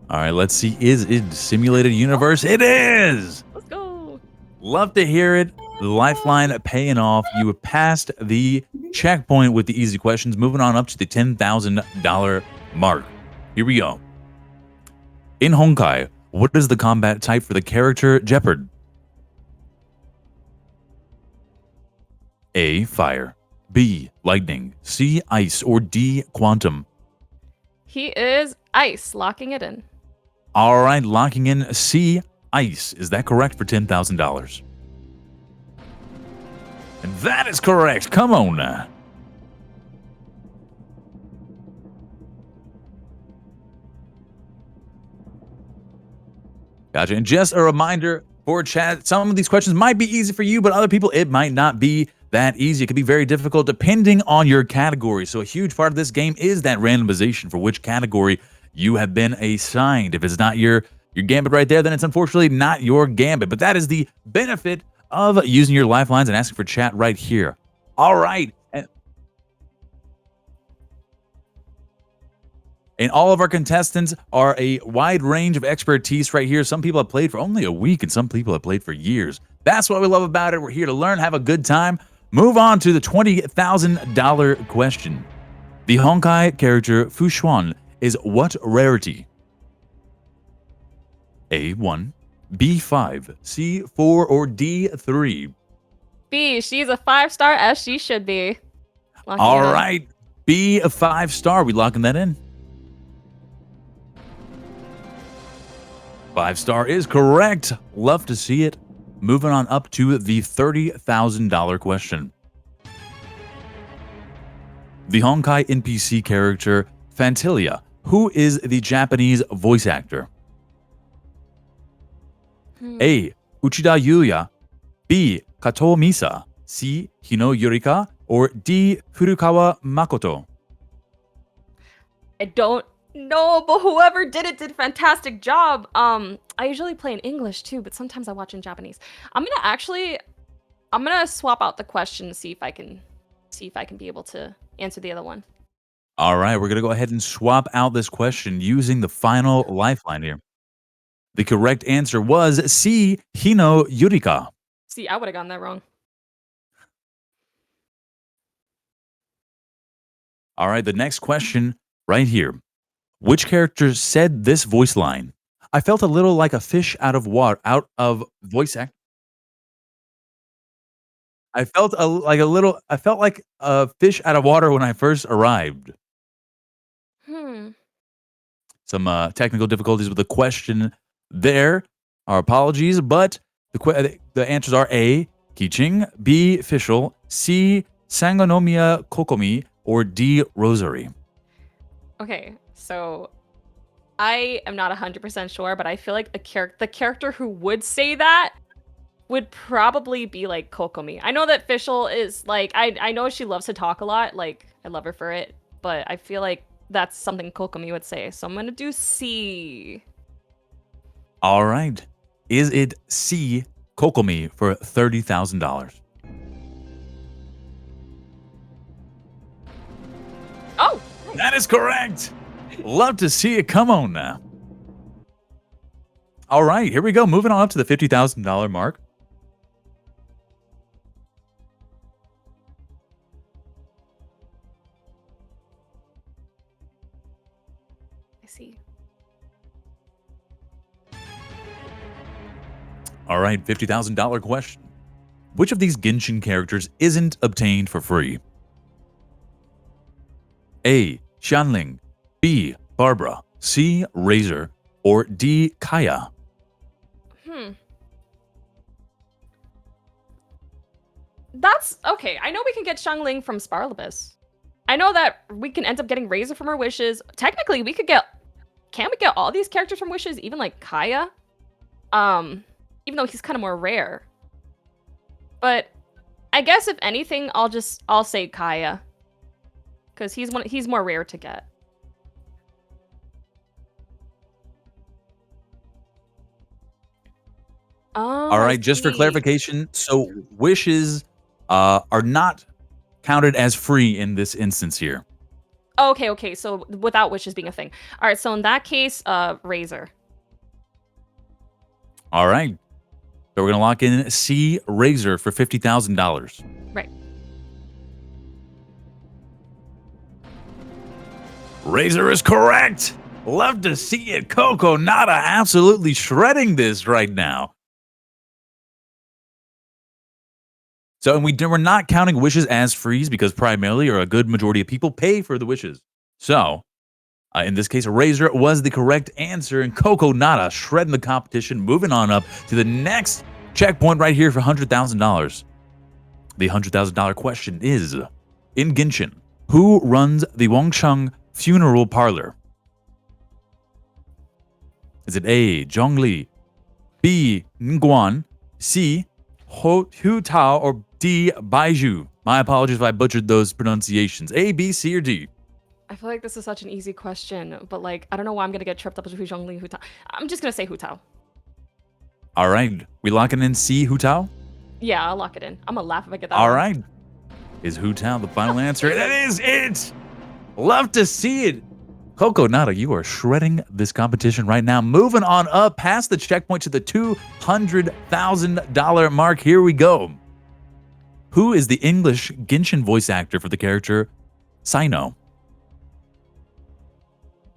All right, let's see. Is it Simulated Universe? It is! Let's go. Love to hear it. The lifeline paying off. You have passed the checkpoint with the easy questions. Moving on up to the $10,000 mark. Here we go. In Honkai, what is the combat type for the character Jeopard? A. Fire. B. Lightning. C. Ice. Or D. Quantum. He is Ice. Locking it in. All right, locking in C. Ice. Is that correct for $10,000? And that is correct. Come on now. Gotcha. And just a reminder for chat, some of these questions might be easy for you, but other people, it might not be that easy. It could be very difficult depending on your category. So a huge part of this game is that randomization for which category you have been assigned. If it's not your gambit right there, then it's unfortunately not your gambit. But that is the benefit of using your lifelines and asking for chat right here. All right. And all of our contestants are a wide range of expertise right here. Some people have played for only a week and some people have played for years. That's what we love about it. We're here to learn, have a good time. Move on to the $20,000 question. The Honkai character Fushuan is what rarity? A1, B5, C4, or D3? B. She's a 5-star as she should be. Locking All it in. right. B, a 5-star. We locking that in? 5-star is correct. Love to see it. Moving on up to the $30,000 question. The Honkai NPC character Fantilia, who is the Japanese voice actor? A. Uchida Yuya, B. Kato Misa, C. Hino Yurika, or D. Furukawa Makoto? I don't know, but whoever did it did a fantastic job. I usually play in English too, but sometimes I watch in Japanese. I'm gonna swap out the question to see if I can be able to answer the other one. All right, we're going to go ahead and swap out this question using the final lifeline here. The correct answer was C. Hino Yurika. See, I would have gotten that wrong. All right, the next question right here. Which character said this voice line? I felt a little like a fish out of water, out of voice act. I felt I felt like a fish out of water when I first arrived. Hmm. Some technical difficulties with the question there. Our apologies, but the answers are A, Kiching, B, Fischl, C, Sangonomiya Kokomi, or D, Rosary. Okay, so I am not 100% sure, but I feel like the character who would say that would probably be like Kokomi. I know that Fischl is like I know she loves to talk a lot, like I love her for it, but I feel like that's something Kokomi would say. So I'm gonna do C. All right. Is it C, Kokomi, for $30,000? Oh! That is correct. Love to see it. Come on now. All right, here we go. Moving on up to the $50,000 mark. I see. All right, $50,000 question. Which of these Genshin characters isn't obtained for free? A, Xianling, B, Barbara, C, Razor, or D, Kaya? That's okay. I know we can get Xiangling from Sparlabus. I know that we can end up getting Razor from her wishes. Technically, we could get. Can't we get all these characters from wishes? Even like Kaya, even though he's kind of more rare. But I guess if anything, I'll say Kaya, because he's more rare to get. Oh, All I right, just for see. clarification, so wishes are not counted as free in this instance here. Okay. So without wishes being a thing. All right. So in that case, Razor. All right. So we're going to lock in C, Razor, for $50,000. Right. Razor is correct. Love to see it. Coco Nada absolutely shredding this right now. So, and we're not counting wishes as frees because primarily, or a good majority of people, pay for the wishes. So, in this case, Razor was the correct answer, and Coco Nada shredding the competition. Moving on up to the next checkpoint right here for $100,000. The $100,000 question is, in Genshin, who runs the Wangcheng funeral parlor? Is it A, Zhongli, B, Nguan, C, Hu Tao, or D, Baiju? My apologies if I butchered those pronunciations. A, B, C, or D? I feel like this is such an easy question, but like I don't know why I'm gonna get tripped up with Zhongli and Hu Tao. I'm just gonna say Hu Tao. All right, we locking in C, Hu Tao? Yeah, I'll lock it in. I'm gonna laugh if I get that All wrong. right. Is Hu Tao the final answer? That is it. Love to see it. Coco Nada, you are shredding this competition right now. Moving on up past the checkpoint to the $200,000 mark. Here we go. Who is the English Genshin voice actor for the character Sino?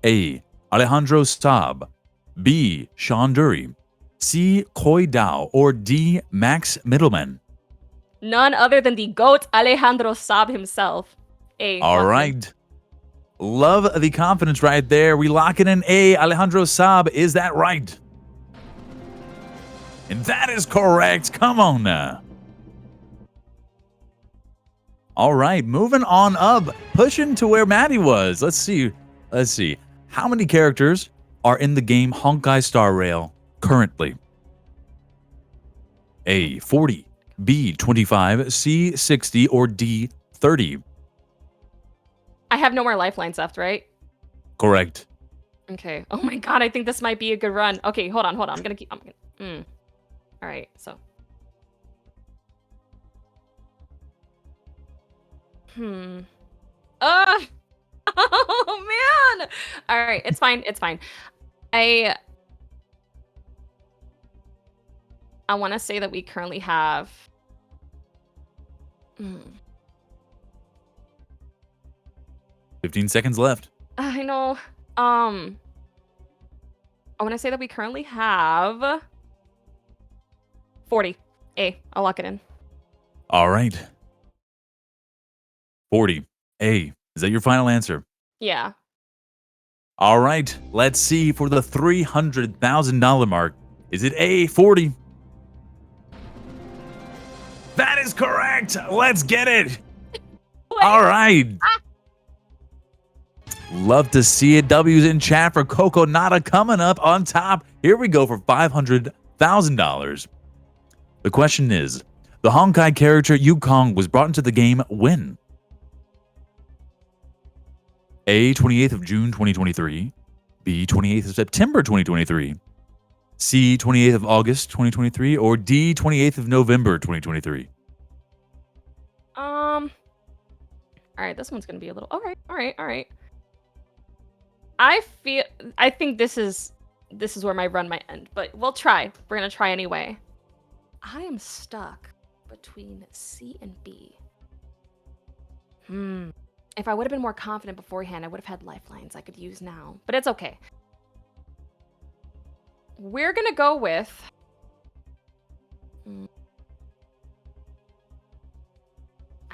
A, Alejandro Saab, B, Sean Dury, C, Koi Dao, or D, Max Middleman? None other than the GOAT Alejandro Saab himself. All right. Love the confidence right there. We lock it in A, Alejandro Saab. Is that right? And that is correct. Come on now. All right, moving on up, pushing to where Maddie was. Let's see. How many characters are in the game Honkai Star Rail currently? A, 40, B, 25, C, 60, or D, 30? I have no more lifelines left, right? Correct. Okay. Oh my god, I think this might be a good run. Okay, hold on. I'm gonna keep. All right. So. Oh man. All right. It's fine. I want to say that we currently have. 15 seconds left. I know. I want to say that we currently have 40. I'll lock it in. All right. 40. Is that your final answer? Yeah. All right. Let's see for the $300,000 mark. Is it A, 40? That is correct. Let's get it. All right. Love to see it. W's in chat for Coco Nada coming up on top. Here we go for $500,000. The question is, the Honkai character Yukong was brought into the game when? A, 28th of June 2023. B, 28th of September 2023. C, 28th of August 2023. Or D, 28th of November 2023. All right, this one's gonna be a little. All right. I think this is where my run might end, but we'll try. We're gonna try anyway. I am stuck between C and B. If I would have been more confident beforehand, I would have had lifelines I could use now, but it's okay. We're gonna go with.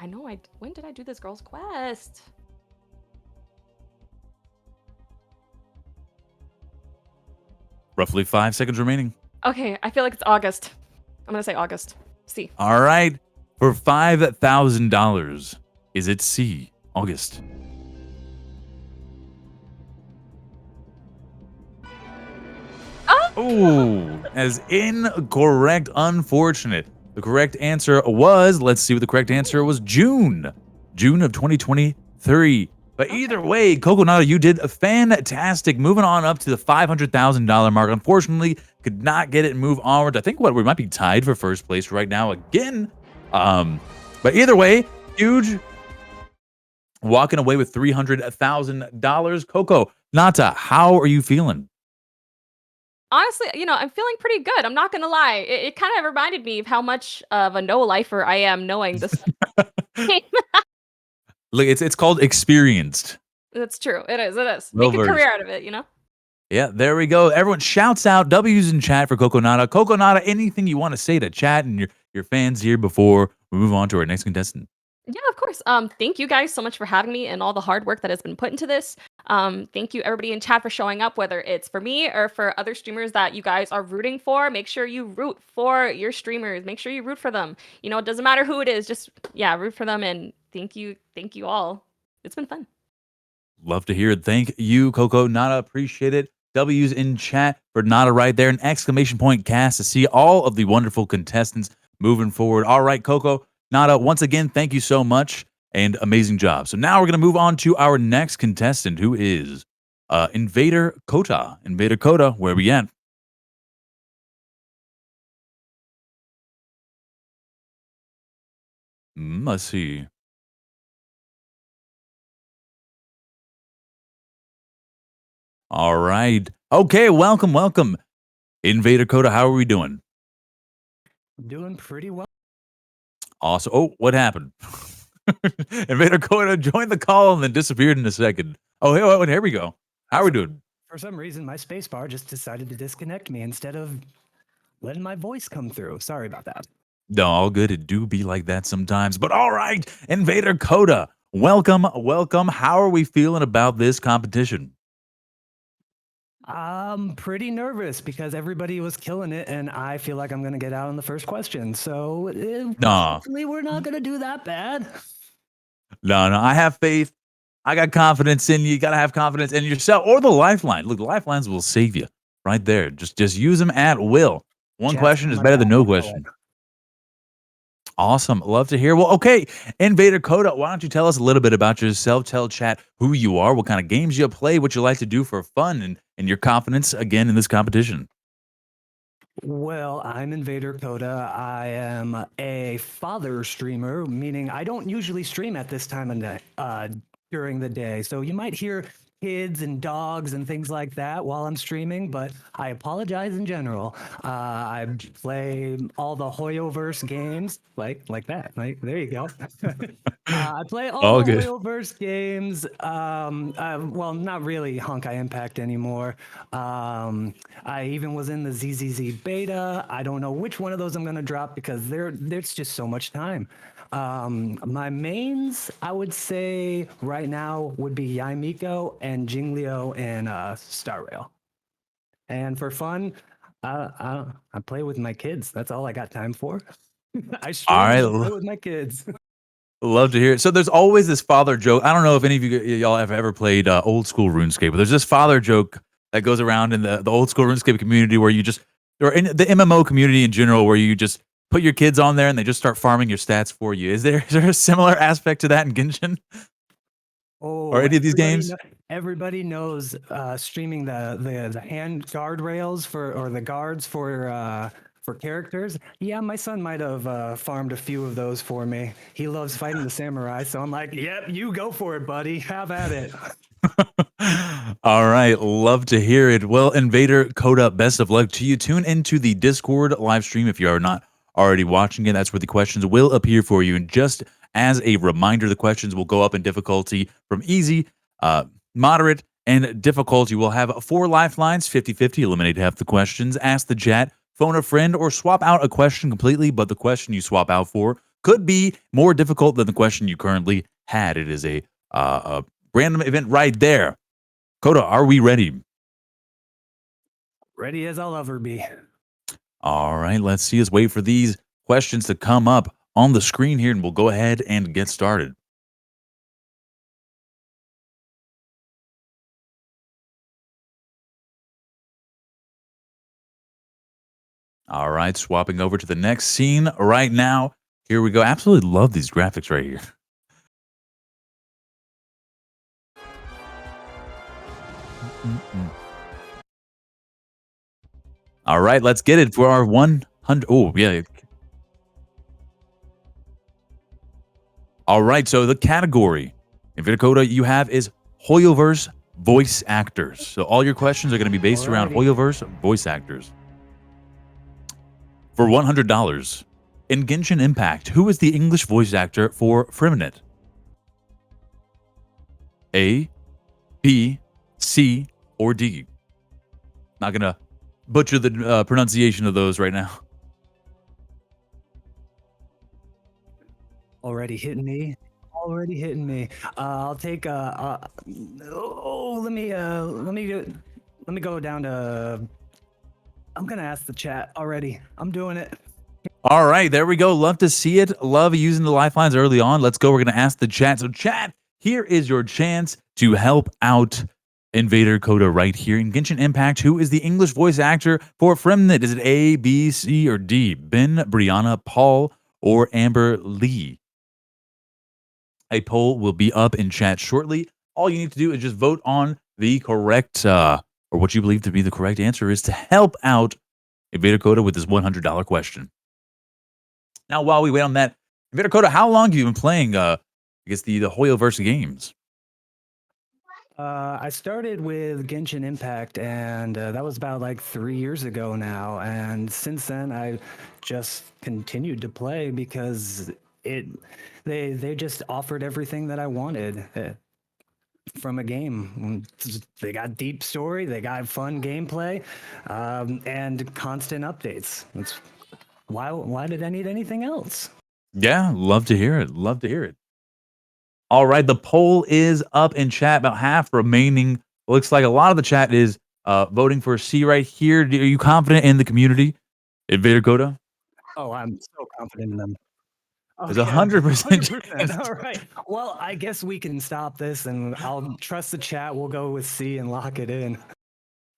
I know. When did I do this girl's quest? Roughly 5 seconds remaining. Okay, I feel like it's August. I'm gonna say August. C. All right. For $5,000, is it C, August? Ooh, as incorrect. Unfortunate. The correct answer was, let's see what the correct answer was, June. June of 2023. But either way, Coco Nada, you did fantastic. Moving on up to the $500,000 mark. Unfortunately, could not get it and move onward. I think we might be tied for first place right now again. But either way, huge. Walking away with $300,000. Coco Nada, how are you feeling? Honestly, I'm feeling pretty good. I'm not gonna lie. It kind of reminded me of how much of a no-lifer I am knowing this game. Look, it's called experienced. That's true. It is. Make a Hoyoverse. career out of it, Yeah, there we go. Everyone shouts out W's in chat for Coco Nada. Coco Nada, anything you want to say to chat and your fans here before we move on to our next contestant? Yeah, of course. Thank you guys so much for having me and all the hard work that has been put into this. Thank you everybody in chat for showing up, whether it's for me or for other streamers that you guys are rooting for. Make sure you root for your streamers. Make sure you root for them. It doesn't matter who it is. Just root for them. And thank you all. It's been fun. Love to hear it. Thank you, Coco Nada. Appreciate it. W's in chat for Nada right there. An exclamation point cast to see all of the wonderful contestants moving forward. All right, Coco Nada, once again, thank you so much and amazing job. So now we're going to move on to our next contestant, who is Invader Kota. Invader Kota, where we at? Let's see. All right. Okay, welcome. Invader Kota, how are we doing? Doing pretty well. Awesome. Oh, what happened? Invader Kota joined the call and then disappeared in a second. Oh, here we go. How are we doing? For some reason, my spacebar just decided to disconnect me instead of letting my voice come through. Sorry about that. No, all good. It do be like that sometimes. But all right, Invader Kota, welcome. How are we feeling about this competition? I'm pretty nervous because everybody was killing it, and I feel like I'm going to get out on the first question. So hopefully we're not going to do that bad. No, I have faith. I got confidence in you. You got to have confidence in yourself or the lifeline. Look, the lifelines will save you right there. Just use them at will. One question is better than no question. Awesome. Love to hear. Well, okay, Invader Kota, why don't you tell us a little bit about yourself? Tell chat who you are, what kind of games you play, what you like to do for fun, and your confidence, again, in this competition. Well, I'm Invader Kota. I am a father streamer, meaning I don't usually stream at this time of night during the day. So you might hear kids and dogs and things like that while I'm streaming, but I apologize in general. I play all the Hoyoverse games, like that. Like there you go. I play all All the good. Hoyoverse games. Well, not really Honkai Impact anymore. I even was in the ZZZ beta. I don't know which one of those I'm gonna drop because there's just so much time. My mains, I would say right now would be Yaimiko and Jingliu and Star Rail. And for fun, I play with my kids. That's all I got time for. I stream All and right. I play with my kids. Love to hear it. So there's always this father joke. I don't know if any of y'all have ever played old school RuneScape, but there's this father joke that goes around in the old school RuneScape community where you just, or in the MMO community in general, where you just put your kids on there and they just start farming your stats for you. Is there a similar aspect to that in Genshin? Oh, Or any of these games? Everybody knows streaming the hand guardrails or the guards for characters. Yeah, my son might have farmed a few of those for me. He loves fighting the samurai, so I'm like, yep, you go for it, buddy. Have at it. All right, love to hear it. Well, Invader Coda, best of luck to you. Tune into the Discord live stream if you are not already watching it. That's where the questions will appear for you. And just as a reminder, the questions will go up in difficulty from easy, moderate, and difficulty. We'll have 4 lifelines, 50-50, eliminate half the questions, ask the chat, phone a friend, or swap out a question completely, but the question you swap out for could be more difficult than the question you currently had. It is a random event right there. Coda, are we ready? Ready as I'll ever be. All right, let's see. Let's wait for these questions to come up on the screen here, and we'll go ahead and get started. All right, swapping over to the next scene right now. Here we go. Absolutely love these graphics right here. All right, let's get it for our 100. Oh, yeah. All right, so the category in Vitacoda you have is Hoyoverse voice actors. So all your questions are going to be based around Hoyoverse voice actors. For $100, in Genshin Impact, who is the English voice actor for Freminet? A, B, C, or D? Not going to butcher the pronunciation of those right now. Already hitting me. I'll take let me go down to I'm gonna ask the chat already. I'm doing it. All right, there we go. Love to see it. Love using the lifelines early on. Let's go. We're going to ask the chat. So chat, here is your chance to help out Invader Coda right here in Genshin Impact. Who is the English voice actor for Freminet? Is it A, B, C, or D? Ben, Brianna, Paul, or Amber Lee? A poll will be up in chat shortly. All you need to do is just vote on the correct, or what you believe to be the correct answer is to help out Invader Coda with this $100 question. Now, while we wait on that, Invader Coda, how long have you been playing, I guess, the Hoyoverse games? I started with Genshin Impact, and that was about like 3 years ago now. And since then, I just continued to play because they just offered everything that I wanted from a game. They got deep story, they got fun gameplay, and constant updates. Why did I need anything else? Yeah, love to hear it. Love to hear it. All right, the poll is up in chat. About half remaining. Looks like a lot of the chat is voting for C right here. Are you confident in the community, Invader Coda? Oh, I'm so confident in them. There's 100%. 100%. All right. Well, I guess we can stop this, and I'll trust the chat. We'll go with C and lock it in.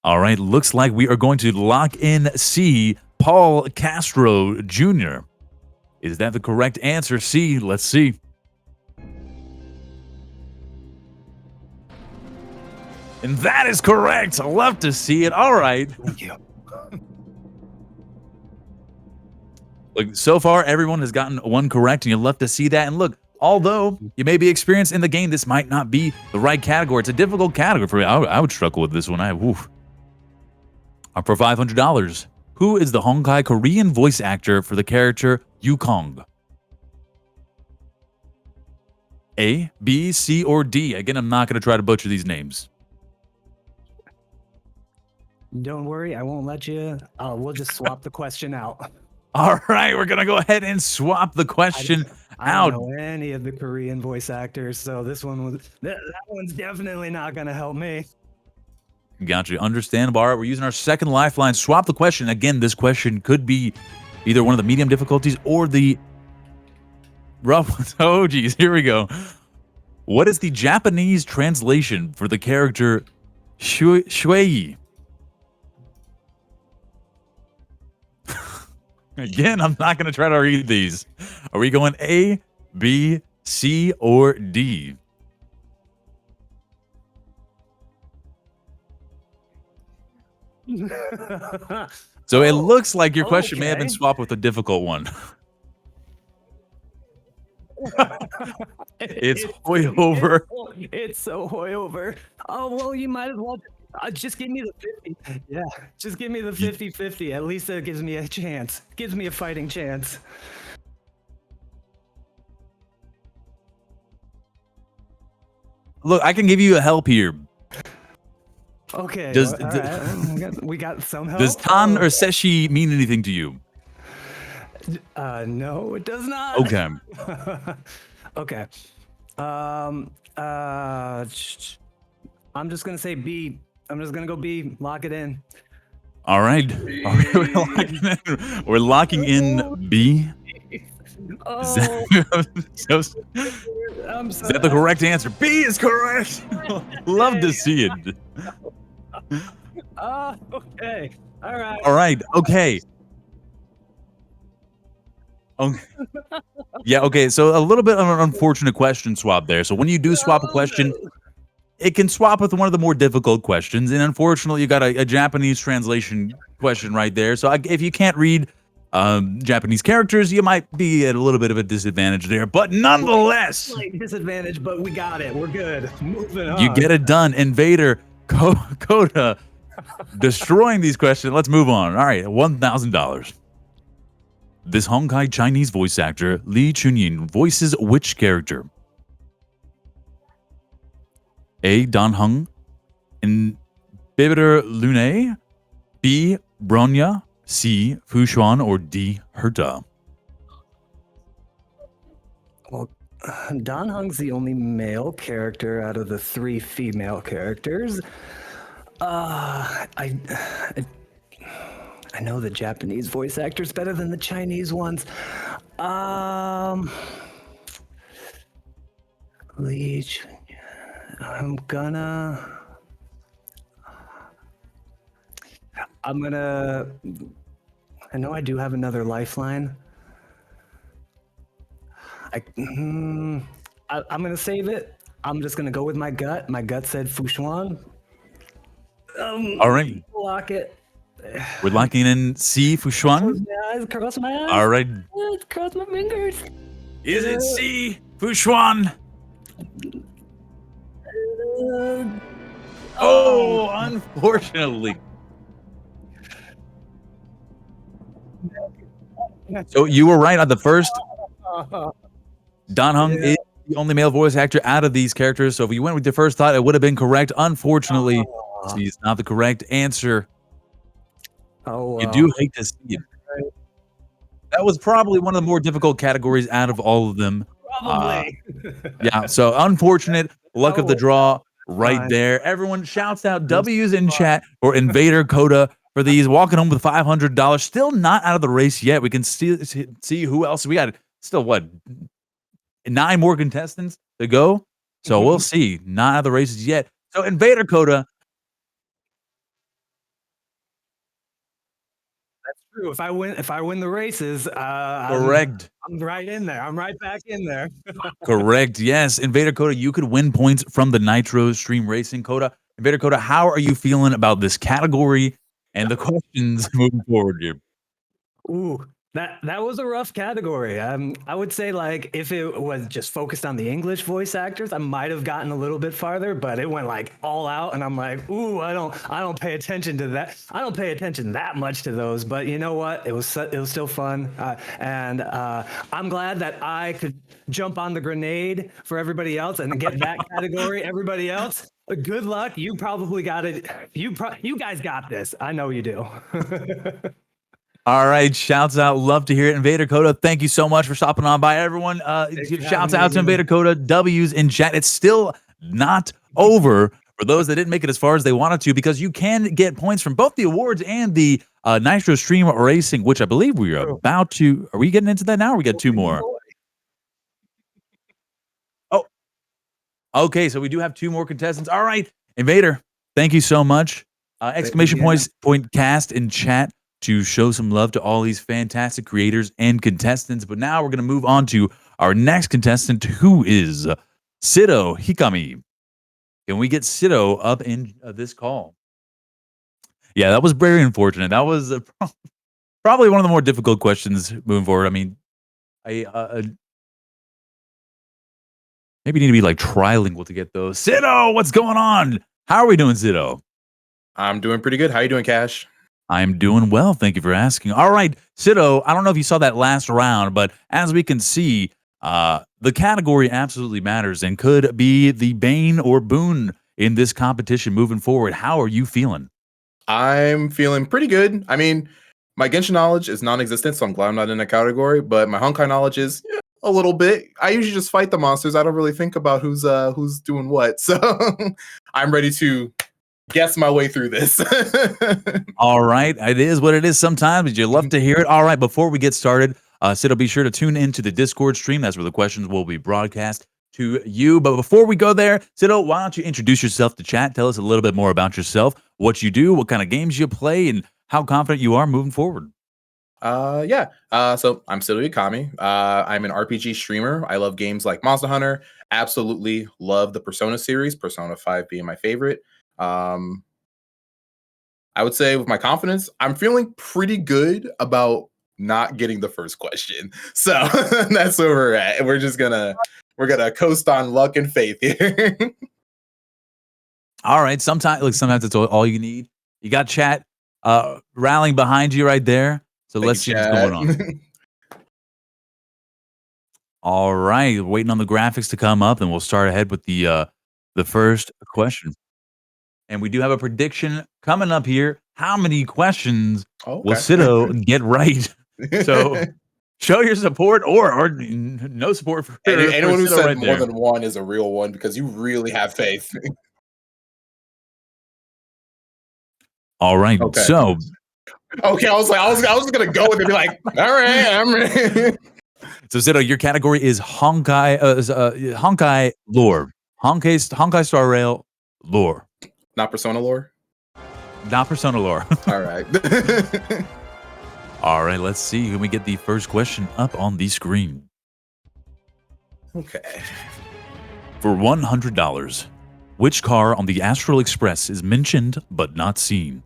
All right, looks like we are going to lock in C, Paul Castro Jr. Is that the correct answer? C, let's see. And that is correct. I love to see it. All right. Thank you. Look, so far, everyone has gotten one correct, and you love to see that. And look, Although you may be experienced in the game, this might not be the right category. It's a difficult category for me. I would struggle with this one. For $500, who is the Honkai Korean voice actor for the character Yukong? A, B, C, or D? Again, I'm not going to try to butcher these names. Don't worry, I won't let you. We'll just swap the question out. All right, we're going to go ahead and swap the question I out. don't know any of the Korean voice actors, so this one was that one's definitely not going to help me. Gotcha. Understandable. All right, we're using our second lifeline. Swap the question. Again, this question could be either one of the medium difficulties or the rough ones. Oh, geez. Here we go. What is the Japanese translation for the character Shuei? Again, I'm not going to try to read these. Are we going A, B, C, or D? So it looks like your question may have been swapped with a difficult one. It's Hoyover. It's so Hoyover. Oh, well, you might as well just give me the 50. Yeah, just give me the 50-50. At least that gives me a chance. Gives me a fighting chance. Look, I can give you a help here. Okay, Does, all right. We got some help. Does Tan or Seshi mean anything to you? No, it does not. Okay. Okay. I'm just gonna say B. I'm just gonna go B. Lock it in. All right. We're locking in B. Is that the correct answer? B is correct. Love to see it. Okay. All right. All right. Okay. Okay. Yeah, okay. So a little bit of an unfortunate question swap there. So when you do swap a question, it can swap with one of the more difficult questions. And unfortunately, you got a Japanese translation question right there. So if you can't read Japanese characters, you might be at a little bit of a disadvantage there. But nonetheless, Slight disadvantage, but we got it. We're good. Moving on. you get it done. Invader Coda destroying these questions. Let's move on. All right, $1,000. This Honkai Chinese voice actor, Lee Chunyin, voices which character? A. Dan Heng, in Bibiter Lune, B. Bronya, C. Fushuan, or D. Herta? Well, Dan Heng's the only male character out of the 3 female characters. I know the Japanese voice actors better than the Chinese ones. Leech. I know I do have another lifeline. I'm gonna save it. I'm just gonna go with my gut. My gut said Fushuan. All right. Lock it. We're locking in C. Fushuan. Cross my eyes. All right. Cross my fingers. Is it C. Fushuan? Oh, unfortunately. So you were right on the first. Dan Heng is the only male voice actor out of these characters. So if you went with your first thought, it would have been correct. Unfortunately, C is not the correct answer. You do hate to see it. That was probably one of the more difficult categories out of all of them. Probably. Yeah, so unfortunate luck of the draw right there. Everyone shouts out W's in chat for Invader Coda for these. Walking home with $500. Still not out of the race yet. We can still see who else we got. Still, what, 9 more contestants to go? So we'll see. Not out of the races yet. So Invader Coda. That's true. If I win the races, Correct. I'm right in there. I'm right back in there. Correct. Yes. Invader Coda, you could win points from the Nitro Stream Racing Coda. Invader Coda, how are you feeling about this category and the questions moving forward here? Ooh, That was a rough category. I would say like if it was just focused on the English voice actors, I might have gotten a little bit farther, but it went like all out, and I'm like, ooh, I don't pay attention to that. I don't pay attention that much to those. But you know what? It was still fun, and I'm glad that I could jump on the grenade for everybody else and get that category. Everybody else, good luck. You probably got it. You guys got this. I know you do. All right, shouts out. Love to hear it. Invader Coda, thank you so much for stopping on by. Everyone, shouts out to Invader Coda. W's in chat. It's still not over for those that didn't make it as far as they wanted to, because you can get points from both the awards and the Nitro Stream Racing, which I believe we are about to. Are we getting into that now? Or we got two more. Oh, okay. So we do have two more contestants. All right, Invader, thank you so much. Exclamation point cast in chat to show some love to all these fantastic creators and contestants. But now we're going to move on to our next contestant, who is Sido Hikami. Can we get Sido up in this call? Yeah, that was very unfortunate. That was probably one of the more difficult questions moving forward. I mean, maybe you need to be like trilingual to get those. Sido, what's going on? How are we doing, Sido? I'm doing pretty good. How you doing, Cash? I'm doing well. Thank you for asking. All right, Sido, I don't know if you saw that last round, but as we can see, the category absolutely matters and could be the bane or boon in this competition moving forward. How are you feeling? I'm feeling pretty good. I mean, my Genshin knowledge is non-existent, so I'm glad I'm not in that category, but my Honkai knowledge is a little bit. I usually just fight the monsters. I don't really think about who's doing what. So I'm ready to guess my way through this. All right. It is what it is sometimes, but you love to hear it. All right. Before we get started, Sido, be sure to tune into the Discord stream. That's where the questions will be broadcast to you. But before we go there, Sido, why don't you introduce yourself to chat? Tell us a little bit more about yourself, what you do, what kind of games you play, and how confident you are moving forward. So I'm Sido Hikami. I'm an RPG streamer. I love games like Monster Hunter. Absolutely love the Persona series, Persona 5 being my favorite. I would say with my confidence, I'm feeling pretty good about not getting the first question. So that's where we're at. We're gonna coast on luck and faith here. All right. Sometimes it's all you need. You got chat rallying behind you right there. So let's see what's going on. All right. Waiting on the graphics to come up, and we'll start ahead with the first question. And we do have a prediction coming up here. How many questions will Sido get right? So show your support or no support for anyone who said right more there. than one is a real one, because you really have faith. All right. Okay. So okay, I was gonna go with it and be like, all right, I'm ready. So Sido, your category is Honkai lore. Honkai Star Rail lore. Not Persona lore? Not Persona lore. All right. All right, let's see. Can we get the first question up on the screen? Okay. For $100, which car on the Astral Express is mentioned but not seen?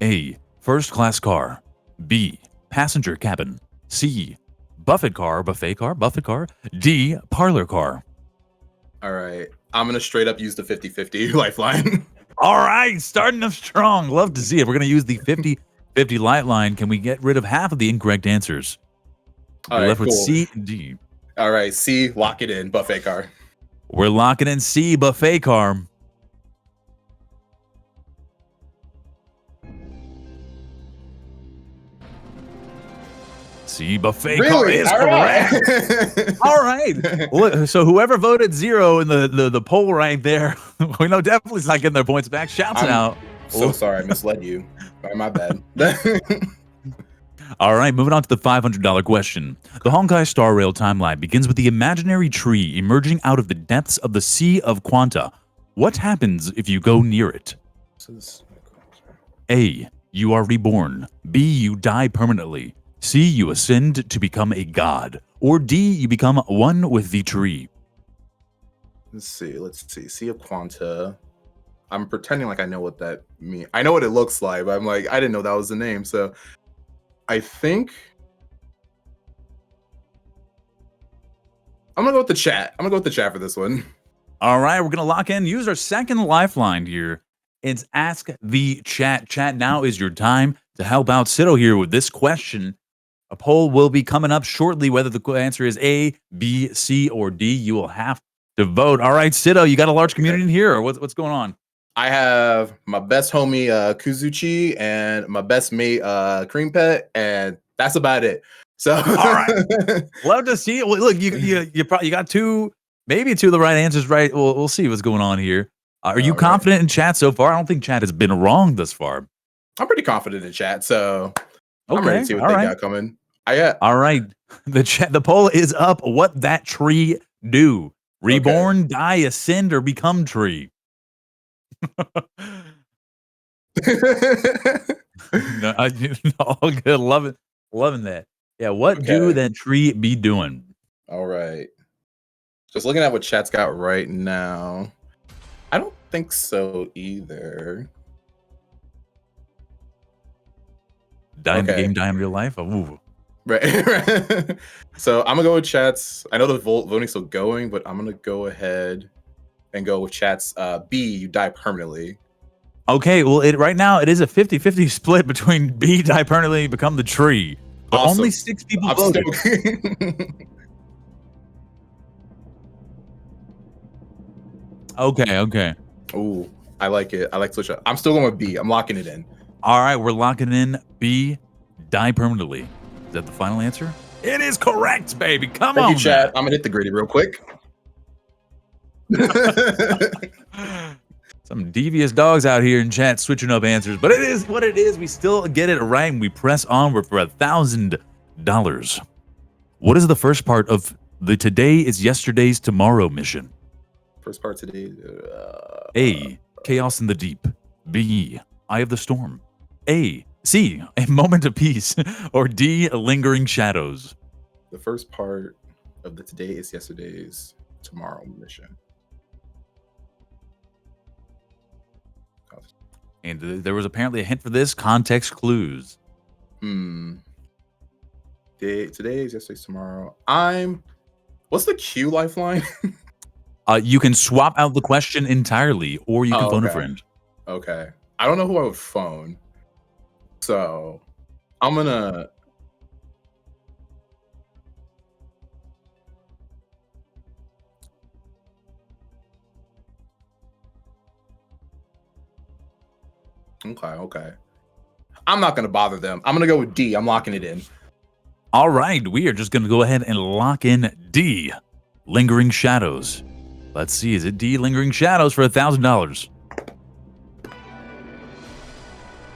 A. First class car. B. Passenger cabin. C. Buffet car. D. Parlor car. All right. I'm going to straight up use the 50-50 lifeline. All right. Starting off strong. Love to see it. We're going to use the 50-50 lifeline. Can we get rid of half of the incorrect answers? All We're right, left with cool. C and D. All right. C. Lock it in. Buffet car. We're locking in C. Buffet car. See, buffet car is correct. All right. Well, so whoever voted 0 in the poll right there, we know definitely is not getting their points back. Shouts out. So sorry, I misled you. My bad. All right, moving on to the $500 question. The Honkai Star Rail timeline begins with the imaginary tree emerging out of the depths of the Sea of Quanta. What happens if you go near it? A. You are reborn. B. You die permanently. C. You ascend to become a god. Or D. You become one with the tree. Let's see. Sea of Quanta. I'm pretending like I know what that means. I know what it looks like, but I'm like, I didn't know that was the name. So I think I'm gonna go with the chat. I'm gonna go with the chat for this one. All right, we're gonna lock in. Use our second lifeline here. It's Ask the Chat. Chat, now is your time to help out Sido here with this question. A poll will be coming up shortly. Whether the answer is A, B, C, or D, you will have to vote. All right, Sido, you got a large community in here, or what's going on? I have my best homie Kuzuchi and my best mate Cream Pet, and that's about it. So all right, love to see it. Well, look, you probably got maybe two of the right answers right. We'll see what's going on here. Are you confident in chat so far? I don't think chat has been wrong thus far. I'm pretty confident in chat, so okay, I'm ready to see what they got coming. All right, the poll is up. What that tree do? Reborn, die, ascend, or become tree? No, all good. Loving that. Yeah, what do that tree be doing? All right. Just looking at what chat's got right now. I don't think so either. Die in the game, die in real life? Ooh. Right. So I'm gonna go with chat's. I know the voting's still going, but I'm gonna go ahead and go with chat's B, you die permanently. Okay, well, right now it is a 50-50 split between B, die permanently, become the tree. But Awesome. only 6 people voted. Okay. Ooh, I like it. I like switch up. I'm still going with B. I'm locking it in. All right, we're locking in B, die permanently. Is that the final answer? It is correct, baby. Come on. Thank you, chat. I'm gonna hit the gritty real quick. Some devious dogs out here in chat switching up answers, but it is what it is. We still get it right, and we press onward for $1,000. What is the first part of the Today is Yesterday's Tomorrow mission? First part today. A, Chaos in the Deep. B, Eye of the Storm. C, A Moment of Peace. Or D, Lingering Shadows. The first part of the Today is Yesterday's Tomorrow mission. And there was apparently a hint for this. Context clues. Today is Yesterday's Tomorrow. What's the Q lifeline? You can swap out the question entirely, or you can phone a friend. Okay. I don't know who I would phone. So I'm gonna. Okay. I'm not gonna bother them. I'm gonna go with D. I'm locking it in. All right, we are just gonna go ahead and lock in D, Lingering Shadows. Let's see, is it D, Lingering Shadows for $1,000?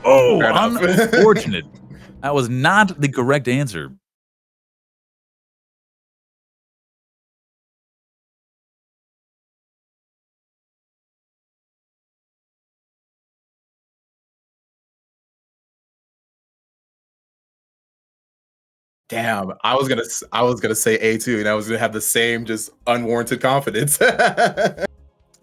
Oh, unfortunate. That was not the correct answer. Damn, I was gonna say A too, and I was gonna have the same just unwarranted confidence.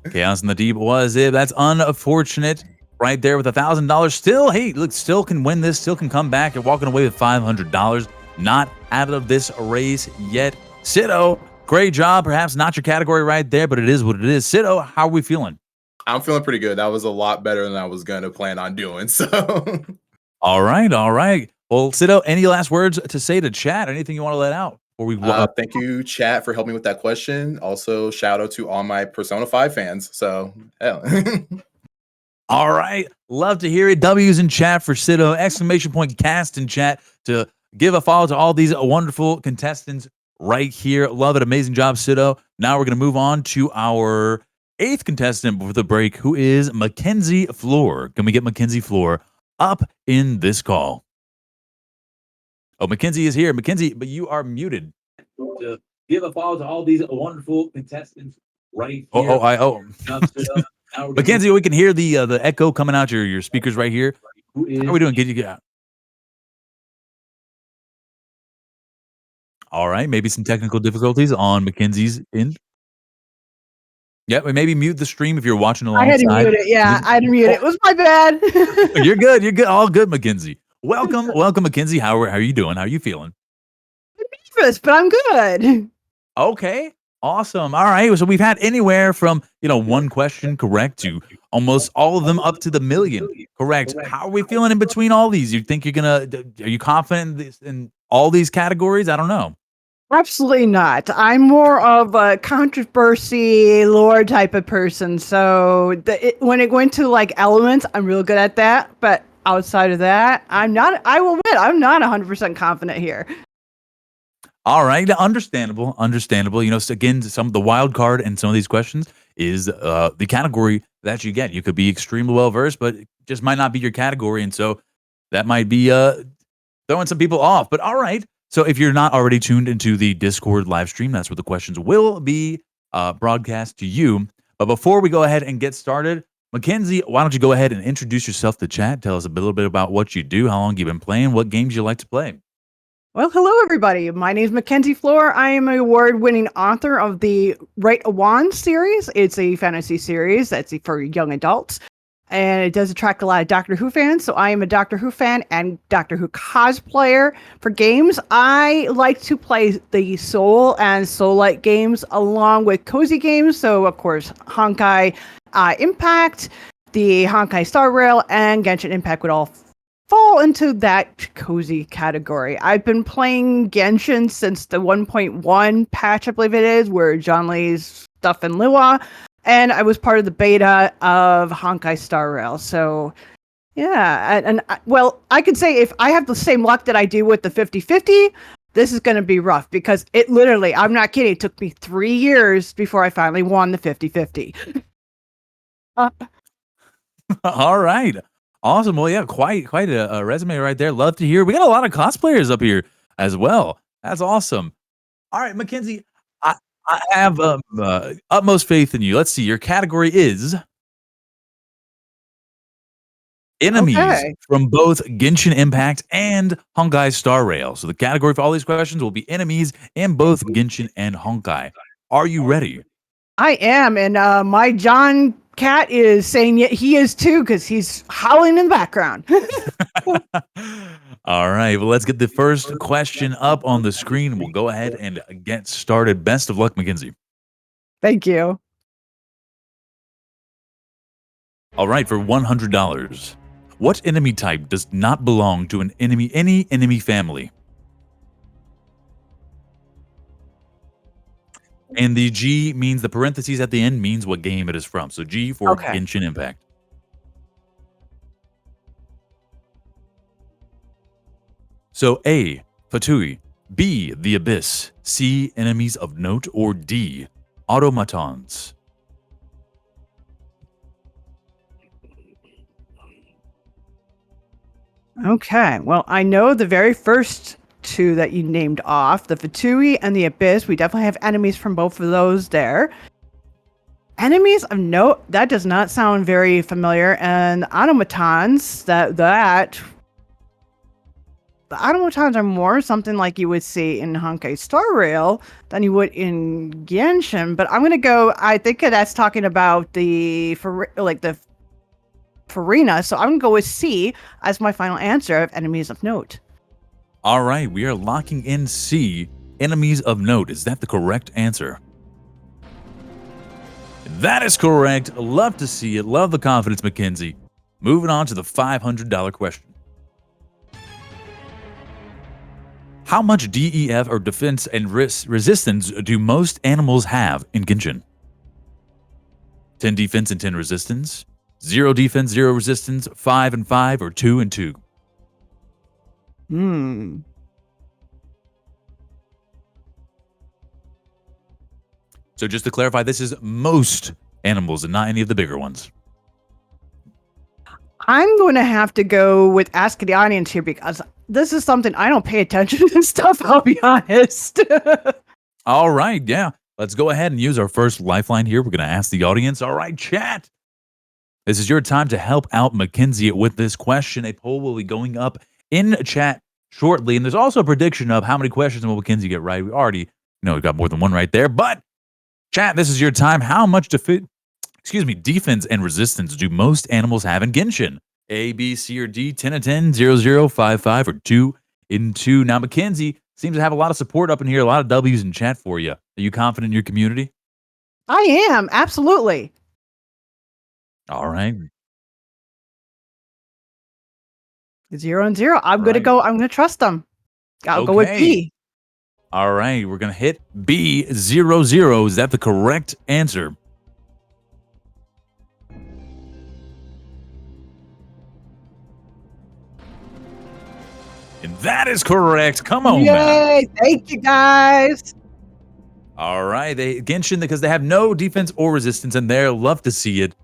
Chaos in the Deep was it. That's unfortunate. Right there with $1,000. Still, hey, look, still can win this. Still can come back. You're walking away with $500. Not out of this race yet. Sido, great job. Perhaps not your category right there, but it is what it is. Sido, how are we feeling? I'm feeling pretty good. That was a lot better than I was gonna plan on doing. So, all right. Well, Sido, any last words to say to chat? Anything you want to let out? Thank you, chat, for helping me with that question. Also, shout out to all my Persona 5 fans. So, hell. All right. Love to hear it. W's in chat for Sido. Exclamation point cast in chat to give a follow to all these wonderful contestants right here. Love it. Amazing job, Sido. Now we're going to move on to our 8th contestant before the break, who is Mackenzie Floor. Can we get Mackenzie Floor up in this call? Oh, Mackenzie is here. Mackenzie, but you are muted. To give a follow to all these wonderful contestants right here. Mackenzie, we can hear the echo coming out your speakers right here. How are we doing? Can you get out? All right, maybe some technical difficulties on Mackenzie's end. Yeah, maybe mute the stream if you're watching alongside. I had to mute it. Yeah, I had to mute it. It was my bad. You're good. All good, Mackenzie. welcome, Mackenzie. How are you doing? How are you feeling? Nervous, but I'm good. Okay, awesome. All right, so we've had anywhere from one question correct to almost all of them up to the million correct. How are we feeling in between all these? You think are you confident in all these categories? I don't know. Absolutely not. I'm more of a controversy lore type of person. So when it went to like elements, I'm real good at that. But outside of that, I'm not. I will admit, I'm not 100% confident here. All right, understandable. So again, some of the wild card in some of these questions is the category that you get. You could be extremely well versed, but it just might not be your category, and so that might be throwing some people off. But all right, so if you're not already tuned into the Discord live stream, that's where the questions will be broadcast to you. But before we go ahead and get started, Mackenzie, why don't you go ahead and introduce yourself to chat? Tell us a little bit about what you do, how long you've been playing, what games you like to play. Well, hello everybody. My name is Mackenzie Floor. I am an award-winning author of the Right a Wand series. It's a fantasy series that's for young adults, and it does attract a lot of Doctor Who fans. So I am a Doctor Who fan and Doctor Who cosplayer. For games, I like to play the Soul and Soul-like games along with cozy games. So of course, Honkai Impact, the Honkai Star Rail, and Genshin Impact would all fall into that cozy category. I've been playing Genshin since the 1.1 patch, I believe it is, where John Lee's stuff in Lua, and I was part of the beta of Honkai Star Rail. So, yeah, and well, I could say if I have the same luck that I do with the 50/50, this is going to be rough because it literally, I'm not kidding, it took me 3 years before I finally won the 50/50. All right. Awesome. Well, yeah, quite a resume right there. Love to hear. We got a lot of cosplayers up here as well. That's awesome. All right, Mackenzie, I have utmost faith in you. Let's see. Your category is enemies from both Genshin Impact and Honkai Star Rail. So the category for all these questions will be enemies in both Genshin and Honkai. Are you ready? I am, and my John Cat is saying he is too because he's howling in the background. All right, well, let's get the first question up on the screen. We'll go ahead and get started. Best of luck, Mackenzie. Thank you. All right, for $100, what enemy type does not belong to any enemy family? And the G means the parentheses at the end means what game it is from. So G for Genshin Impact. So A, Fatui, B, the Abyss, C, enemies of note, or D, automatons. Okay, well, I know the very first two that you named off, the Fatui and the Abyss. We definitely have enemies from both of those there. Enemies of note, that does not sound very familiar. And automatons, the automatons are more something like you would see in Honkai Star Rail than you would in Genshin. But I'm gonna go. I think that's talking about the Farina. So I'm gonna go with C as my final answer of enemies of note. All right, we are locking in C, enemies of note. Is that the correct answer? That is correct. Love to see it. Love the confidence, Mackenzie. Moving on to the $500 question. How much DEF or defense and resistance do most animals have in Genshin? 10 defense and 10 resistance, 0 defense, 0 resistance, 5 and 5, or 2 and 2? So just to clarify, this is most animals and not any of the bigger ones. I'm going to have to go with Ask the Audience here because this is something I don't pay attention to stuff, I'll be honest. All right, yeah. Let's go ahead and use our first lifeline here. We're going to ask the audience. All right, chat. This is your time to help out Mackenzie with this question. A poll will be going up in chat shortly. And there's also a prediction of how many questions will Mackenzie get right. We already we got more than one right there. But chat, this is your time. How much defense and resistance do most animals have in Genshin? A, B, C, or D? 10 and 10, 0, 0, 5, 5, or 2 in 2. Now, Mackenzie seems to have a lot of support up in here, a lot of W's in chat for you. Are you confident in your community? I am, absolutely. All right. 0 and 0. I'm Right. gonna trust them. I'll go with Okay. B. All right, we're going to hit B, 0, 0. Is that the correct answer? And that is correct. Come on, man. Yay! Thank you, guys. All right, Genshin, because they have no defense or resistance, and they're love to see it.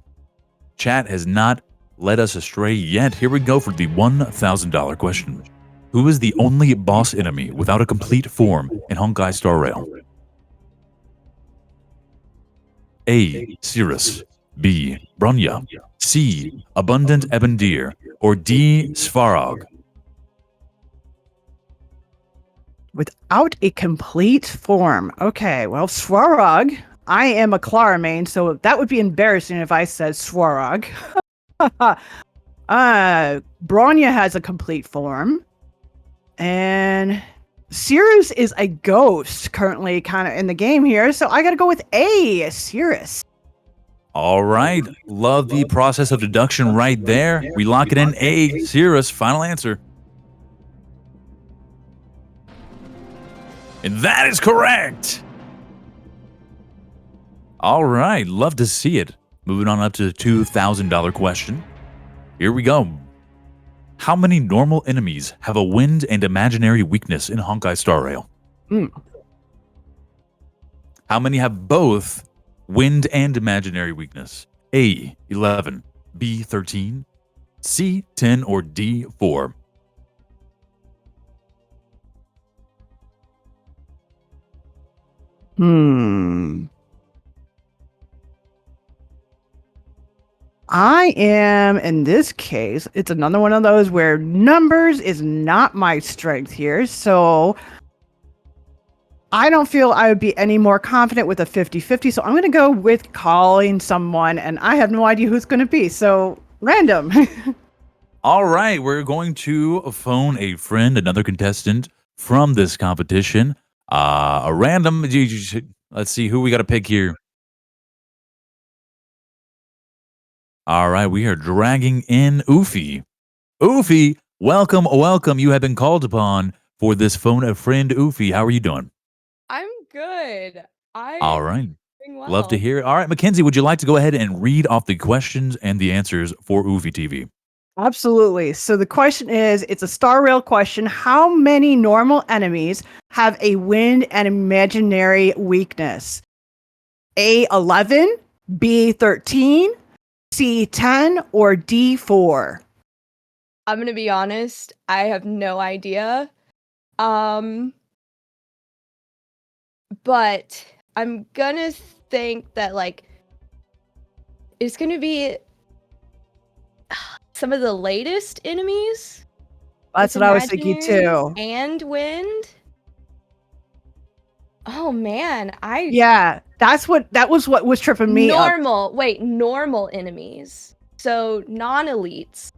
Chat has not led us astray yet. Here we go for the $1,000 question. Who is the only boss enemy without a complete form in Honkai Star Rail? A. Cirrus. B. Bronya. C. Abundant Ebendir. Or D. Svarog. Without a complete form. Okay, well, Svarog. I am a Clara main, so that would be embarrassing if I said Svarog. Bronya has a complete form. And Cirrus is a ghost currently kind of in the game here, so I gotta go with A, Cirrus. All right. Love the process of deduction right there. We lock it in. A. Cirrus. Final answer. And that is correct. All right. Love to see it. Moving on up to the $2,000 question. Here we go. How many normal enemies have a wind and imaginary weakness in Honkai Star Rail? How many have both wind and imaginary weakness? A, 11, B, 13, C, 10, or D, 4? I am, in this case, it's another one of those where numbers is not my strength here, so I don't feel I would be any more confident with a 50-50, so I'm going to go with calling someone, and I have no idea who's going to be, so random. All right, we're going to phone a friend, another contestant from this competition. A random, let's see who we got to pick here. All right, we are dragging in Oofy. Oofy, welcome, welcome. You have been called upon for this phone a friend, Oofy. How are you doing? I'm good. All right. Doing Love to well. hear it. All right, Mackenzie, would you like to go ahead and read off the questions and the answers for Oofy TV? Absolutely. So the question is, it's a Star Rail question. How many normal enemies have a wind and imaginary weakness? A, 11, B, 13, C, 10, or D, 4? I'm gonna be honest. I have no idea. But I'm gonna think that like it's gonna be some of the latest enemies. That's with what I was thinking imaginary too. And wind. Oh man, Yeah, that was what was tripping me up. normal enemies. So non-elites.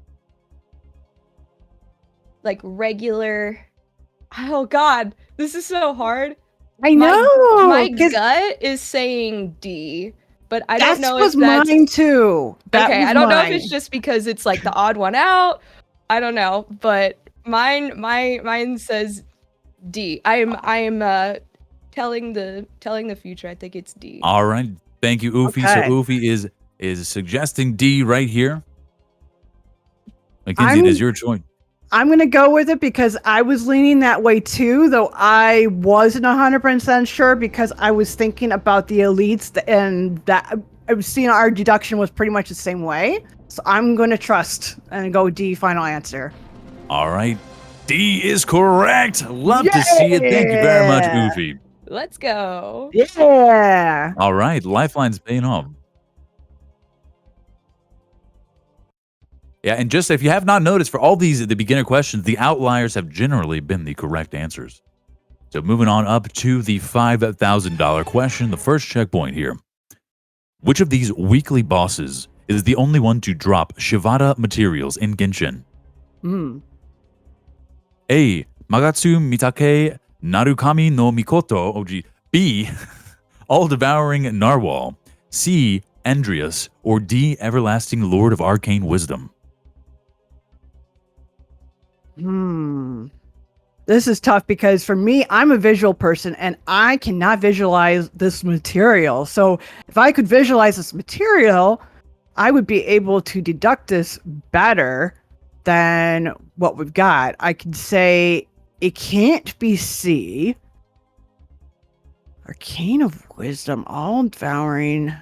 Like regular. Oh god, this is so hard. I know. My 'cause gut is saying D, but I that don't know was if that's mine too. That okay. was I don't know if mine. it's just because it's like the odd one out. I don't know, but mine says D. I am telling the future. I think it's D. All right. Thank you, Oofy. So Okay. Oofy is suggesting D right here. Mackenzie, it is your choice. I'm going to go with it because I was leaning that way too, though I wasn't 100% sure because I was thinking about the elites and that I was seeing our deduction was pretty much the same way. So I'm going to trust and go D, final answer. All right. D is correct. Love to see it. Thank you very much, Yeah. Oofy. Let's go. Yeah. All right. Lifeline's paying off. Yeah, and just if you have not noticed, for all these the beginner questions, the outliers have generally been the correct answers. So moving on up to the $5,000 question, the first checkpoint here. Which of these weekly bosses is the only one to drop Shibata materials in Genshin? Hmm. A. Magatsu Mitake Narukami no Mikoto. Oh, gee. B. All-devouring Narwhal. C. Andreas. Or D. Everlasting Lord of Arcane Wisdom. This is tough because for me, I'm a visual person and I cannot visualize this material. So if I could visualize this material, I would be able to deduct this better than what we've got. I could say it can't be C. Arcane of Wisdom, all devouring.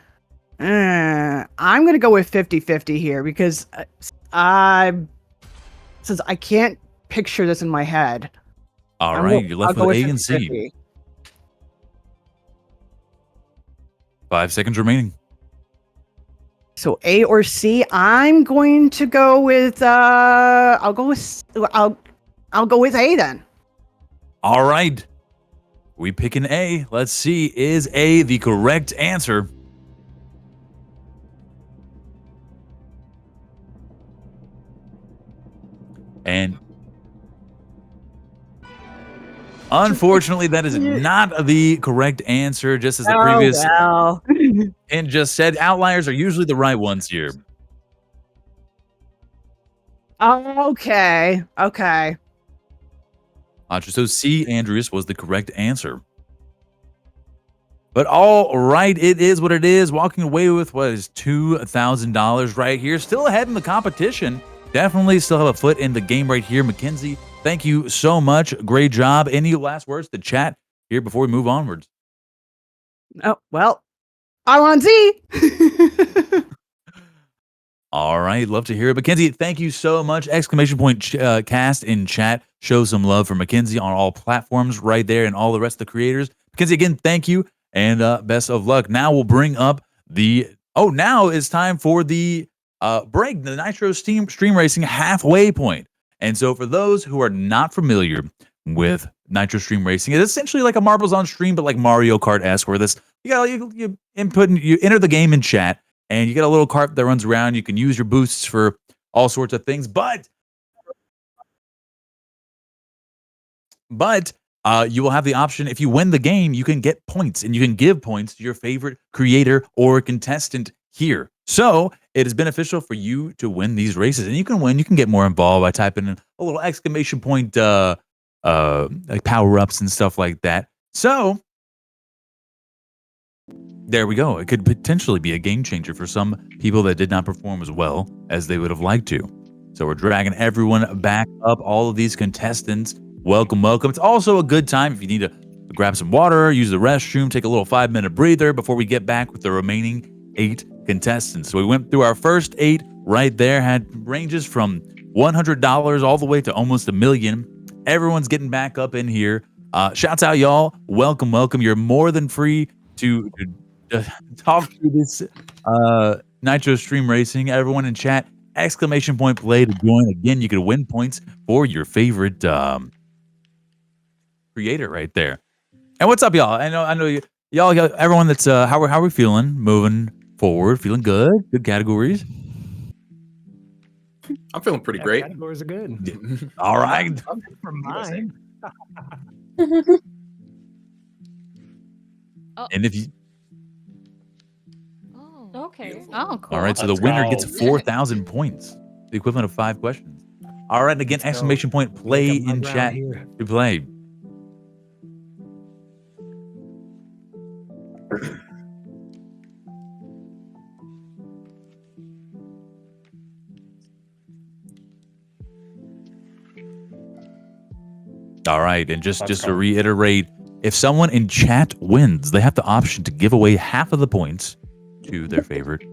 I'm going to go with 50-50 here because since I can't picture this in my head. All right, you're left I'll with go A and C. 50-50. 5 seconds remaining. So A or C, I'm going to go with I'll go with A then. All right. We pick an A. Let's see. Is A the correct answer? And unfortunately, that is not the correct answer, just as the previous and just said. Outliers are usually the right ones here. Okay. So C, Andreas, was the correct answer. But all right, it is what it is. Walking away with what is $2,000 right here. Still ahead in the competition. Definitely still have a foot in the game right here. Mackenzie, thank you so much. Great job. Any last words to chat here before we move onwards? Oh, well, I'm on Z. All right, love to hear it. Mackenzie, thank you so much. Exclamation point cast in chat. Show some love for Mackenzie on all platforms right there and all the rest of the creators. Mackenzie, again, thank you and best of luck. Now we'll bring up now it's time for the break, the Nitro Stream Racing halfway point. And so for those who are not familiar with Nitro Stream Racing, it's essentially like a Marbles on Stream, but like Mario Kart-esque, where you enter the game in chat, and you get a little cart that runs around. You can use your boosts for all sorts of things, but you will have the option, if you win the game, you can get points, and you can give points to your favorite creator or contestant here. So it is beneficial for you to win these races, and you can win. You can get more involved by typing in a little exclamation point, like power-ups and stuff like that. So there we go. It could potentially be a game changer for some people that did not perform as well as they would have liked to. So we're dragging everyone back up, all of these contestants. Welcome. It's also a good time if you need to grab some water, use the restroom, take a little 5-minute breather before we get back with the remaining 8 contestants. So we went through our first 8 right there, had ranges from $100 all the way to almost $1 million. Everyone's getting back up in here. Shouts out, y'all. Welcome. You're more than free to talk through this Nitro Stream Racing. Everyone in chat, exclamation point play to join. Again, you could win points for your favorite creator right there. And what's up, y'all? I know y'all, everyone that's how are we feeling moving forward? Feeling good? Good categories? I'm feeling pretty great. Categories are good. All right. I'm good for mine. And if you Okay. Oh, cool. all right, so the winner gets 4,000 points, the equivalent of 5 questions. All right, and again, exclamation point play in chat to play. All right, and just to reiterate, if someone in chat wins, they have the option to give away half of the points to their favorite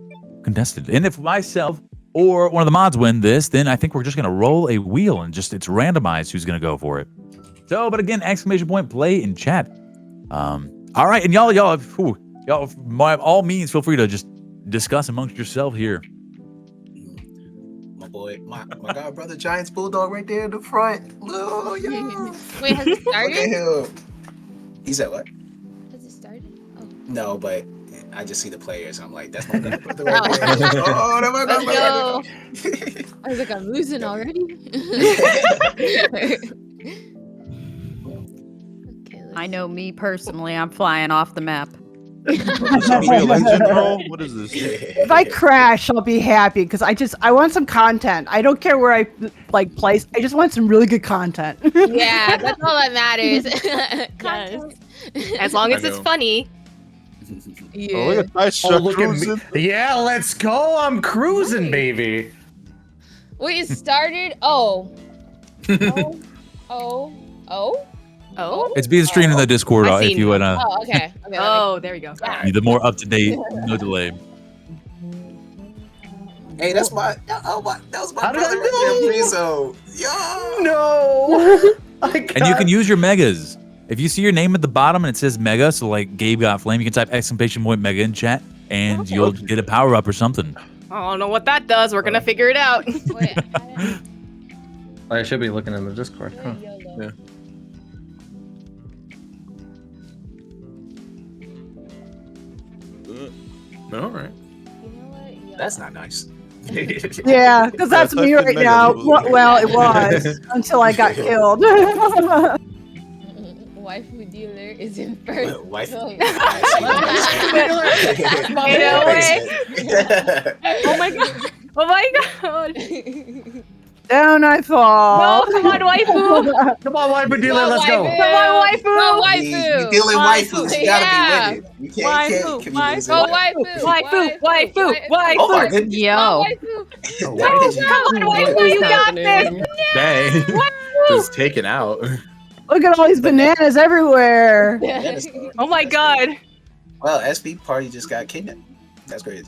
contestant. And if myself or one of the mods win this, then I think we're just going to roll a wheel and it's randomized who's going to go for it. So, but again, exclamation point play in chat. All right, and y'all, by all means, feel free to just discuss amongst yourself here. My boy, my god brother, Giants Bulldog right there in the front. Oh, yeah. Wait, has it Look at started? him. He said what? Has it started? Oh. No, but I just see the players. I'm like, that's my god brother right there. Oh, that's my god brother. I was like, I'm losing already. I know me personally, I'm flying off the map. Unreal Engine, bro? What is this? If I crash, I'll be happy because I want some content. I don't care where I like place. I just want some really good content. Yeah, that's all that matters. Content. As long as I it's know. funny. Yeah. Oh, look at that Oh, look cruising. at me. Yeah, let's go. I'm cruising, baby. Wait, it started. Oh. Oh. It's being streamed in the Discord I if seen you that. wanna. Oh, okay. Okay. Oh, there we go. The more up to date, no delay. Hey, that's my. Oh my, that was my How did brother I right there, know? Frizo. Yo. No. And you can use your megas. If you see your name at the bottom and it says mega, so like Gabe got flame, you can type !mega in chat and you'll get a power up or something. I don't know what that does. We're gonna figure it out. I should be looking in the Discord. Huh? Yeah. All right. That's not nice. Yeah, because that's me right now. Well, it was until I got killed. Waifu dealer is in first. Waifu. Oh my god. Oh my god. Down I fall. No, come on, waifu. Come on, waifu dealer, let's go. Come on, waifu. Go waifu. You dealing waifus, you gotta Yeah. be winning. You can't confuse Go it. waifu. Oh my goodness. Yo. Waifu. Come on, waifu. You got this. Dang. Just taken out. Look at all these bananas everywhere. Oh my god. Well, SP party just got kidnapped. That's crazy.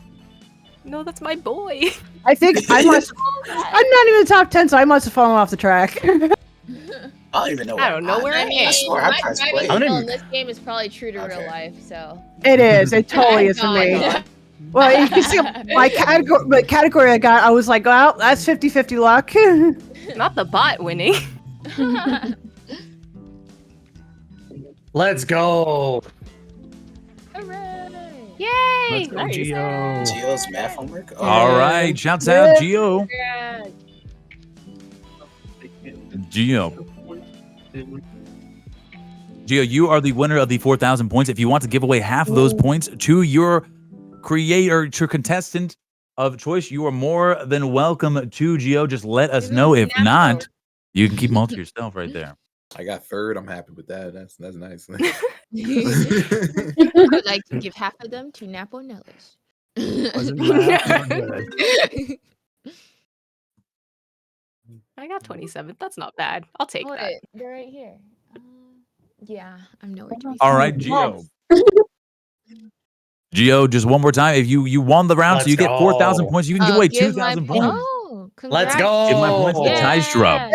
No, that's my boy. I think I must. I'm not even top 10, so I must have fallen off the track. I don't even know. I don't know where I I mean, am. swear I my pressed driving play. skill in this game is probably true to real life, so. It is. It totally is for me. Well, you can see my category I got. I was like, well, that's 50-50 luck. Not the bot winning. Let's go. Yay! Let's go, Nice. Gio. Gio's math homework. Oh, All right, shouts out Gio. Gio. Gio, you are the winner of the 4,000 points. If you want to give away half of those points to your creator, to contestant of choice, you are more than welcome to Gio. Just let us know. If not, you can keep them all to yourself right there. I got third. I'm happy with that. That's nice. I would like to give half of them to Napo Nellis. I got 27th. That's not bad. I'll take that. Wait, they're right here. Yeah, I'm nowhere to be All found. right, Gio. Gio, just one more time. If you won the round, so you get 4,000 points, you can give away 2,000 points. Oh, Let's congrats. go. Give my points to Tice Drop.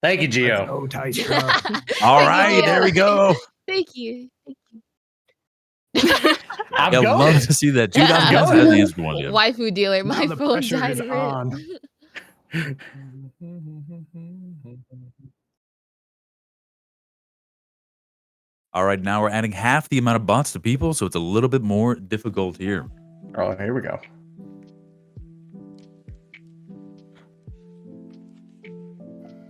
Thank you, Gio. Oh, Tice Drop. All right, there we go. Thank you. I'm Yeah, going. love to see that. 2,000 points has the answer one. Yeah. Waifu dealer, my the phone pressure died. is rip. on. All right, now we're adding half the amount of bots to people, so it's a little bit more difficult here. Oh, here we go.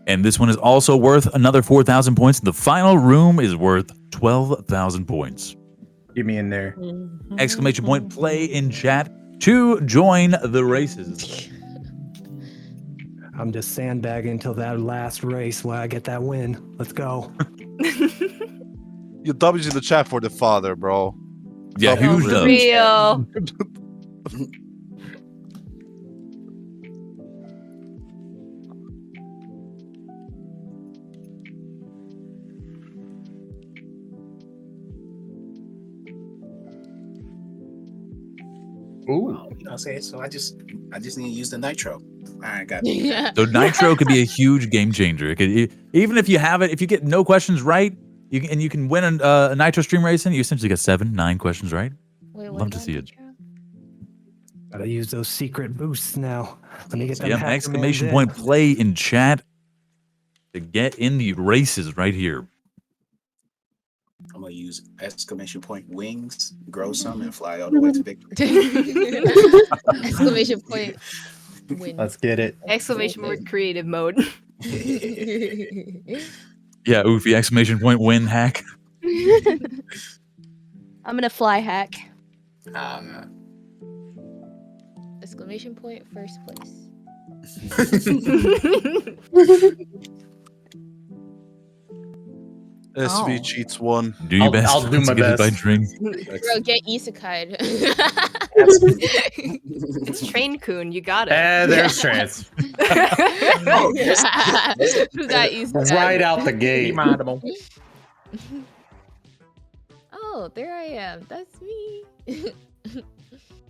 And this one is also worth another 4,000 points. The final room is worth 12,000 points. Get me in there. Exclamation point play in chat to join the races. I'm just sandbagging until that last race where I get that win. Let's go. You W's in the chat for the father, bro. Yeah, huge For dubs. real. Ooh. you know what I'm saying? So I just need to use the nitro. All right, got you. Yeah. So Nitro could be a huge game changer. It could, even if you have it, if you get no questions right, you can win a Nitro stream racing. You essentially get 7-9 questions right. Wait, Love to see it. Gotta use those secret boosts now. Let me get So them. yeah, Hacker exclamation Mans point in. play in chat to get in the races right here. I'm gonna use exclamation point wings, grow some, and fly all the way to victory. Exclamation point. Win. Let's get it. Exclamation mark creative mode. Yeah, Oofy, exclamation point, win, hack. I'm gonna fly hack. Exclamation point. First place. SV cheats one. Do your best. I'll do once my you get hit by best. drink. Bro, get isekai'd. It's Train Coon. You got it. And there's Trance. Who got isekai'd? Right out the gate. Oh, there I am. That's me.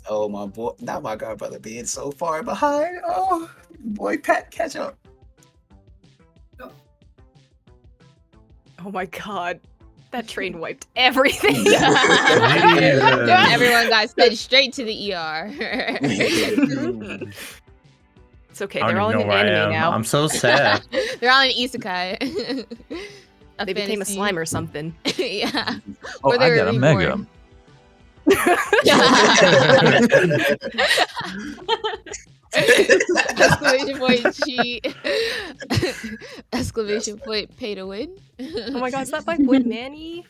Oh my boy, not my god brother being so far behind. Oh boy, Pat, catch up. Oh my god. That train wiped everything. Everyone got sent straight to the ER. It's okay. I They're don't all even in know an where I anime am. now. I'm so sad. They're all in isekai. They became a slime or something. Yeah. Oh, Or they I were got a mega. reborn. Exclamation point cheat. Exclamation point pay to win. Oh my god, is that by Wood Manny?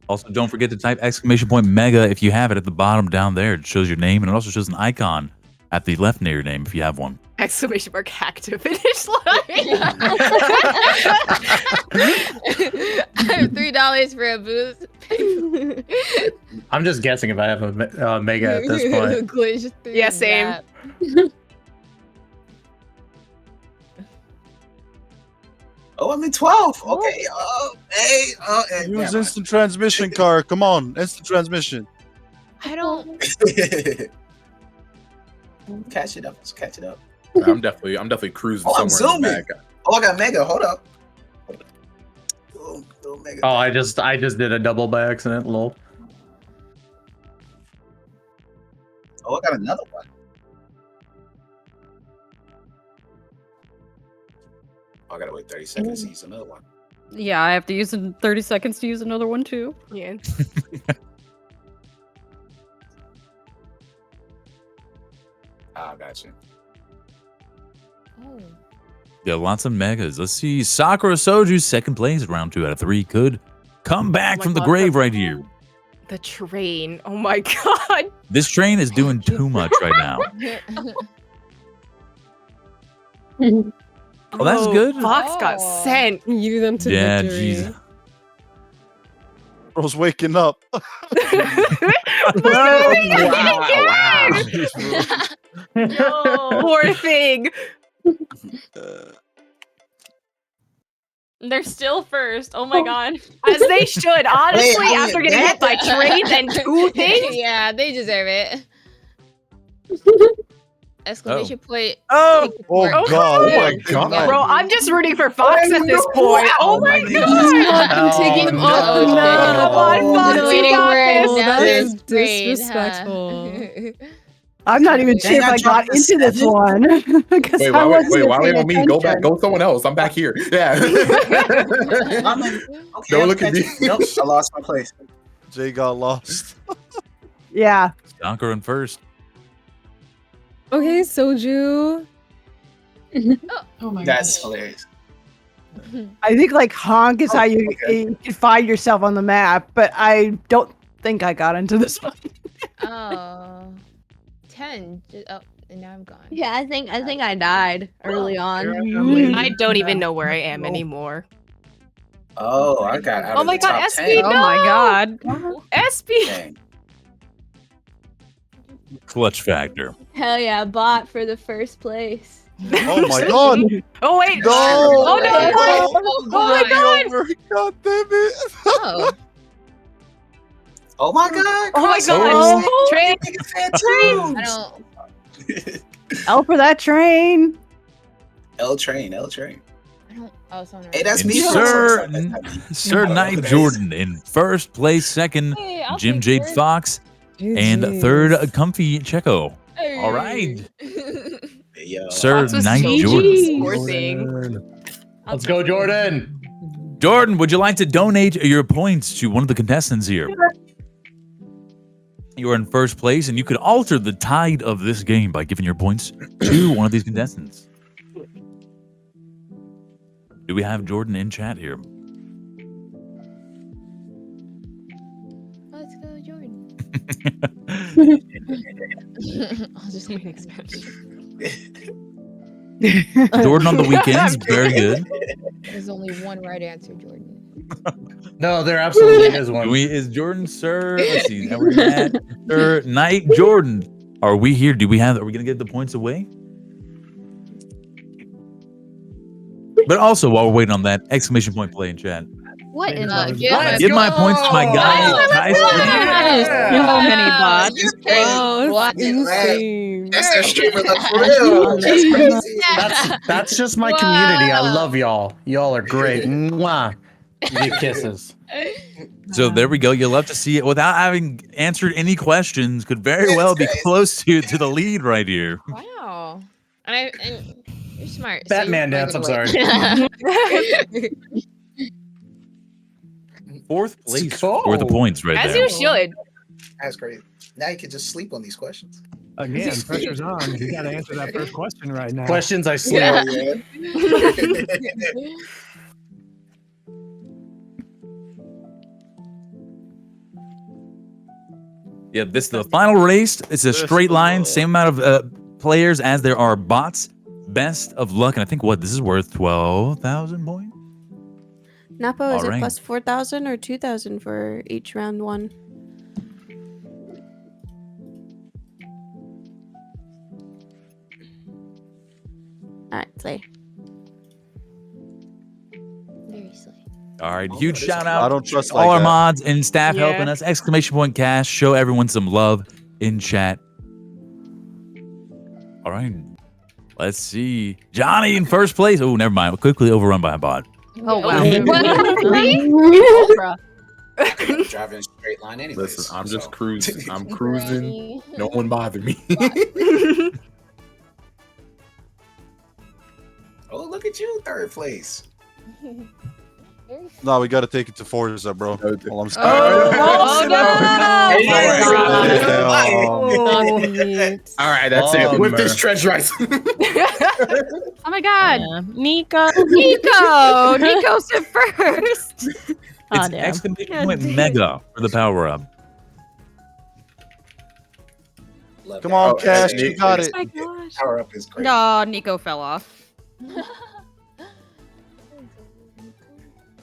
Also, don't forget to type exclamation point mega if you have it at the bottom down there. It shows your name and it also shows an icon at the left near your name if you have one. Exclamation mark hack to finish line. I have $3 for a boost. I'm just guessing if I have a mega at this point. Glitch through Yeah, same. that. Oh, I'm in 12. Okay. Hey. Use instant transmission car. Come on, instant transmission. I don't. Catch it up. Let's catch it up. I'm definitely cruising Oh, I'm somewhere in the zooming. back. Oh, I got mega. Hold up. Little mega. Oh, I just did a double by accident. Lol. Oh, I got another one. Oh, I gotta wait 30 seconds to use another one. Yeah, I have to use 30 seconds to use another one too. Yeah. Ah, gotcha. Oh. Yeah, lots of megas. Let's see. Sakura Soju, second place, round 2 out of 3. Could come back Oh my from the God, grave right here. The train. Oh my god. This train is doing too much right now. Oh, that's good. Fox got Oh. sent. You them to Yeah, victory. jeez. Bro's waking up. No. Poor thing. They're still first. Oh my god. As they should. Honestly, Hey, after getting hit by trains and 2 things. Yeah, they deserve it. Exclamation point. Oh, take the oh court. god. Oh my god. Bro, I'm just rooting for Fox at this point. Oh my god. I'm taking them off the Oh, map. Come on, Fox, you Waiting got for this. another That's grade, disrespectful. I'm not even sure if I got into this one. Because Wait, I why wasn't wait, paying me? Go back. attention. Go someone else. I'm back here. Yeah. I'm in. Okay, Don't I'm look at me. catching- Nope, I lost my place. Jay got lost. Yeah. Sakura in first. Okay, Soju. Oh my That's gosh. hilarious. I think like honk is how you, okay. you can find yourself on the map, but I don't think I got into this one. Oh. 10. Oh, and now I'm gone. Yeah, I think I died early on. I don't even know where I am anymore. Oh, I got out Oh of my the god, top SP, 10. no! Oh my god. SP! Dang. Clutch factor. Hell yeah, bot for the first place. Oh my god. Oh wait! No! Oh no! Oh, Oh my god! God damn it. Oh. Oh my god. Oh my crossover. god! Train! I don't. L for that train. L train. I don't. Oh, it's on the Hey, that's And me. Sir, That's me. Sir Knight Jordan in first place, second, Hey, I'll Jim take Jade third. Fox, and GGs. third, Comfy Checo. Hey. All right. Yo, Sir Fox was Knight changing Jordan. the score thing. Let's go, Jordan. Jordan, would you like to donate your points to one of the contestants here? You are in first place, and you could alter the tide of this game by giving your points to one of these contestants. Do we have Jordan in chat here? Let's go, Jordan. I'll just make an expansion. Jordan on the weekends, very good. There's only one right answer, Jordan. No, there absolutely is one. Is Jordan, sir? Let's see. We're at Sir Knight Jordan. Are we here? Are we gonna give the points away? But also, while we're waiting on that, exclamation point play in chat. What in Let's the Give my points to my guy, Tyson. So many bots. Wow, What? that's insane. That's that streamer look for real. That's crazy. That's just my community. I love y'all. Y'all are great. Mwah. Give kisses. So there we go. You'll love to see it without having answered any questions. Could very well be close to the lead right here. Wow. And you're smart. Batman so dance. I'm sorry. Fourth place for the points right As there. you should. That's great. Now you can just sleep on these questions. Again, pressure's on. You got to answer that first question right now. Questions I sleep. Yeah, this is the final race. It's a straight line, same amount of players as there are bots. Best of luck, and I think this is worth 12,000 points. Napo, is All right. it plus 4,000 or 2,000 for each round one? Alright, play. Very silly. All right, huge shout out. I don't trust all like our that. mods and staff Yeah. helping us. Exclamation point cash. Show everyone some love in chat. All right, let's see. Johnny in first place. Oh, never mind. Quickly overrun by a bot. Oh wow. Driving a straight line anyways. Listen, I'm just so. cruising. I'm cruising. No one bother me. Oh, look at you, third place. No, we got to take it to Forza, bro. Well, I'm All right, that's it. With this treasure rice. Oh my god. Nico. Nico said first. It's exclamation point mega for the power up. Come on, Oh, Cash, and you got it. Oh my gosh. Power up is great. No, Nico fell off.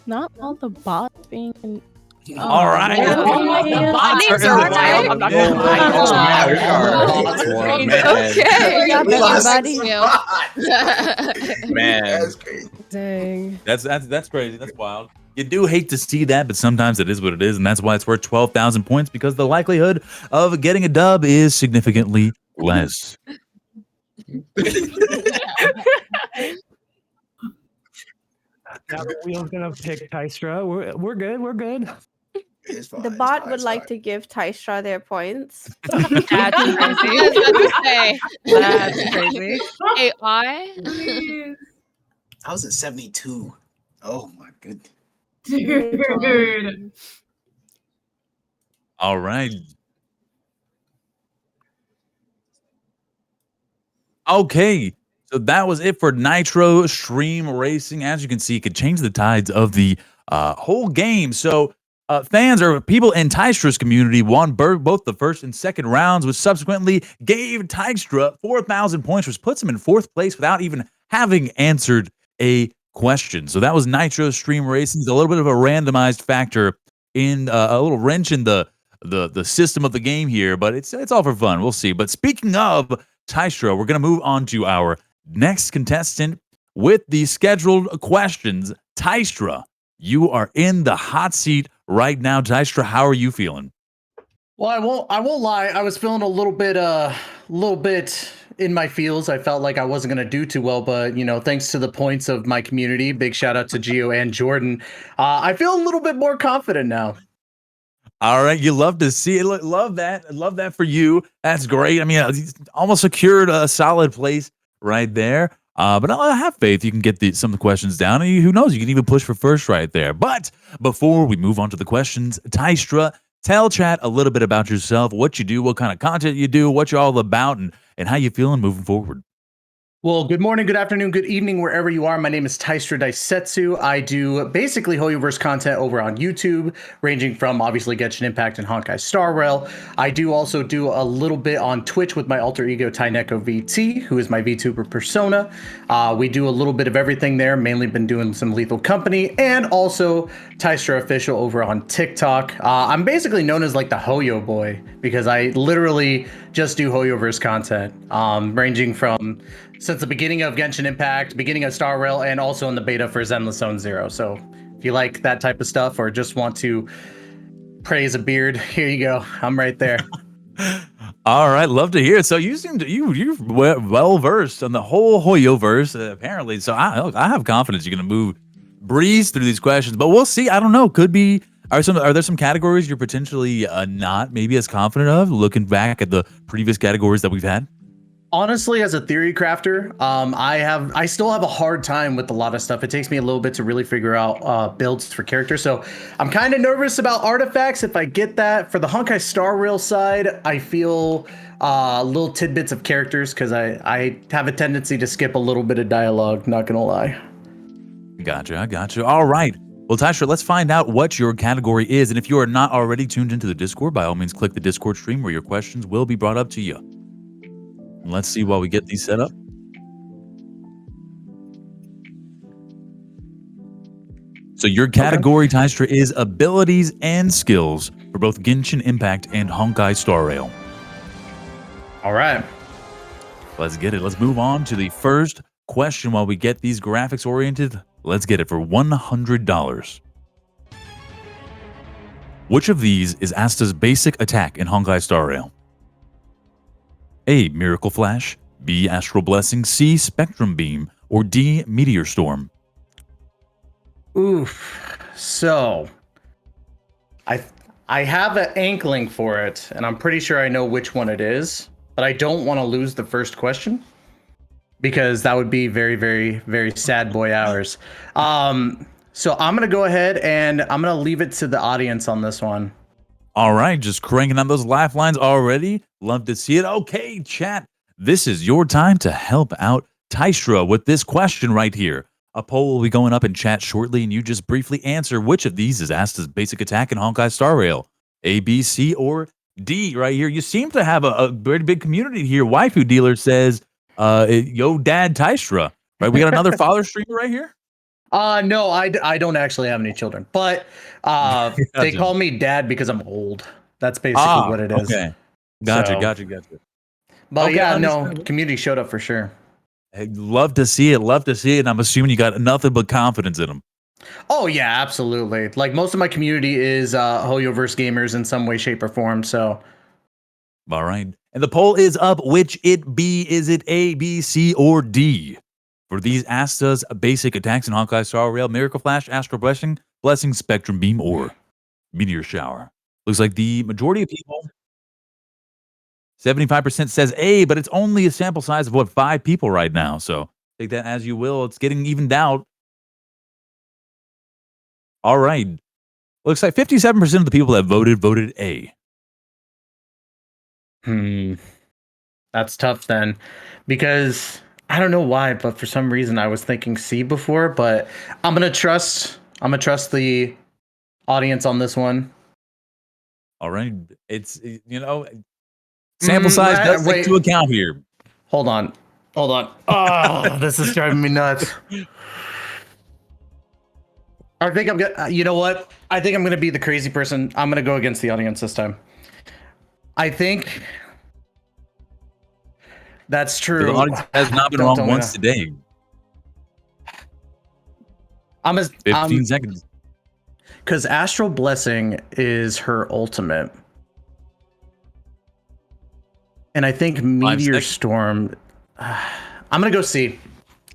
Not all the bots being. All right. The bots are in the wild. I'm not gonna lie. Okay, We lost everybody. Man. That's great. Dang. That's crazy. That's wild. You do hate to see that, but sometimes it is what it is, and that's why it's worth 12,000 points, because the likelihood of getting a dub is significantly less. Now the wheel's gonna pick Tystra. We're good. We're good. It's fine, The it's bot fine, would it's like fine. to give Tystra their points. That's crazy. That's crazy. AI. I was at 72. Oh my goodness. Dude. All right. Okay. So that was it for Nitro Stream Racing. As you can see, it could change the tides of the whole game. So fans or people in Tystra's community won both the first and second rounds, which subsequently gave Tystra 4,000 points, which puts him in fourth place without even having answered a question. So that was Nitro Stream Racing. It's a little bit of a randomized factor in a little wrench in the system of the game here, but it's all for fun. We'll see. But speaking of Tystra, we're going to move on to our next contestant with the scheduled questions. Tystra, you are in the hot seat right now. Tystra, how are you feeling? Well, I won't lie. I was feeling a little bit in my feels. I felt like I wasn't going to do too well, but thanks to the points of my community, big shout out to Gio and Jordan, I feel a little bit more confident now. All right, you love to see it. Love that for you. That's great. I mean, almost secured a solid place right there. But I have faith you can get some of the questions down. And who knows, you can even push for first right there. But before we move on to the questions, Tystra, tell chat a little bit about yourself, what you do, what kind of content you do, what you're all about, and how you feeling moving forward. Well, good morning, good afternoon, good evening, wherever you are. My name is Tystra Daisetsu. I do basically Hoyoverse content over on YouTube, ranging from obviously Genshin Impact and Honkai Star Rail. I do also do a little bit on Twitch with my alter ego Taineko VT, who is my VTuber persona. We do a little bit of everything there, mainly been doing some Lethal Company, and also Tystra Official over on TikTok. I'm basically known as like the Hoyo boy, because I literally just do Hoyoverse content, ranging from since the beginning of Genshin Impact, beginning of Star Rail, and also in the beta for Zenless Zone Zero. So if you like that type of stuff or just want to praise a beard, here you go. I'm right there. All right, love to hear it. So you seem to you're well versed on the whole Hoyoverse, apparently. So I have confidence you're gonna breeze through these questions, but we'll see. I don't know. Could be. Are there some categories you're potentially not maybe as confident of? Looking back at the previous categories that we've had. Honestly, as a theory crafter, I still have a hard time with a lot of stuff. It takes me a little bit to really figure out builds for characters. So I'm kind of nervous about artifacts if I get that. For the Honkai Star Rail side, I feel little tidbits of characters because I have a tendency to skip a little bit of dialogue, not gonna lie. Gotcha, I gotcha. All right. Well, Tystra, let's find out what your category is. And if you are not already tuned into the Discord, by all means, click the Discord stream where your questions will be brought up to you. Let's see while we get these set up. So your category, Tystra, is abilities and skills for both Genshin Impact and Honkai Star Rail. All right. Let's get it. Let's move on to the first question while we get these graphics oriented. Let's get it for $100. Which of these is Asta's basic attack in Honkai Star Rail? A. Miracle Flash, B. Astral Blessing, C. Spectrum Beam, or D. Meteor Storm? Oof. So I have an inkling for it, and I'm pretty sure I know which one it is, but I don't want to lose the first question because that would be very, very, very sad boy hours. So I'm gonna go ahead and I'm gonna leave it to the audience on this one. All right, just cranking on those lifelines already. Love to see it. Okay, chat. This is your time to help out Tystra with this question right here. A poll will be going up in chat shortly, and you just briefly answer which of these is Asta's basic attack in Honkai Star Rail. A, B, C, or D right here. You seem to have a very big community here. Waifu Dealer says, yo, Dad Tystra. Right, we got another father streamer right here? No, I don't actually have any children, but they call me Dad because I'm old. That's basically what it is. Okay. Gotcha. But Okay, yeah, no, community showed up for sure. I'd love to see it. And I'm assuming you got nothing but confidence in them. Oh yeah, absolutely. Like most of my community is Hoyoverse gamers in some way, shape, or form. So, all right. And the poll is up. Which it be? Is it A, B, C, or D? For these Asta's basic attacks in Honkai Star Rail, Miracle Flash, Astral Blessing, Spectrum Beam, or Meteor Shower. Looks like the majority of people, 75% says A, but it's only a sample size of 5 people right now. So take that as you will. It's getting evened out. All right. Looks like 57% of the people that voted A. That's tough then, because I don't know why, but for some reason I was thinking C before, but I'm gonna trust the audience on this one. All right. It's, sample size does take into account here. Hold on. Oh, this is driving me nuts. I think I'm gonna, you know what? I think I'm gonna be the crazy person. I'm gonna go against the audience this time. I think that's true. The audience has not been wrong once today. 15 seconds. Because Astral Blessing is her ultimate. And I think Meteor Storm. I'm going to go C.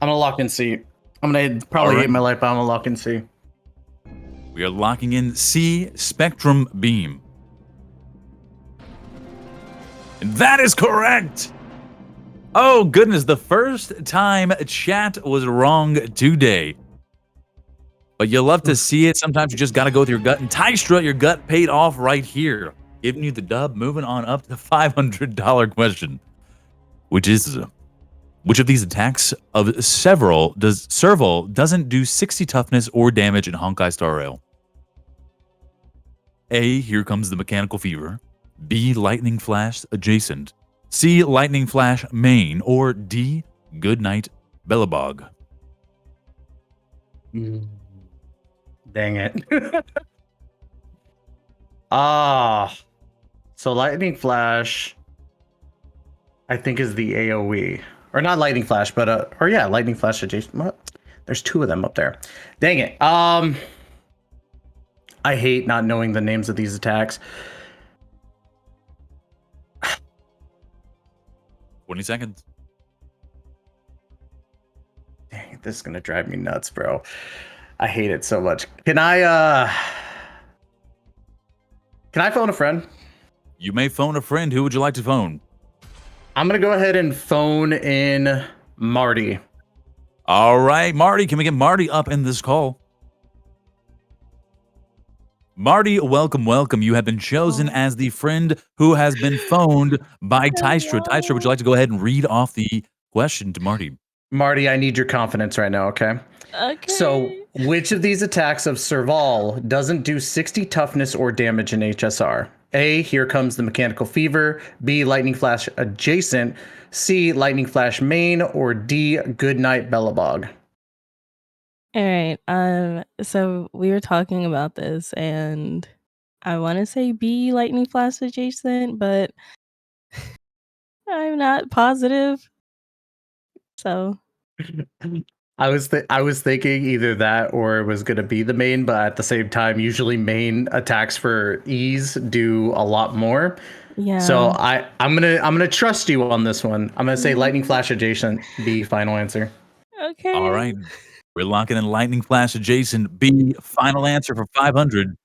I'm going to lock in C. I'm going to probably hate my life, but I'm going to lock in C. We are locking in C, Spectrum Beam. And that is correct. Oh, goodness. The first time chat was wrong today. But you love to see it. Sometimes you just got to go with your gut. And Tystra, your gut paid off right here. Giving you the dub. Moving on up to the $500 question. Which of these attacks of Serval doesn't do 60 toughness or damage in Honkai Star Rail? A, here comes the mechanical fever. B, lightning flash adjacent. C, lightning flash main. Or D, goodnight Bellabog. Dang it. So lightning flash, I think, is the AoE. Or not lightning flash, but lightning flash adjacent. What? There's two of them up there. Dang it. I hate not knowing the names of these attacks. 20 seconds. Dang it, this is gonna drive me nuts, bro. I hate it so much. Can I phone a friend? You may phone a friend. Who would you like to phone? I'm gonna go ahead and phone in Marty. All right, Marty. Can we get Marty up in this call? Marty, welcome, welcome. You have been chosen as the friend who has been phoned by Tystra. Tystra, would you like to go ahead and read off the question to Marty? Marty, I need your confidence right now, okay? Okay. So, which of these attacks of Serval doesn't do 60 toughness or damage in HSR? A, here comes the mechanical fever. B, lightning flash adjacent. C, lightning flash main. Or D, goodnight Bellabog. All right. So we were talking about this, and I want to say B, lightning flash adjacent, but I'm not positive. So I was thinking either that or it was going to be the main, but at the same time, usually main attacks for ease do a lot more. yeah. So I'm gonna trust you on this one. I'm gonna say lightning flash adjacent. B, final answer. Okay. All right. We're locking in lightning flash adjacent. B, final answer for 500.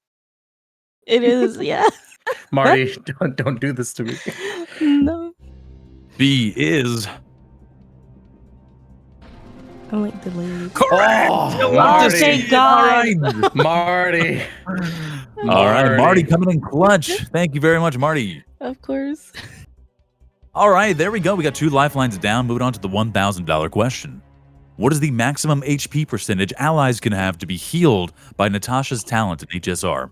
It is, yeah. Marty, don't do this to me. No. B is I'm like delayed. correct. Oh, You'll love to Marty. see it. All right. Marty. All right, Marty coming in clutch. Thank you very much, Marty. Of course. All right, there we go. We got 2 lifelines down. Moving on to the $1,000 question. What is the maximum HP percentage allies can have to be healed by Natasha's talent in HSR?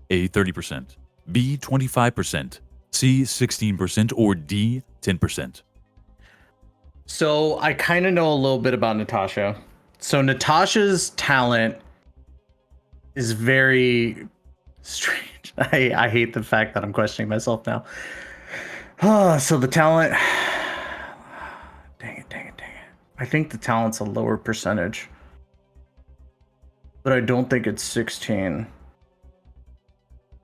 A, 30%. B, 25%. C, 16%. Or D, 10%. So I kind of know a little bit about Natasha. So Natasha's talent is very strange. I hate the fact that I'm questioning myself now. So the talent... Dang it. I think the talent's a lower percentage. But I don't think it's 16.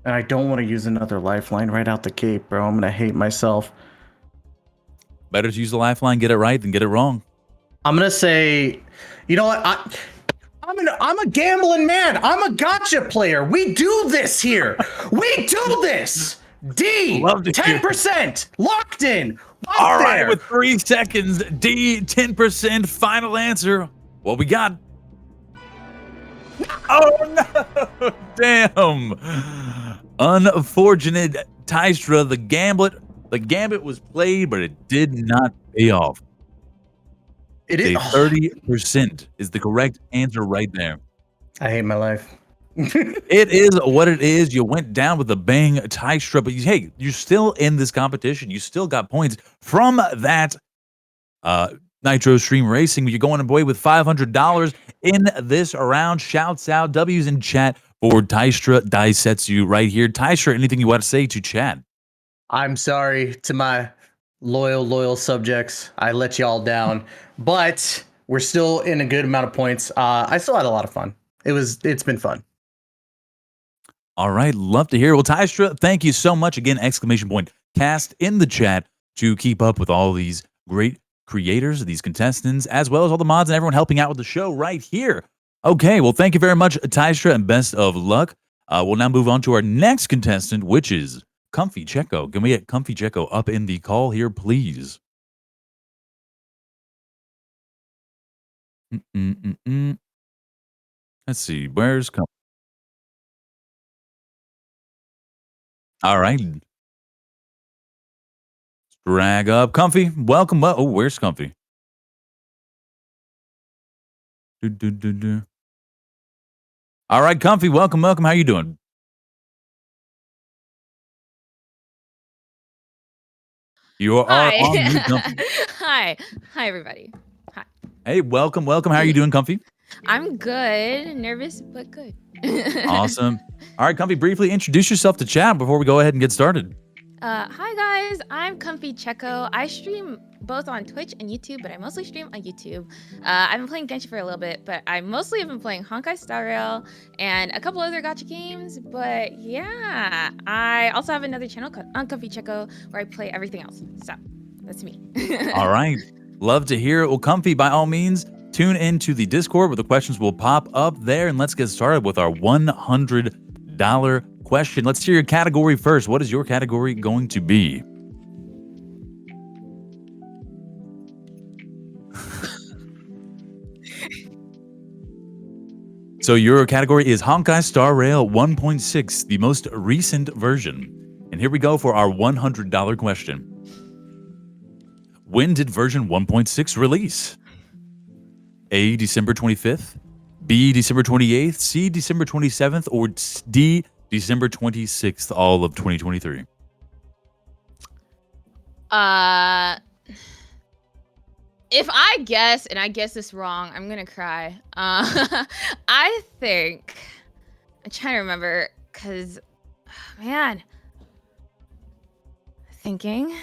And I don't want to use another lifeline right out the gate, bro. I'm going to hate myself. Better to use the lifeline, get it right, than get it wrong. I'm going to say... You know what? I'm a gambling man. I'm a gotcha player. We do this here. We do this. D, 10%. Locked in. All right, with 3 seconds, D, 10%. Final answer. What we got? Oh, no. Damn. Unfortunate, Tystra. The gambit was played, but it did not pay off. It is 30% is the correct answer right there. I hate my life. It is what it is. You went down with a bang, Tystra, but hey, you're still in this competition. You still got points from that Nitro Stream Racing. You're going away with $500 in this round. Shouts out, W's in chat for Tystra Daisetsu right here. Tystra, anything you want to say to chat? I'm sorry to my loyal subjects. I let y'all down, but we're still in a good amount of points. I still had a lot of fun. It's been fun. All right, love to hear. Well, Tystra, thank you so much again! Exclamation point cast in the chat to keep up with all these great creators, these contestants, as well as all the mods and everyone helping out with the show right here. Okay, well, thank you very much, Tystra, and best of luck. We'll now move on to our next contestant, which is Comfy Checo. Can we get Comfy Checo up in the call here, please? Let's see. Where's Comfy? All right. Drag up Comfy. Welcome. Oh, where's Comfy? All right, Comfy. Welcome. How you doing? You are Hi. on mute, Comfy. Hi. Hi, everybody. Hi. Hey, welcome. How are you doing, Comfy? I'm good. Nervous, but good. Awesome. All right, Comfy, briefly introduce yourself to chat before we go ahead and get started. Hi, guys. I'm Comfy Checo. I stream both on Twitch and YouTube, but I mostly stream on YouTube. I've been playing Genshin for a little bit, but I mostly have been playing Honkai Star Rail and a couple other gacha games. But yeah, I also have another channel called Comfy Checo where I play everything else. So that's me. All right. Love to hear it. Well, Comfy, by all means, tune into the Discord where the questions will pop up there. And let's get started with our $100 question. Let's hear your category first. What is your category going to be? So your category is Honkai Star Rail 1.6, the most recent version. And here we go for our $100 question. When did version 1.6 release? A, December 25th, B, December 28th, C, December 27th, or D, December 26th, all of 2023. If I guess, and I guess this wrong, I'm gonna cry. I think I'm trying to remember, cause man, thinking.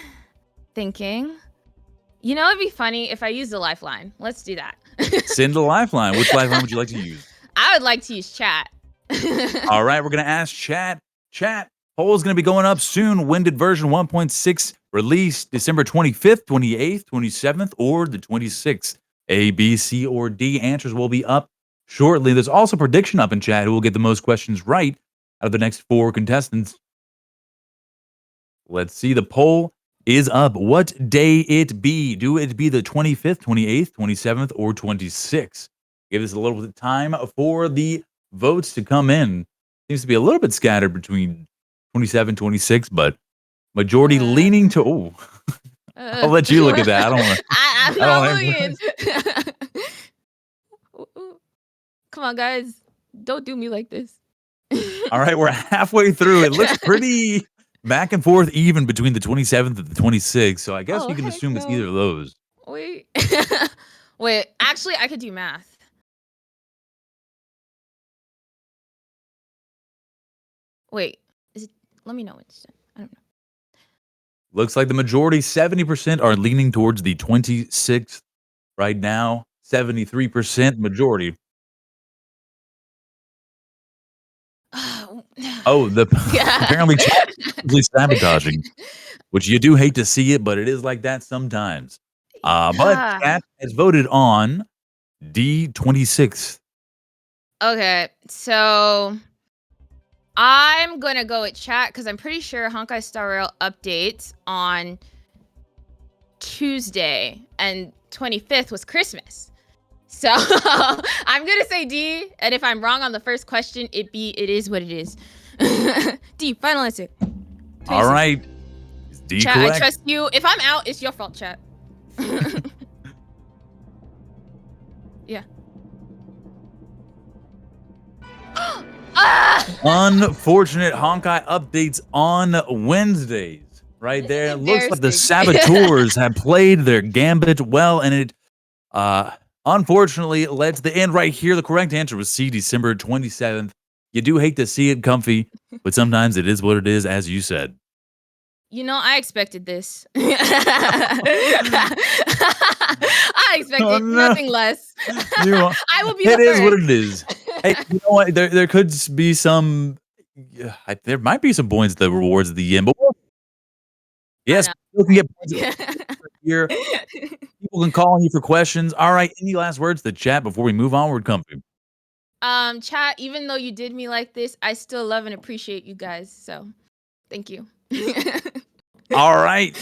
You know, it'd be funny if I used the lifeline. Let's do that. Send a lifeline. Which lifeline would you like to use? I would like to use chat. All right, we're going to ask chat. Chat, poll is going to be going up soon. When did version 1.6 release? December 25th, 28th, 27th, or the 26th? A, B, C, or D. Answers will be up shortly. There's also a prediction up in chat who will get the most questions right out of the next 4 contestants. Let's see. The poll is up. What day it be? Do it be the 25th, 28th, 27th, or 26th? Give us a little bit of time for the votes to come in. Seems to be a little bit scattered between 27, 26, but majority leaning to. Oh, I'll let you look at that. I don't want to. I'm not looking. Come on, guys. Don't do me like this. All right, we're halfway through. It looks pretty back and forth even between the 27th and the 26th. So I guess you can assume it's either of those. Wait. Wait, actually, I could do math. Wait, is it? Let me know instead. I don't know. Looks like the majority, 70%, are leaning towards the 26th right now. 73% majority. Oh, apparently chat is sabotaging, which you do hate to see it, but it is like that sometimes. But chat has voted on D26. Okay, so I'm gonna go with chat because I'm pretty sure Honkai Star Rail updates on Tuesday, and 25th was Christmas. So I'm gonna say D, and if I'm wrong on the first question, it is what it is. D, final answer. All right. Is D Chat, correct? I trust you. If I'm out, it's your fault, chat. Yeah. Unfortunate Honkai updates on Wednesdays. Right there. It looks like the saboteurs have played their gambit well, and it unfortunately led to the end right here. The correct answer was C, December 27th. You do hate to see it, Comfy, but sometimes it is what it is, as you said. You know, I expected this. I expected nothing less. I will be It the is what first. it is. Hey, you know what? There could be some. There might be some points that rewards at the end, but yes, people can get points here. People can call on you for questions. All right, any last words to the chat before we move onward, Comfy? Chat, even though you did me like this, I still love and appreciate you guys. So, thank you. All right.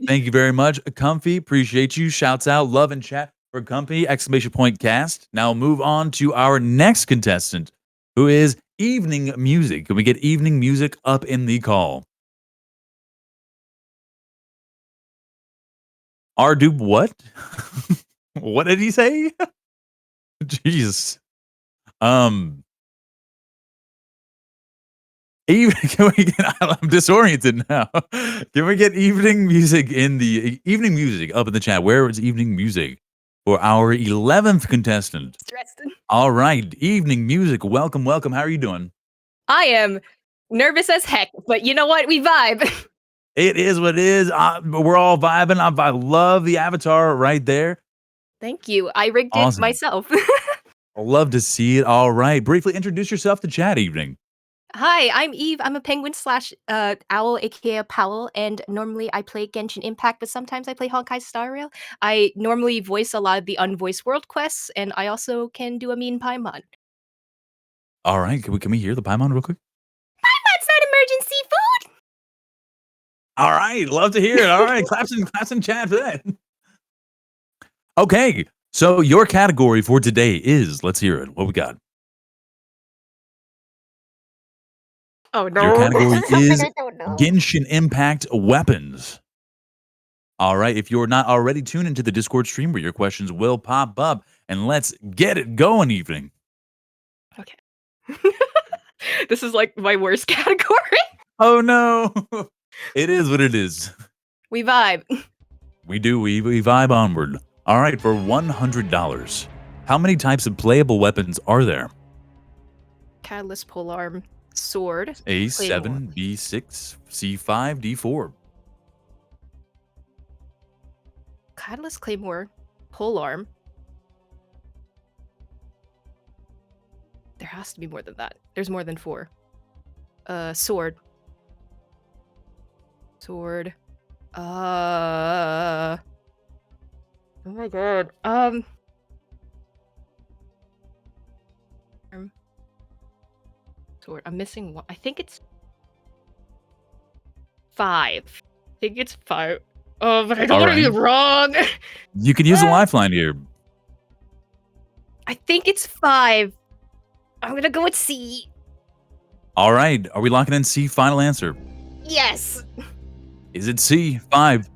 Thank you very much, Comfy. Appreciate you. Shouts out, love and chat for Comfy! Exclamation point cast. Now move on to our next contestant, who is Evening Music. Can we get Evening Music up in the call? Ardub what? What did he say? Jeez. Can we get, I'm disoriented now. Can we get Evening Music in the Evening Music up in the chat? Where is Evening Music for our 11th contestant? All right, Evening Music. Welcome, welcome. How are you doing? I am nervous as heck, but you know what? We vibe. It is what it is. We're all vibing. I love the avatar right there. Thank you. I rigged Awesome. it myself. I love to see it. All right. Briefly introduce yourself to chat, Evening. Hi, I'm Eve. I'm a penguin slash owl, aka a Powell, and normally I play Genshin Impact, but sometimes I play Honkai Star Rail. I normally voice a lot of the unvoiced world quests, and I also can do a mean Paimon. All right. Can we hear the Paimon real quick? Paimon's not emergency food! All right. Love to hear it. All right. claps in chat for that. Okay. So your category for today is, let's hear it. What we got? Oh no. Your category is I don't know. Genshin Impact weapons. All right. If you're not already tuned into the Discord stream where your questions will pop up, and let's get it going, Evening. This is like my worst category. Oh no. It is what it is. We vibe. We do. We vibe onward. All right. For $100, how many types of playable weapons are there? Catalyst polearm, sword, A7, B6, C5, D4. Catalyst claymore, polearm. There has to be more than that. There's more than 4. Sword. Sword. Oh my god. Sword. I'm missing one. I think it's 5. I think it's 5. Oh, but I don't All want to be right. wrong. You can use a lifeline here. I think it's 5. I'm gonna go with C. All right. Are we locking in C? Final answer. Yes. Is it C? 5.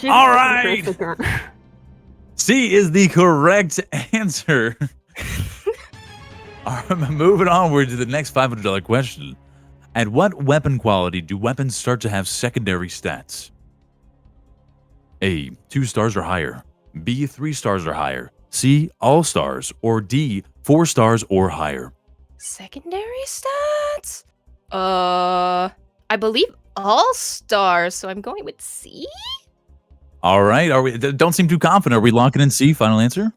All right. C is the correct answer. Moving onward to the next $500 question. At what weapon quality do weapons start to have secondary stats? A, 2 stars or higher. B, 3 stars or higher. C, all stars. Or D, 4 stars or higher. Secondary stats? I believe all stars, so I'm going with C? All right. Don't seem too confident. Are we locking in C? Final answer?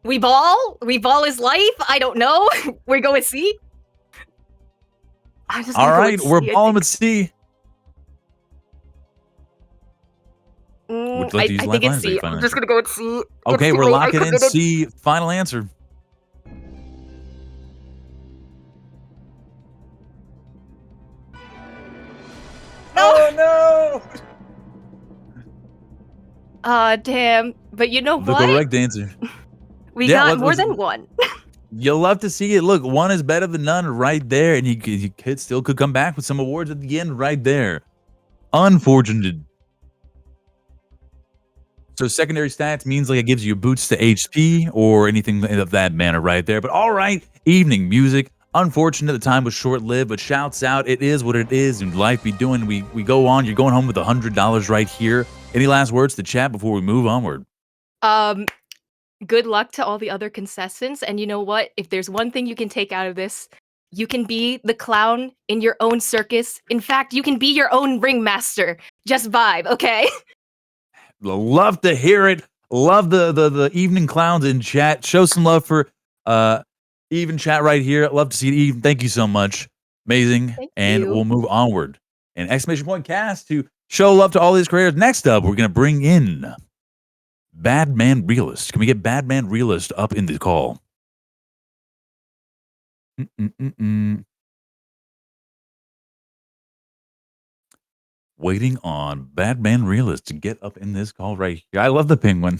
We ball? We ball is life? I don't know. We're going with C? I'm just All gonna go right. with We're C, I balling think. with C. Would you like to use I the think lifeline? it's C. I'm just gonna go with C. Okay, It's we're too late. I locking in committed. C. Final answer. Oh no! Damn. But you know The what? correct answer. We Yeah, got more than one. You'll love to see it. Look, one is better than none right there, and he could still come back with some awards at the end right there. Unfortunate. So secondary stats means like it gives you boosts to HP or anything of that manner right there. But all right, Evening Music. Unfortunate the time was short-lived, but shouts out. It is what it is, and life be doing. We go on. You're going home with $100 right here. Any last words to chat before we move onward? Good luck to all the other contestants. And you know what? If there's one thing you can take out of this, you can be the clown in your own circus. In fact, you can be your own ringmaster. Just vibe, okay? Love to hear it. Love the evening clowns in chat. Show some love for even chat right here. Love to see it. Eve, thank you so much. Amazing. And you. we'll move onward. And exclamation point cast to show love to all these creators. Next up, we're gonna bring in Badman Realist. Can we get Badman Realist up in the call? Mm-mm-mm-mm. Waiting on Batman Realist to get up in this call right here. I love the penguin.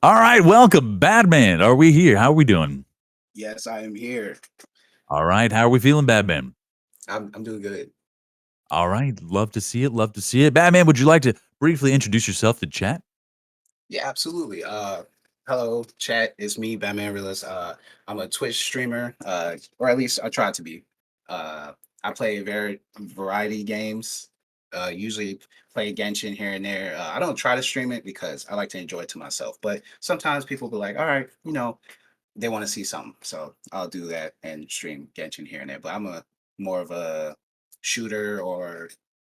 All right, welcome, Batman. Are we here? How are we doing? Yes, I am here. All right, how are we feeling, Batman? I'm doing good. All right, love to see it. Love to see it. Batman, would you like to briefly introduce yourself to chat? Yeah, absolutely. Hello, chat. It's me, Batman Realist. I'm a Twitch streamer, or at least I try to be. I play very variety games. Usually play Genshin here and there. I don't try to stream it because I like to enjoy it to myself. But sometimes people be like, "All right, they want to see something," so I'll do that and stream Genshin here and there. But I'm a more of a shooter or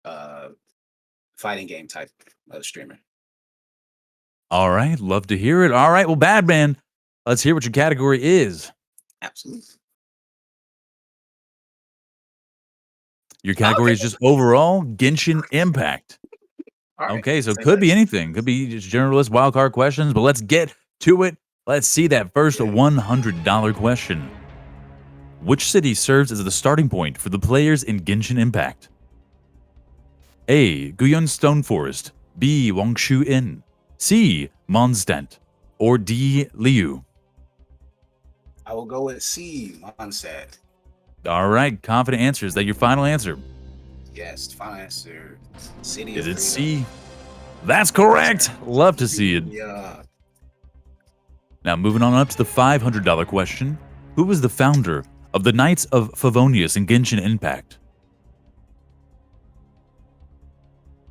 uh, fighting game type of streamer. All right, love to hear it. All right, well, Batman, let's hear what your category is. Absolutely. Your category is just overall Genshin Impact. All right. Okay, so it Say could be less. anything. Could be just generalist wildcard questions, but let's get to it. Let's see that first $100 question. Which city serves as the starting point for the players in Genshin Impact? A. Guyon Stone Forest. B. Wangshu Inn. C. Mondstadt. Or D. Liu. I will go with C, Mondstadt. All right, confident answer. Is that your final answer? Yes, final answer. City Is of it Freedom. C? That's correct. Love to see it. Yeah. Now, moving on up to the $500 question. Who was the founder of the Knights of Favonius in Genshin Impact?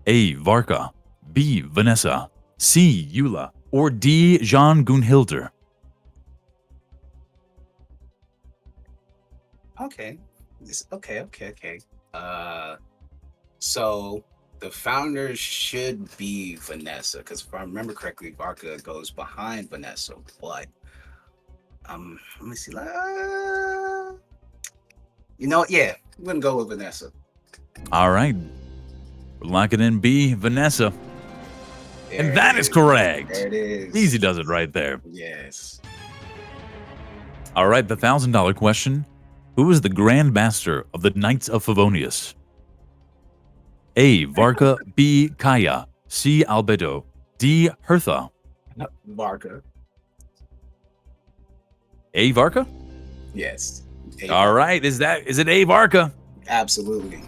A. Varka. B. Vanessa. C. Eula. Or D. Jean Gunhilder. Okay. Okay. So the founder should be Vanessa, because if I remember correctly, Varka goes behind Vanessa. But let me see. Yeah, I'm gonna go with Vanessa. All right. We're locking in B. Vanessa. There And that it is is. correct. There it is. Easy does it right there. Yes. All right, the $1,000 question. Who is the Grand Master of the Knights of Favonius? A. Varka. B. Kaya. C. Albedo. D. Hertha. Varka. A. Varka? Yes. A All Varka. right, is it A. Varka? Absolutely.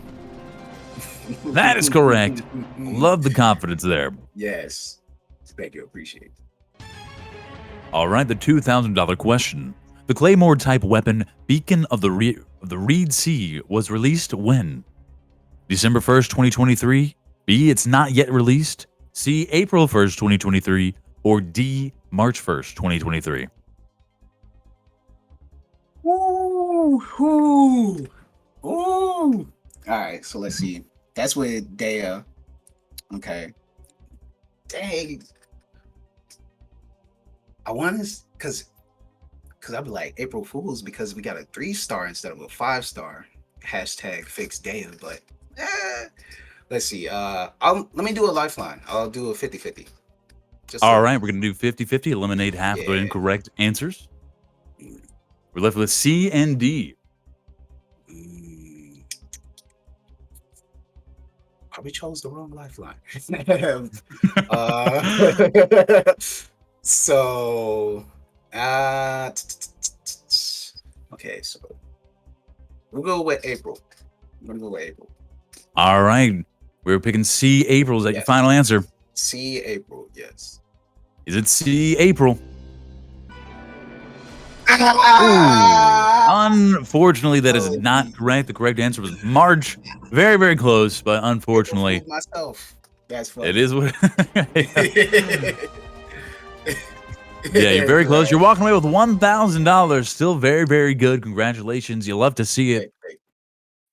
That is correct. Love the confidence there. Yes. Thank you. Appreciate it. All right, the $2,000 question. The Claymore-type weapon Beacon of the Reed Sea was released when? December 1st, 2023? B. It's not yet released? C. April 1st, 2023? Or D. March 1st, 2023? Ooh. Ooh. Ooh. All right, so let's see. That's with Dea. Okay. Dang. I want to, because I'd be like April Fools because we got a 3-star instead of a 5-star. Hashtag fix Dea, but let's see. Let me do a lifeline. I'll do a 50-50. All right, we're going to do 50-50, eliminate half of the Yeah. incorrect answers. We're left with C and D. Probably chose the wrong lifeline. So, okay, so we'll go with April. I'm gonna go with April. All right, we're picking C, April. Is that your final answer? C, April, yes. Is it C, April? Unfortunately, that is not correct. The correct answer was March. Very, very close, but unfortunately, Myself. That's funny. it is what. Yeah, you're very close. You're walking away with $1,000. Still very, very good. Congratulations. You love to see it.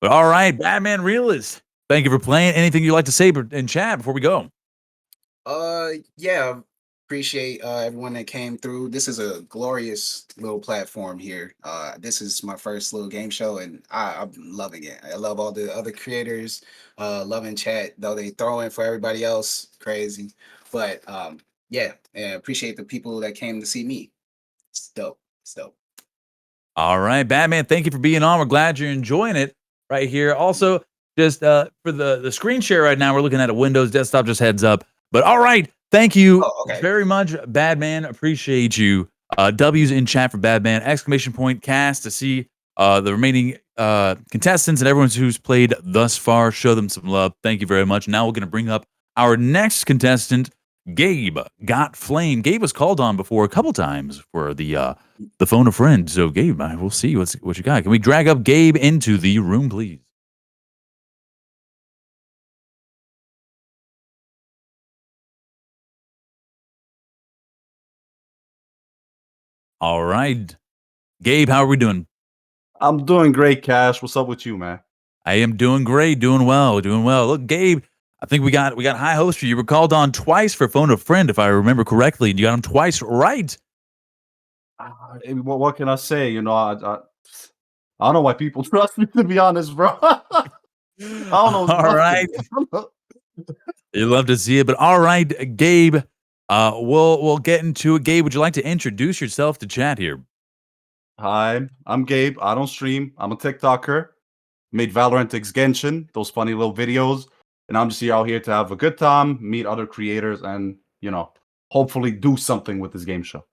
But all right, Batman Realist. Thank you for playing. Anything you'd like to say in chat before we go? Yeah, appreciate everyone that came through. This is a glorious little platform here. This is my first little game show, and I'm loving it. I love all the other creators, loving chat, though they throw in for everybody else, crazy. But yeah, and appreciate the people that came to see me. It's dope. It's dope. All right, Batman, thank you for being on. We're glad you're enjoying it right here. Also, just for the screen share right now, we're looking at a Windows desktop, just heads up. But all right, thank you very much, Badman. Appreciate you. W's in chat for Badman, exclamation point cast to see the remaining contestants and everyone who's played thus far. Show them some love. Thank you very much. Now we're going to bring up our next contestant, Gabe Got Flame. Gabe was called on before a couple times for the phone a friend. So Gabe, we'll see what you got. Can we drag up Gabe into the room, please? All right, Gabe, how are we doing? I'm doing great, Cash. What's up with you, man? I am doing great, doing well. Look, Gabe, I think we got high hopes for you. You were called on twice for phone a friend, if I remember correctly, and you got him twice right. What can I say? You know, I don't know why people trust me, to be honest, bro. I don't know. All right. You love to see it, but all right, Gabe. We'll get into it. Gabe, would you like to introduce yourself to chat here? Hi, I'm Gabe. I don't stream. I'm a TikToker. Made Valorant X Genshin, those funny little videos, and I'm just out here to have a good time, meet other creators, and hopefully do something with this game show.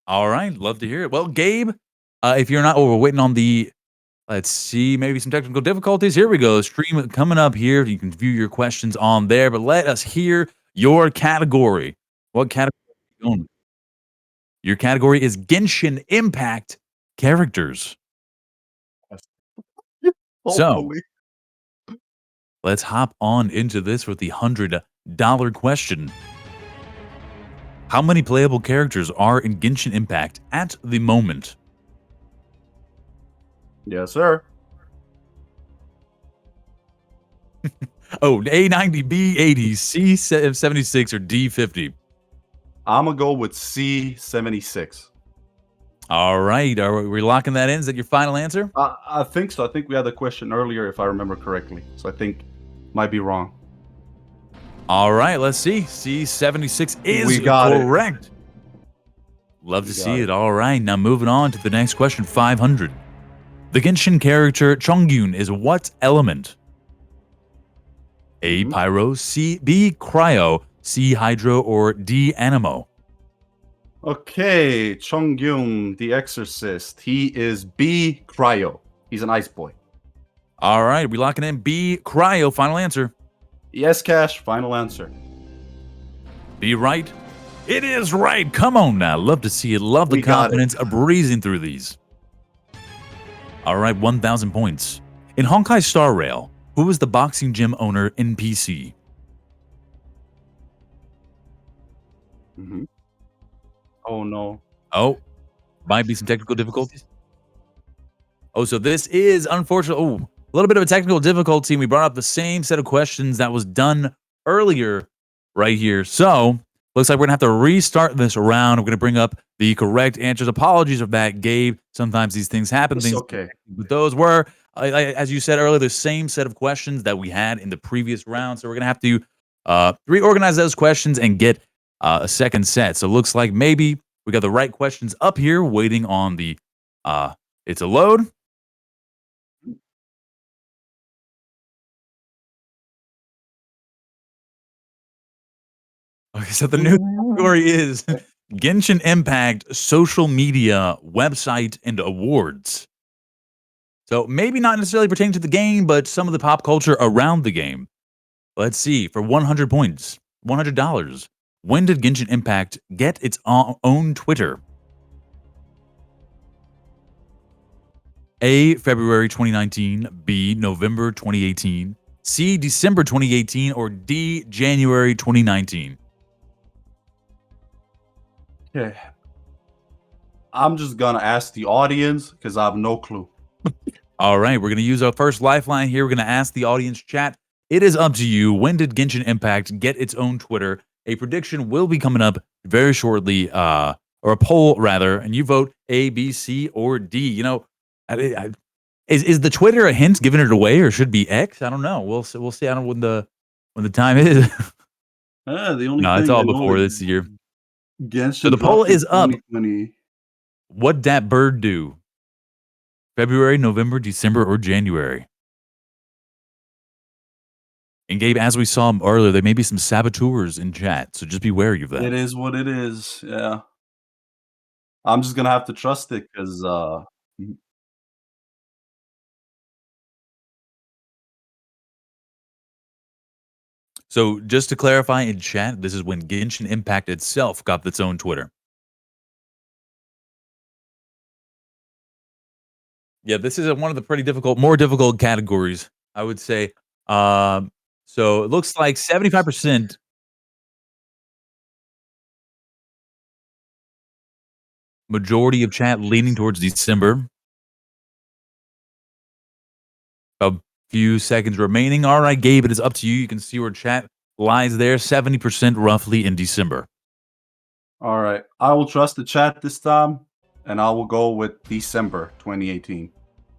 All right, love to hear it. Well, Gabe, if you're not, we're waiting on the. Let's see, maybe some technical difficulties. Here we go. Stream coming up here. You can view your questions on there, but let us hear your category. What category are you going? Your category is Genshin Impact characters. So, let's hop on into this with the $100 question. How many playable characters are in Genshin Impact at the moment? Yes, sir. Oh, A90, B80, C76, or D50? I'm going to go with C76. All right. Are we locking that in? Is that your final answer? I think so. I think we had the question earlier, if I remember correctly. So I think might be wrong. All right. Let's see. C76 is We got correct. Love to see it. All right. Now moving on to the next question, 500. The Genshin character Chongyun is what element? A, Pyro, B, Cryo, C, Hydro, or D, Animo? Okay, Chongyun, the Exorcist. He is B, Cryo. He's an ice boy. All right, we locking in B, Cryo. Final answer. Yes, Cash. Final answer. Be right. It is right. Come on now. Love to see it. Love the confidence of breezing through these. All right, 1,000 points. In Honkai Star Rail, who was the boxing gym owner NPC? Oh, no. Oh, might be some technical difficulties. Oh, so this is unfortunate. Oh, a little bit of a technical difficulty. We brought up the same set of questions that was done earlier right here. So looks like we're going to have to restart this round. We're going to bring up the correct answers. Apologies for that, Gabe. Sometimes these things happen. It's okay. But those were, as you said earlier, the same set of questions that we had in the previous round. So we're going to have to reorganize those questions and get a second set. So it looks like maybe we got the right questions up here waiting on the, it's a load. Okay, so the new category is Genshin Impact social media website and awards. So maybe not necessarily pertaining to the game, but some of the pop culture around the game. Let's see, for 100 points, $100, when did Genshin Impact get its own Twitter? A, February 2019, B, November 2018, C, December 2018, or D, January 2019? Okay. I'm just going to ask the audience because I have no clue. All right, we're going to use our first lifeline here. We're going to ask the audience chat. It is up to you. When did Genshin Impact get its own Twitter? A prediction will be coming up very shortly, or a poll rather, and you vote A, B, C, or D. You know, is the Twitter a hint giving it away, or should it be X? I don't know. We'll see. I don't know when the time is. The only No, it's thing all I know before is this year. Genshin So the poll dropped in is up. 2020. What'd that bird do? February, November, December, or January? And Gabe, as we saw earlier, there may be some saboteurs in chat, so just be wary of that. It is what it is. Yeah. I'm just gonna have to trust it because So just to clarify in chat, this is when Genshin Impact itself got its own Twitter. Yeah, this is one of the pretty more difficult categories, I would say. So it looks like 75%. Majority of chat leaning towards December. A few seconds remaining. All right, Gabe, it is up to you. You can see where chat lies there. 70% roughly in December. all right. I will trust the chat this time, and I will go with December 2018.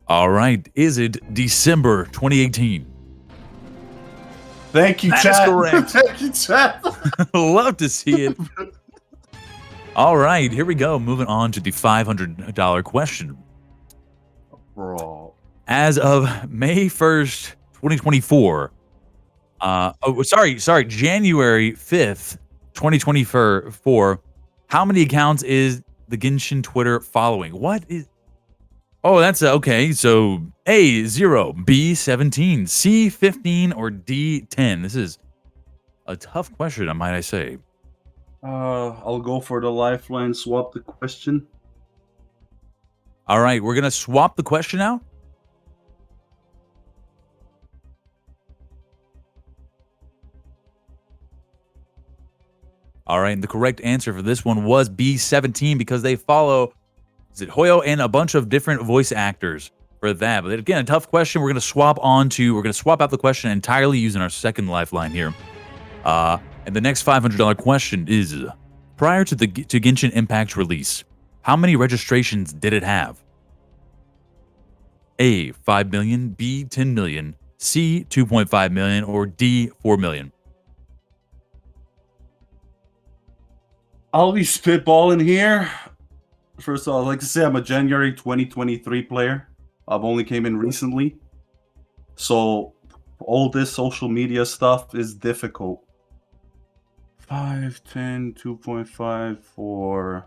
All right. Is it December 2018? Thank you, That is chat. correct. Thank you, chat. Love to see it. All right, here we go. Moving on to the $500 question. Bro. As of May 1st, 2024, January 5th, 2024, how many accounts is the Genshin Twitter following? What is... Oh, that's okay. So A, 0, B, 17, C, 15, or D, 10? This is a tough question, might I say. I'll go for the lifeline, swap the question. All right, we're going to swap the question out. All right, and the correct answer for this one was B17 because they follow Hoyo and a bunch of different voice actors for that. But again, a tough question. We're going to swap out the question entirely using our second lifeline here. And the next $500 question is, prior to Genshin Impact's release, how many registrations did it have? A, 5 million, B, 10 million, C, 2.5 million, or D, 4 million? I'll be spitballing here. First of all, I'd like to say I'm a January 2023 player. I've only came in recently. So all this social media stuff is difficult. 5, 10, 2.5, 4.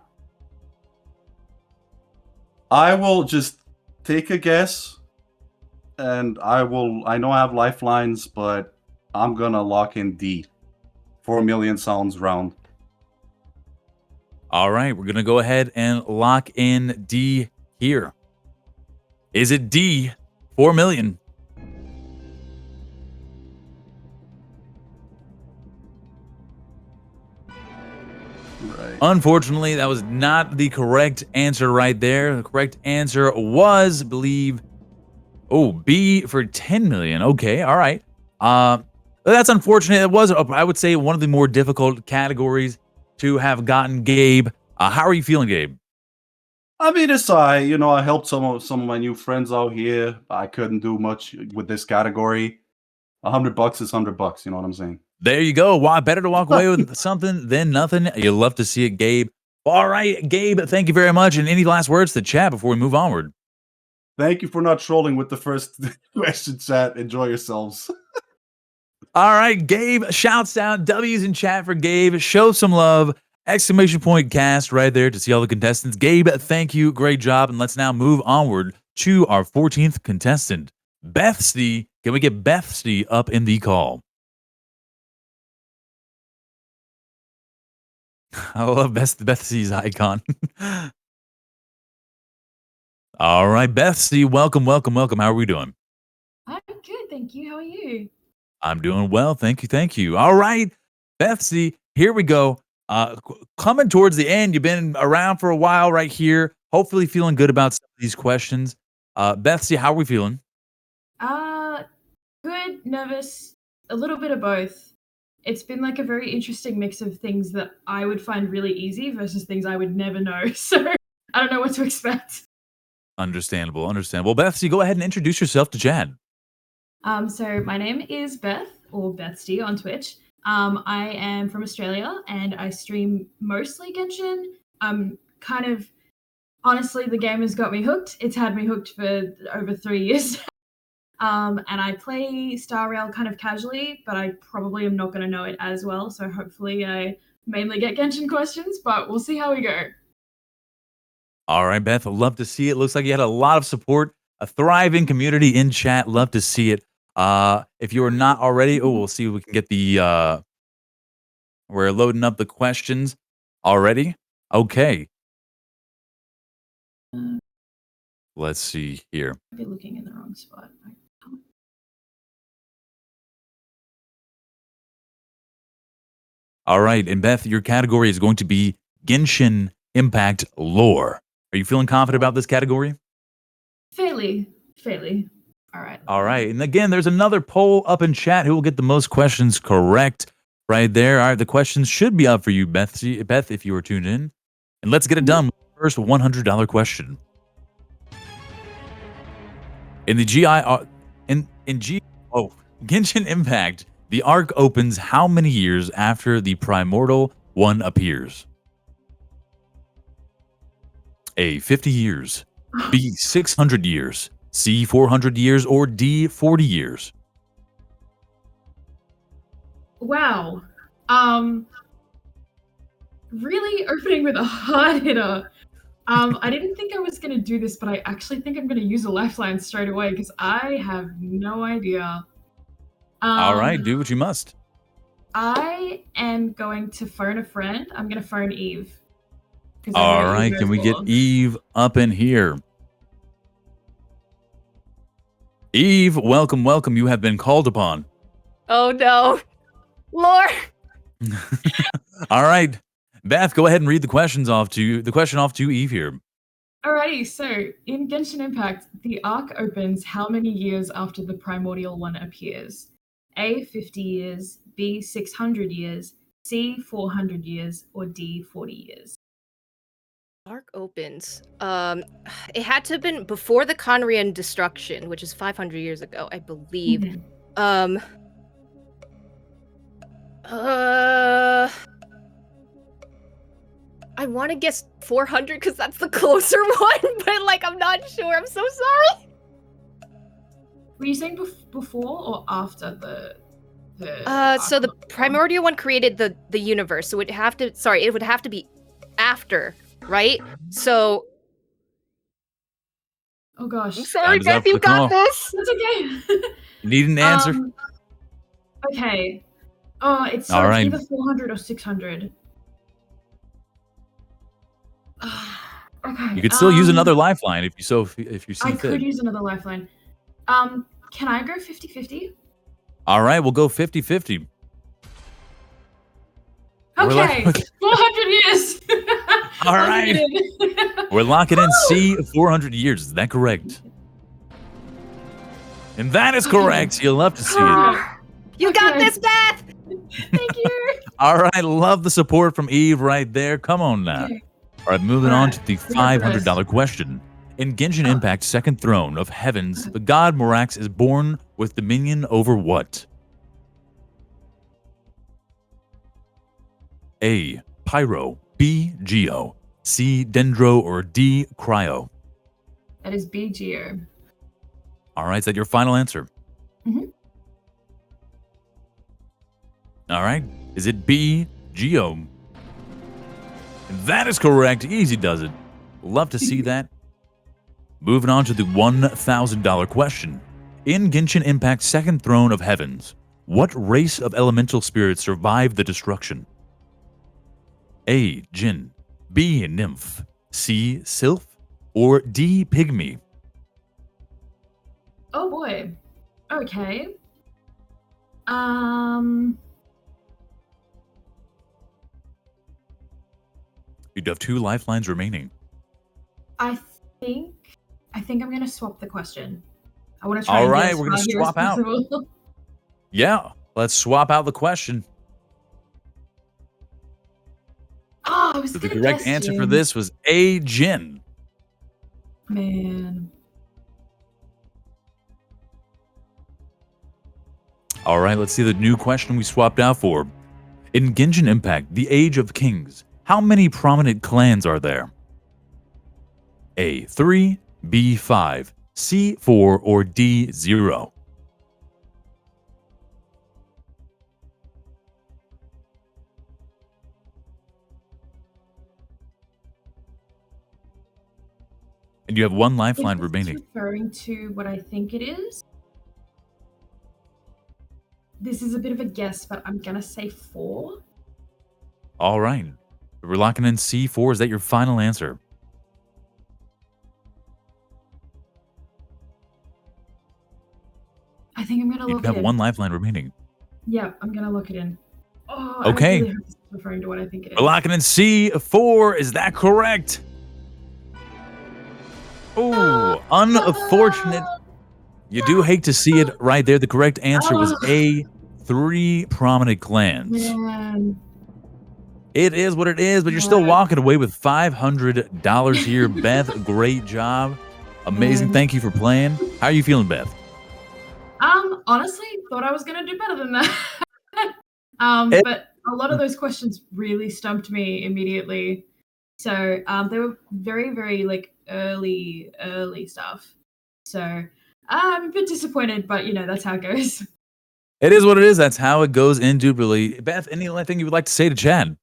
I will just take a guess. And I know I have lifelines, but I'm gonna lock in D. 4 million sounds round. All right, we're going to go ahead and lock in D here. Is it D, 4 million? Right. Unfortunately, that was not the correct answer right there. The correct answer was, I believe, B for 10 million. Okay, all right. That's unfortunate. It was, I would say, one of the more difficult categories to have gotten, Gabe. How are you feeling, Gabe? I mean, it's I helped some of my new friends out here. I couldn't do much with this category. $100 is $100. You know what I'm saying? There you go. Why better to walk away with something than nothing? You love to see it, Gabe. All right, Gabe, thank you very much. And any last words to chat before we move onward? Thank you for not trolling with the first question, chat. Enjoy yourselves. All right, Gabe, shouts out, W's in chat for Gabe. Show some love. Exclamation point cast right there to see all the contestants. Gabe, thank you. Great job. And let's now move onward to our 14th contestant, Bethsty. Can we get Bethsty up in the call? I love Bethsy's icon. All right, Bethsy, welcome. How are we doing? I'm good, thank you. How are you? I'm doing well. Thank you. All right, Bethsy, here we go. Coming towards the end, you've been around for a while right here. Hopefully feeling good about some of these questions. Bethsy, how are we feeling? Good, nervous, a little bit of both. It's been like a very interesting mix of things that I would find really easy versus things I would never know. So I don't know what to expect. Understandable. Bethsy, go ahead and introduce yourself to Chad. So my name is Beth, or Bethsty on Twitch. I am from Australia and I stream mostly Genshin. I'm kind of honestly, the game has got me hooked. It's had me hooked for over 3 years. And I play Star Rail kind of casually, but I probably am not going to know it as well. So hopefully I mainly get Genshin questions, but we'll see how we go. All right, Beth, love to see it. Looks like you had a lot of support, a thriving community in chat. Love to see it. If you are not already, we'll see if we can get the we're loading up the questions already. Okay. Let's see here. I'd be looking in the wrong spot. All right, and Beth, your category is going to be Genshin Impact lore. Are you feeling confident about this category? Fairly. All right. All right, and again, there's another poll up in chat. Who will get the most questions correct? Right there. All right, the questions should be up for you, Beth. Beth, if you were tuned in, and let's get it done. First $100 question. In the Genshin Impact, the arc opens how many years after the primordial one appears? A, 50 years, B, 600 years, C, 400 years, or D, 40 years? Wow. Really opening with a hard hitter. I didn't think I was going to do this, but I actually think I'm going to use a lifeline straight away because I have no idea. All right, do what you must. I am going to phone a friend. I'm going to phone Eve. 'cause I All know Eve right, knows can we get more. Eve up in here? Eve, welcome, welcome. You have been called upon. Oh no. Lore. All right, Beth, go ahead and read the question off to Eve here. Alrighty, so in Genshin Impact, the arc opens how many years after the primordial one appears? A, 50 years, B, 600 years, C, 400 years, or D, 40 years? Arc opens. It had to have been before the Conrian destruction, which is 500 years ago, I believe. I want to guess 400 because that's the closer one, but like I'm not sure. I'm so sorry. Were you saying before or after the So the primordial one created the universe, so it would have to be after, right? So Oh gosh. I'm sorry, Time's up Beth, for you the got call. this. That's okay. Need an answer? Okay. Oh, it's All right. either 400 or 600. Okay. You could still use another lifeline if you see I fit. could use another lifeline. Can I go 50-50? All right, we'll go 50-50. Okay, 400 years. All right. We're locking in C, 400 years. Is that correct? And that is correct. You'll love to see it. You got this, Beth. Thank you. All right, love the support from Eve right there. Come on now. All right, moving on to the $500 question. In Genshin Impact's second throne of heavens, the god Morax is born with dominion over what? A, Pyro, B, Geo, C, Dendro, or D, Cryo? That is B, Geo. All right, is that your final answer? Mhm. All right, is it B, Geo? That is correct. Easy does it. Love to see that. Moving on to the $1,000 question. In Genshin Impact's second throne of heavens, what race of elemental spirits survived the destruction? A, Jinn, B, Nymph, C, Sylph, or D, Pygmy? Oh boy. Okay. You'd have 2 lifelines remaining. I think I'm gonna swap the question. I want to try. All and right, get as we're gonna far here as swap out. possible. Yeah, let's swap out the question. Oh, I was So the gonna correct guess answer for Jin. this was A, Jinn. Man. All right, let's see the new question we swapped out for. In Genshin Impact, the Age of Kings, how many prominent clans are there? A3, B5, C4, or D0? And you have one lifeline Is this remaining. referring to what I think it is? This is a bit of a guess, but I'm gonna say 4. All right. We're locking in C4. Is that your final answer? I think I'm gonna You lock have it in. one lifeline remaining. Yeah, I'm gonna lock it in. Oh, Okay. I really hope this is referring to what I think it is. We're locking in C4. Is that correct? Oh, unfortunate. You do hate to see it right there. The correct answer was A, 3 prominent clans. Man. It is what it is, but you're still walking away with $500 here. Beth, great job. Amazing. Man. Thank you for playing. How are you feeling, Beth? Honestly, thought I was gonna do better than that. It- But a lot of those questions really stumped me immediately. So they were very, very like early stuff. So I'm a bit disappointed, but you know, that's how it goes. It is what it is. That's how it goes indubitably. Beth, anything you would like to say to Chad?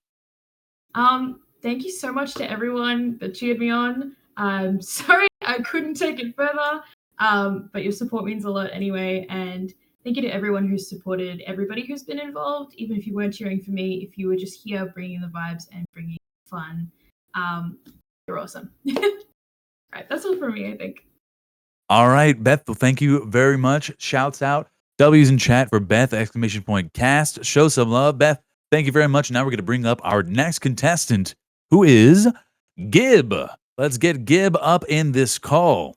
Thank you so much to everyone that cheered me on. I'm sorry I couldn't take it further. But your support means a lot anyway. And thank you to everyone who's supported, everybody who's been involved, even if you weren't cheering for me, if you were just here bringing the vibes and bringing fun. You're awesome. Right, that's all from me, I think. All right, Beth, well, thank you very much. Shouts out. W's in chat for Beth, exclamation point cast. Show some love, Beth. Thank you very much. Now we're going to bring up our next contestant, who is Gib. Let's get Gib up in this call.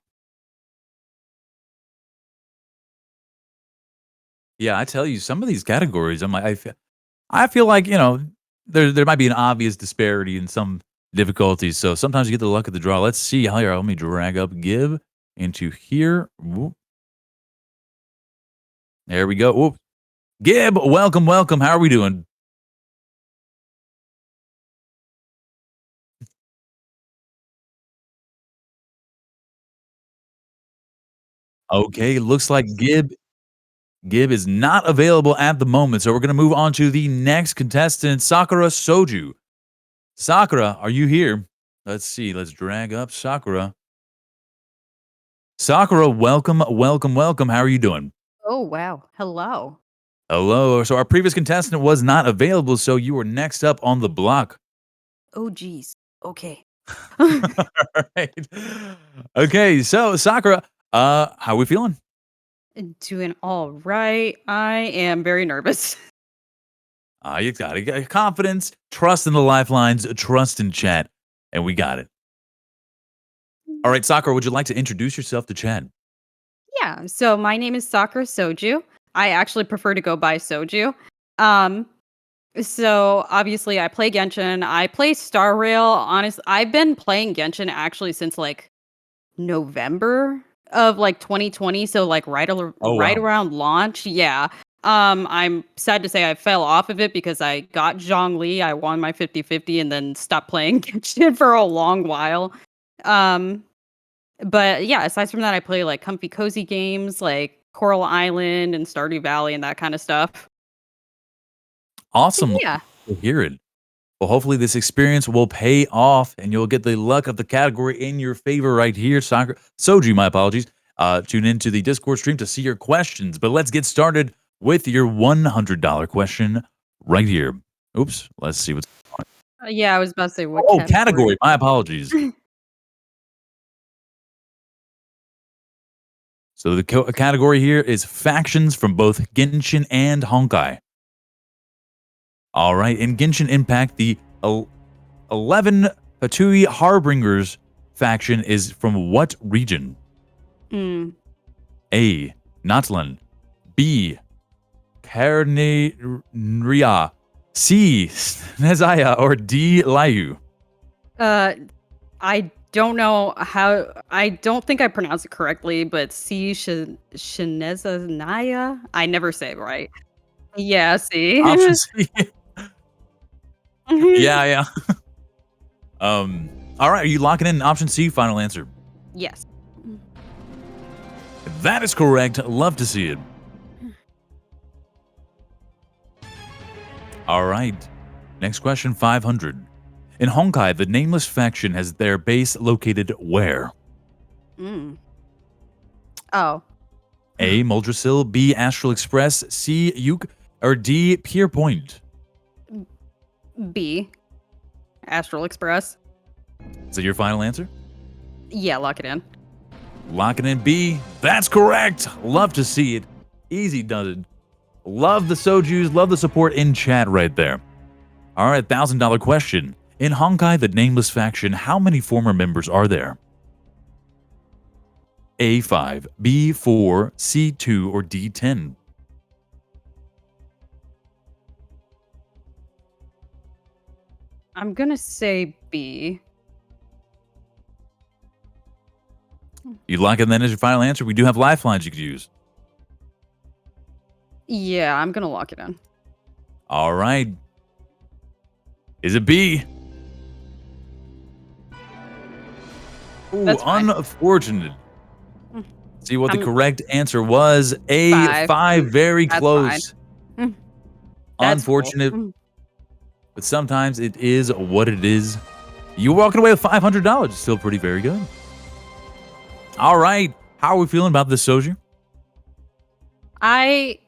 Yeah, I tell you, some of these categories, I'm like, I feel like, you know, there might be an obvious disparity in some difficulties. So sometimes you get the luck of the draw. Let's see how here. Let me drag up Gib into here. Whoop. There we go. Whoop. Gib, welcome. How are we doing? Okay, looks like Gib is not available at the moment. So we're going to move on to the next contestant, Sakura Soju. Sakura, are you here? Let's see. Let's drag up Sakura. Sakura, welcome. How are you doing? Oh, wow. Hello. Hello. So our previous contestant was not available, so you were next up on the block. Oh, geez. Okay. All right. Okay, so Sakura, how are we feeling? Doing all right. I am very nervous. You got it. You got confidence, trust in the lifelines, trust in chat, and we got it. All right, Sakura, would you like to introduce yourself to Chad? Yeah. So my name is Sakura Soju. I actually prefer to go by Soju. So obviously I play Genshin. I play Star Rail. I've been playing Genshin actually since like November of like 2020. So like right around launch. Yeah. I'm sad to say I fell off of it because I got Zhongli. I won my 50-50 and then stopped playing Genshin for a long while. But yeah, aside from that, I play like comfy cozy games like Coral Island and Stardew Valley and that kind of stuff. Awesome. Yeah. To hear it. Well, hopefully this experience will pay off and you'll get the luck of the category in your favor right here. Soju, my apologies. Tune into the Discord stream to see your questions. But let's get started with your $100 question right here. Oops. Let's see what's going on. Yeah, I was about to say what category. My apologies. So the category here is factions from both Genshin and Honkai. All right, in Genshin Impact, the 11 Hatui Harbingers faction is from what region? A. Natlan. B. Carneria. C. Snezaya. Or D. Layu. I don't know how. I don't think I pronounced it correctly, but C. Shinezanaya. I never say it right. Yeah, see. Option C. Yeah. All right, are you locking in option C, final answer? Yes. That is correct. Love to see it. All right. Next question, 500. In Honkai, the Nameless faction has their base located where? Mm. Oh. A. Muldrasil, B. Astral Express, C. Yuk, or D. Pier Point? B. Astral Express. Is that your final answer? Yeah, lock it in. Locking in B. That's correct. Love to see it. Easy does it. Love the Sojus. Love the support in chat right there. All right, $1,000 question. In Honkai, the Nameless faction, how many former members are there? A5, B4, C2, or D10? I'm gonna say B. You lock in then as your final answer? We do have lifelines you could use. Yeah, I'm gonna lock it in. All right. Is it B? Ooh, That's fine. unfortunate. See what the I'm- correct answer was. A5, Five. very That's close. fine. That's cool. Unfortunate. But sometimes it is what it is. You're walking away with $500. Still pretty very good. All right. How are we feeling about this, Soju? I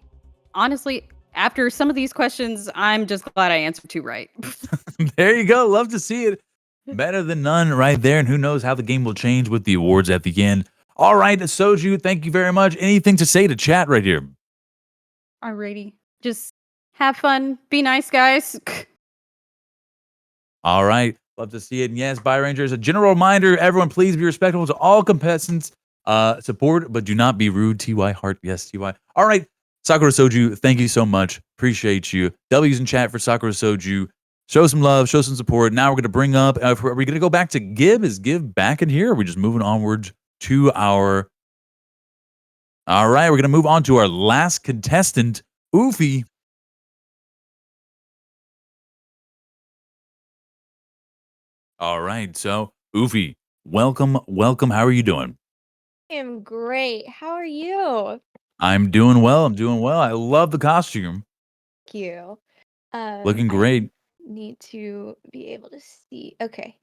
honestly, after some of these questions, I'm just glad I answered 2 right. There you go. Love to see it. Better than none right there. And who knows how the game will change with the awards at the end. All right, Soju, thank you very much. Anything to say to chat right here? Alrighty. Just have fun. Be nice, guys. All right. Love to see it. And yes, Bye Rangers, a general reminder, everyone, please be respectful to all contestants. Support, but do not be rude. TY Heart. Yes, TY. All right. Sakura Soju, thank you so much. Appreciate you. W's in chat for Sakura Soju. Show some love, show some support. Now we're going to bring up, are we going to go back to Gib? Is Gib back in here? Or are we just moving onwards to our... All right, we're going to move on to our last contestant, Oofy. All right, so Oofy, welcome. How are you doing? I am great. How are you? I'm doing well. I love the costume. Thank you. Looking great. Need to be able to see. Okay.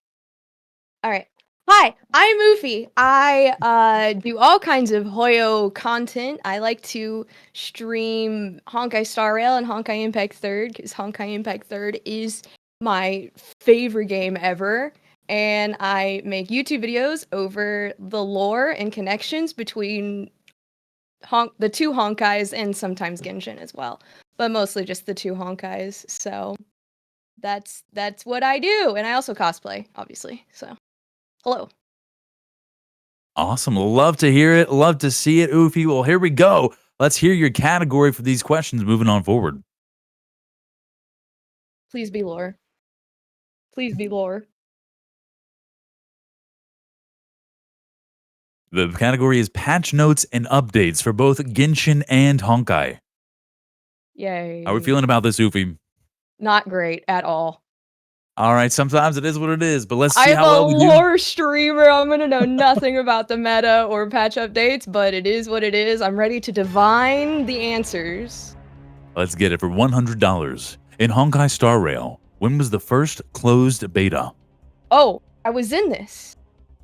All right. Hi, I'm Oofy. I do all kinds of Hoyo content. I like to stream Honkai Star Rail and Honkai Impact Third because Honkai Impact Third is my favorite game ever. And I make YouTube videos over the lore and connections between the 2 Honkais and sometimes Genshin as well, but mostly just the 2 Honkais. So that's what I do, and I also cosplay, obviously. So, hello. Awesome. Love to hear it. Love to see it, Oofy. Well, here we go. Let's hear your category for these questions moving on forward. Please be lore. Please be lore. The category is patch notes and updates for both Genshin and Honkai. Yay. How are we feeling about this, Oofy? Not great at all. All right, sometimes it is what it is, but let's see I'm how well a we do. lore streamer. I'm gonna know nothing about the meta or patch updates, but it is what it is. I'm ready to divine the answers. Let's get it for $100. In Honkai Star Rail, when was the first closed beta? Oh, I was in this.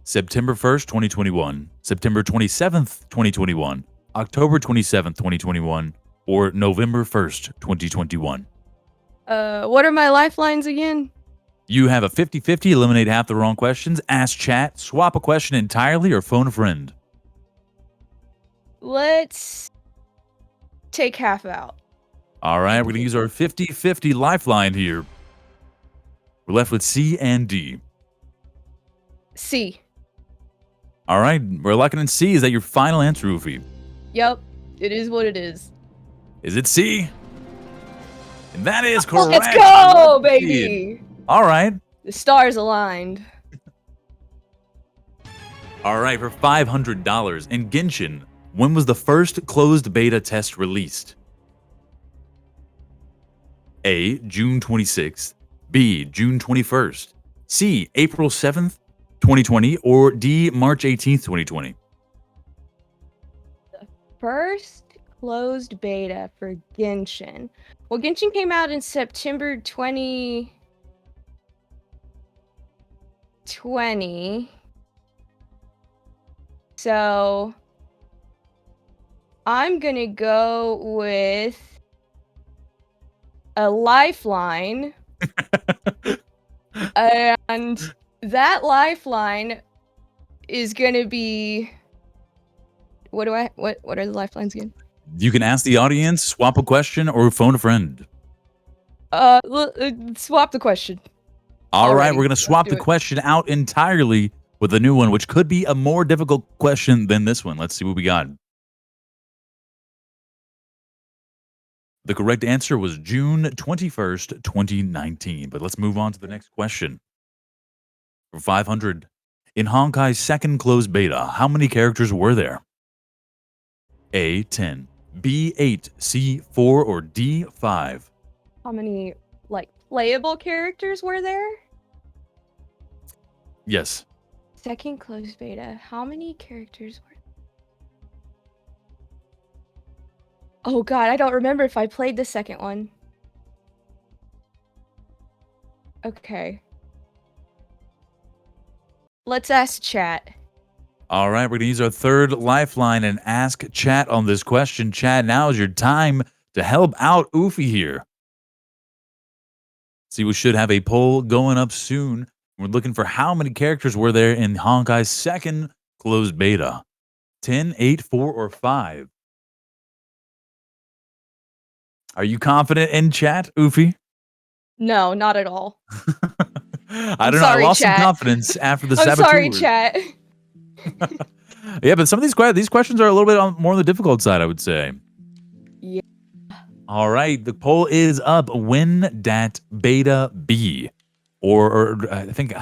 September 1st, 2021, September 27th, 2021, October 27th, 2021, or November 1st, 2021. What are my lifelines again? You have a 50-50, eliminate half the wrong questions, ask chat, swap a question entirely, or phone a friend. Let's take half out. All right, we're going to use our 50-50 lifeline here. We're left with C and D. C. All right, we're locking in C. Is that your final answer, Oofy? Yep, it is what it is. Is it C? And that is correct. Let's go, baby. All right. The stars aligned. All right, for $500 in Genshin, when was the first closed beta test released? A, June 26th, B, June 21st, C, April 7th, 2020, or D, March 18th, 2020? First closed beta for Genshin. Well, Genshin came out in September 2020. So I'm gonna go with a lifeline. And that lifeline is gonna be what are the lifelines again? You can ask the audience, swap a question, or phone a friend. Swap the question. All right, Already. we're going to swap do the it. question out entirely with a new one, which could be a more difficult question than this one. Let's see what we got. The correct answer was June 21st, 2019. But let's move on to the next question. For 500, in Honkai's second closed beta, how many characters were there? A, 10, B, 8, C, 4, or D, 5? How many playable characters were there? Yes. Second closed beta. How many characters were? Oh god, I don't remember if I played the second one. Okay. Let's ask chat. All right, we're going to use our third lifeline and ask chat on this question. Chat, now is your time to help out Oofy here. See, we should have a poll going up soon. We're looking for how many characters were there in Honkai's second closed beta. 10, 8, 4, or 5? Are you confident in chat, Oofy? No, not at all. I don't know. I lost some confidence after the I'm saboteur. sorry, chat. Yeah, but some of these questions are a little bit more on the difficult side, I would say. Yeah. All right, the poll is up. When dat beta B, or I think,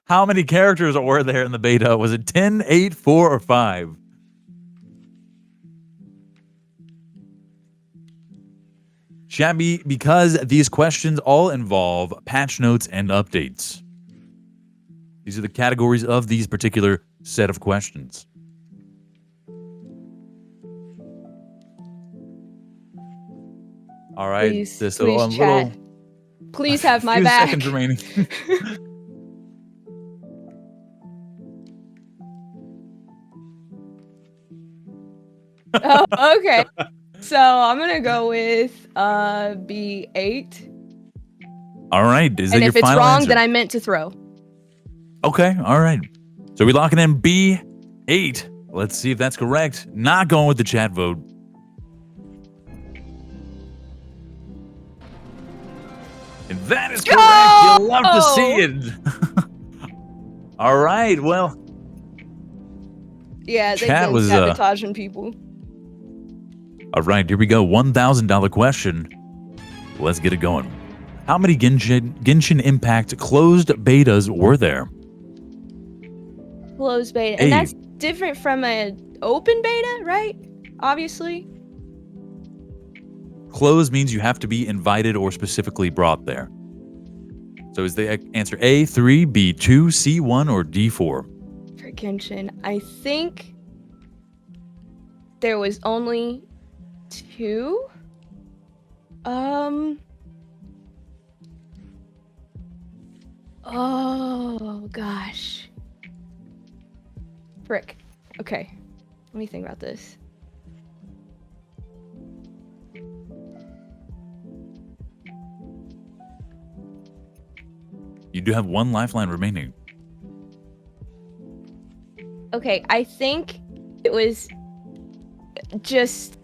how many characters were there in the beta? Was it 10, 8, 4, or 5? Shabby, because these questions all involve patch notes and updates. These are the categories of these particular set of questions. All right. Please, Just please, chat. Please have my few back. seconds remaining. Oh, okay. So I'm gonna go with B8. All right. Is that And your if it's final wrong, answer? then I meant to throw. Okay. All right. So we're locking in B8. Let's see if that's correct. Not going with the chat vote. And that is correct. You'll love to see it. All right. Well, Yeah, they've Chat been was, sabotaging people. all right. Here we go. $1,000 question. Let's get it going. How many Genshin Impact closed betas were there? Closed beta. Hey. And that's different from an open beta, right? Obviously. Closed means you have to be invited or specifically brought there. So is the answer A, 3, B, 2, C, 1, or D, 4? For Genshin, I think there was only 2. Oh gosh. Frick. Okay. Let me think about this. You do have one lifeline remaining. Okay, I think it was just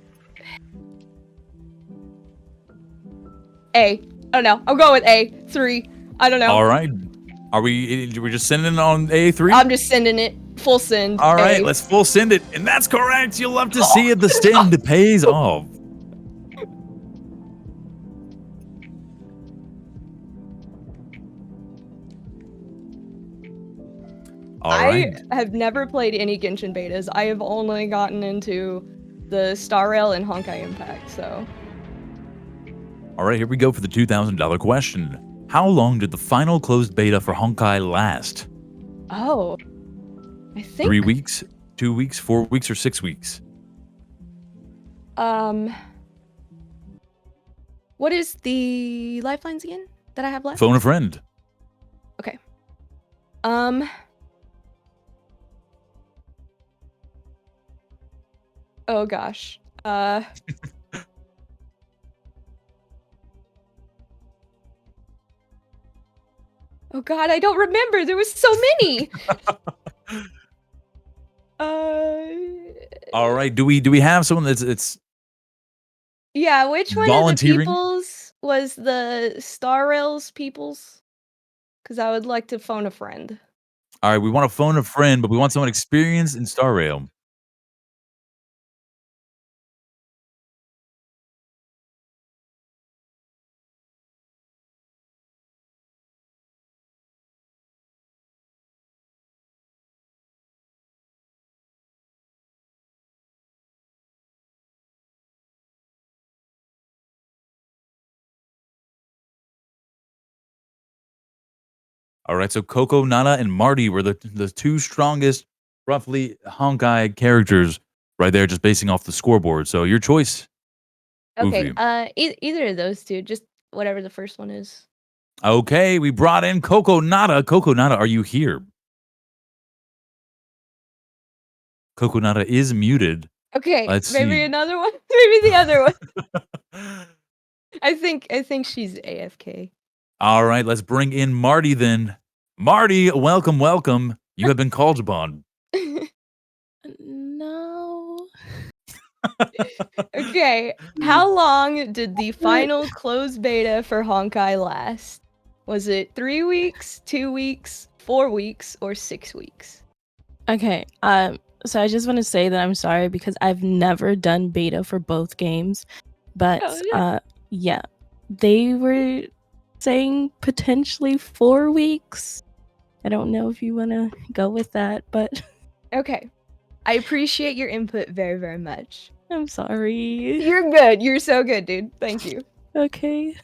A. I don't know. I'm going with A. 3. I don't know. All right. We're just sending it on A3? I'm just sending it. Full send. All right, A. let's full send it. And that's correct. You'll love to see it. The send pays off. All right. I have never played any Genshin betas. I have only gotten into the Star Rail and Honkai Impact, so. All right, here we go for the $2,000 question. How long did the final closed beta for Honkai last? Oh, I think 3 weeks, 2 weeks, 4 weeks, or 6 weeks? What is the lifelines again that I have left? Phone a friend. Okay. Oh gosh. Oh god, I don't remember. There was so many. All right. Do we have someone that's Yeah, which one of the volunteering? peoples was the Star Rails peoples? Because I would like to phone a friend. All right, we want to phone a friend, but we want someone experienced in Star Rail. All right, so Coco, Nana, and Marty were the two strongest, roughly Honkai characters right there, just basing off the scoreboard. So your choice, Okay, Goofy. either of those two, just whatever the first one is. Okay, we brought in Coco Nada. Coco Nada, are you here? Coco Nada is muted. Okay, Let's maybe see. another one. Maybe the other one. I think she's AFK. All right, let's bring in Marty then. Marty, welcome, welcome. You have been called upon. No. Okay, how long did the final closed beta for Honkai last? Was it 3 weeks, 2 weeks, 4 weeks, or 6 weeks? Okay. So I just want to say that I'm sorry because I've never done beta for both games, but Oh, yeah. yeah, they were saying potentially 4 weeks. I don't know if you want to go with that, but Okay. I appreciate your input very, very much. I'm sorry. You're good. You're so good, dude. Thank you. Okay.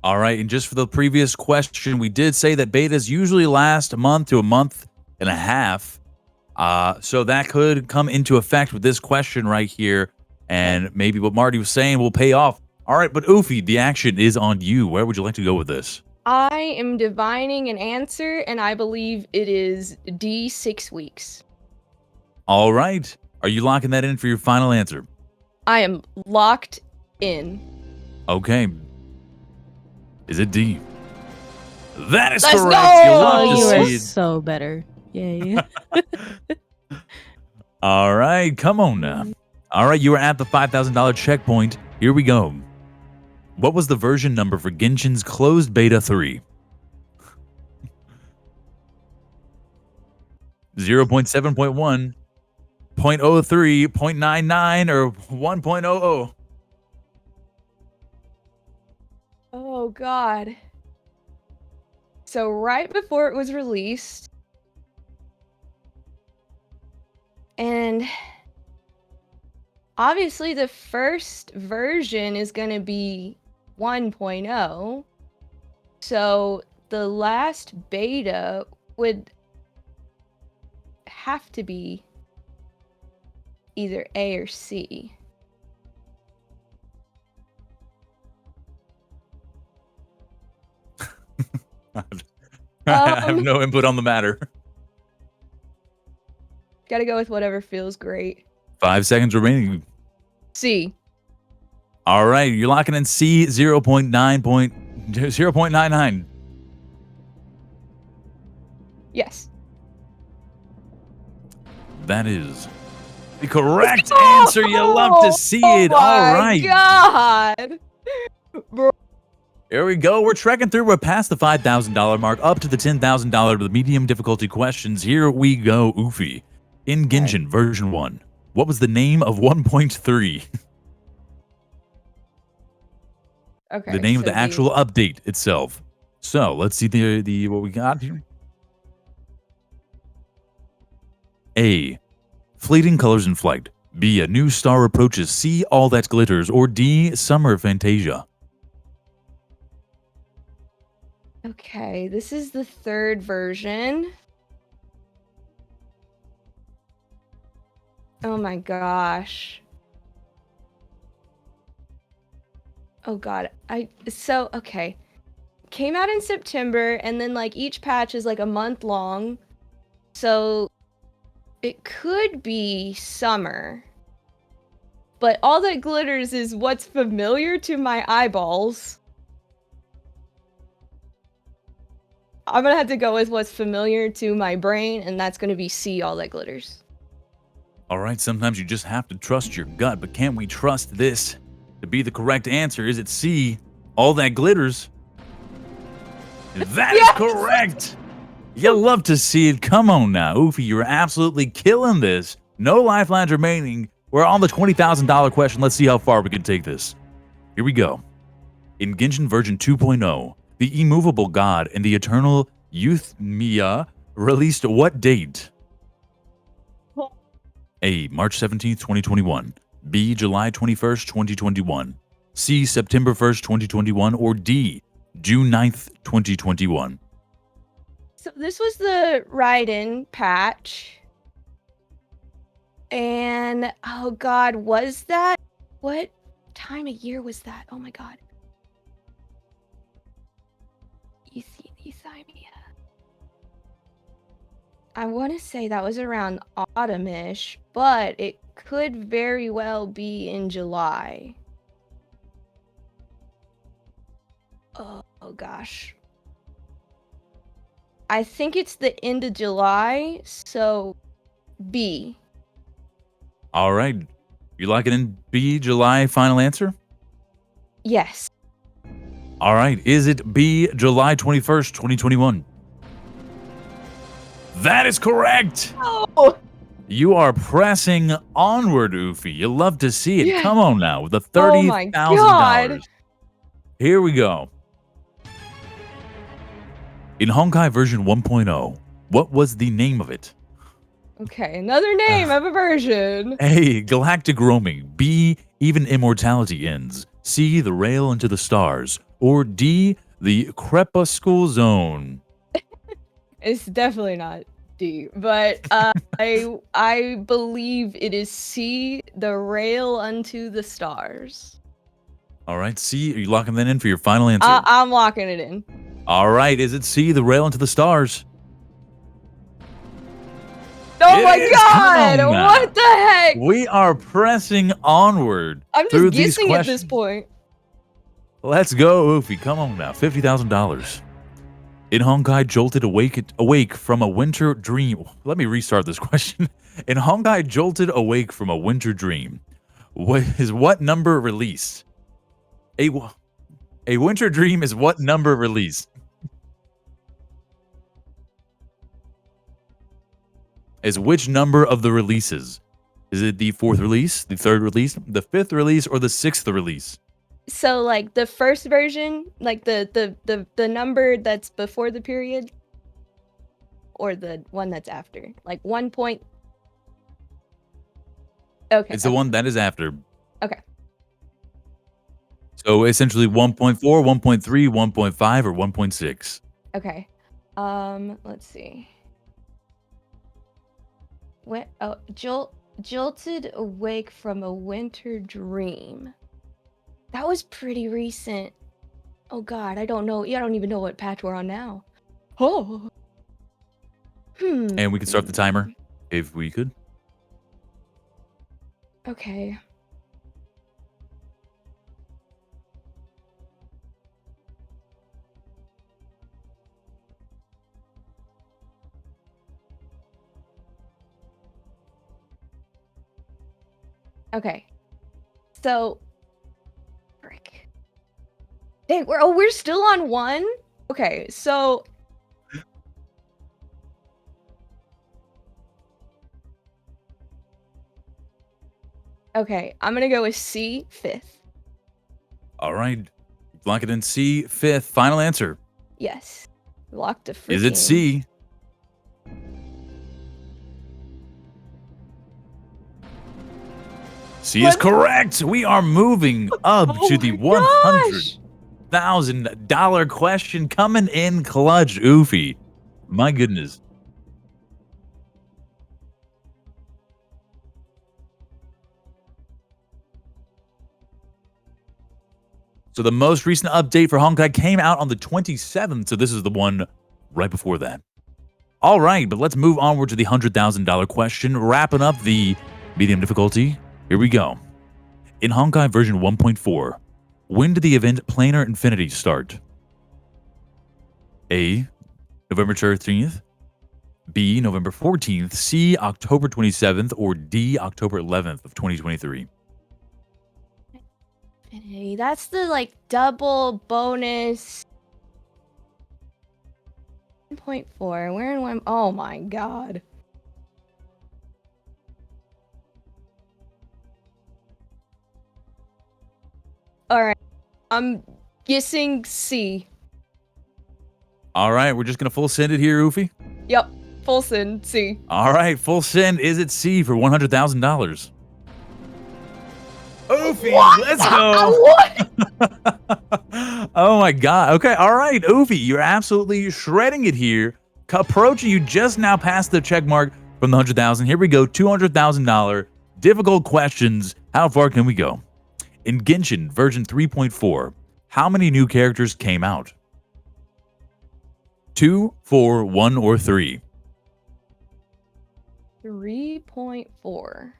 All right, and just for the previous question, we did say that betas usually last a month to a month and a half. So that could come into effect with this question right here, and maybe what Marty was saying will pay off. All right, but Oofy, the action is on you. Where would you like to go with this? I am divining an answer, and I believe it is D 6 weeks. All right. Are you locking that in for your final answer? I am locked in. Okay. Is it D? That is Let's correct. go! You love Oh, to you are see it. so better. Yay. All right, come on now. All right, you are at the $5,000 checkpoint. Here we go. What was the version number for Genshin's closed beta 3? 0.7.1, 0.03, 0.99, or 1.00? Oh, God. So, right before it was released, and obviously the first version is going to be 1.0. So, the last beta would have to be either A or C. I have no input on the matter. Gotta go with whatever feels great. 5 seconds remaining. C. All right, you're locking in C 0.99. Yes. That is the correct answer. You love to see it. All right. God. Here we go. We're trekking through. We're past the $5,000 mark, up to the $10,000 with medium difficulty questions. Here we go, Oofy. In Genshin version 1, what was the name of 1.3? Okay. The name of so the actual update itself. So let's see the what we got here. A. Fleeting colors in flight. B. A new star approaches. C. All that glitters. Or D. Summer Fantasia. Okay, this is the third version. Oh my gosh. Oh god. Okay. Came out in September, and then like each patch is like a month long. So it could be summer. But all that glitters is what's familiar to my eyeballs. I'm gonna have to go with what's familiar to my brain, and that's gonna be C, all that glitters. All right, sometimes you just have to trust your gut, but can we trust this to be the correct answer? Is it C, all that glitters? That is correct! You love to see it. Come on now, Oofy, you're absolutely killing this. No lifelines remaining. We're on the $20,000 question. Let's see how far we can take this. Here we go. In Genshin version 2.0, the immovable god and the eternal Euthymia released what date? A. March 17th, 2021. B. July 21st, 2021. C. September 1st, 2021. Or D. June 9th, 2021. So this was the Raiden patch. And, oh god, was that? What time of year was that? Oh my god. Euthymia. I want to say that was around autumn-ish, but it could very well be in July. Oh gosh. I think it's the end of July, so B. All right. You like it in B, July, final answer? Yes. All right. Is it B, July 21st, 2021? That is correct. Oh. You are pressing onward, Oofy. You love to see it. Yeah. Come on now, with the Oh my $30,000. God. Here we go. In Honkai version 1.0, what was the name of it? Okay, another name of a version. A. Galactic roaming. B. Even immortality ends. C. The rail into the stars. Or D. The crepuscle zone. It's definitely not D, but I believe it is C, the rail unto the stars. All right, C. Are you locking that in for your final answer? I'm locking it in. All right, is it C. The rail into the stars? Oh It my is. god! Come on now. What the heck? We are pressing onward I'm through just these guessing at questions. this point. Let's go, Oofy. Come on now. $50,000. In Honkai Jolted awake from a winter dream. Let me restart this question. In Honkai Jolted awake from a winter dream, what number released? A winter dream is what number released? Is which number of the releases? Is it the 4th release, the 3rd release, the 5th release, or the 6th release? So like the first version, like the number that's before the period, or the one that's after, like 1 point. Okay. It's the one that is after. Okay. So essentially 1.4, 1.3, 1.5, or 1.6. Okay. Let's see. What? Oh, jolted awake from a winter dream. That was pretty recent. Oh god, I don't know. Yeah, I don't even know what patch we're on now. Oh. And we can start the timer if we could. Okay. Okay. So, frick. Hey, we're still on 1? Okay, so okay, I'm gonna go with C, 5th. All right. Lock it in C, 5th. Final answer. Yes. Locked the freaking... Is it C? C is correct. We are moving up to the gosh! $100,000 question coming in clutch, Oofy. My goodness. So the most recent update for Honkai came out on the 27th, so this is the one right before that. All right, but let's move onward to the $100,000 question, wrapping up the medium difficulty. Here we go. In Honkai version 1.4, when did the event Planar Infinity start? A. November 13th, B. November 14th, C. October 27th, or D. October 11th of 2023? Hey, that's the like double bonus. 1.4. Where in one? Oh my god. All right. I'm guessing C. All right, we're just going to full send it here, Oofy. Yep. Full send. C. All right, full send is it C for $100,000. Oofy, let's go. What? Oh my god. Okay, all right, Oofy, you're absolutely shredding it here. Approaching you just now past the check mark from the 100,000. Here we go, $200,000. Difficult questions. How far can we go? In Genshin version 3.4, how many new characters came out? 2, 4, 1, or 3? 3.4.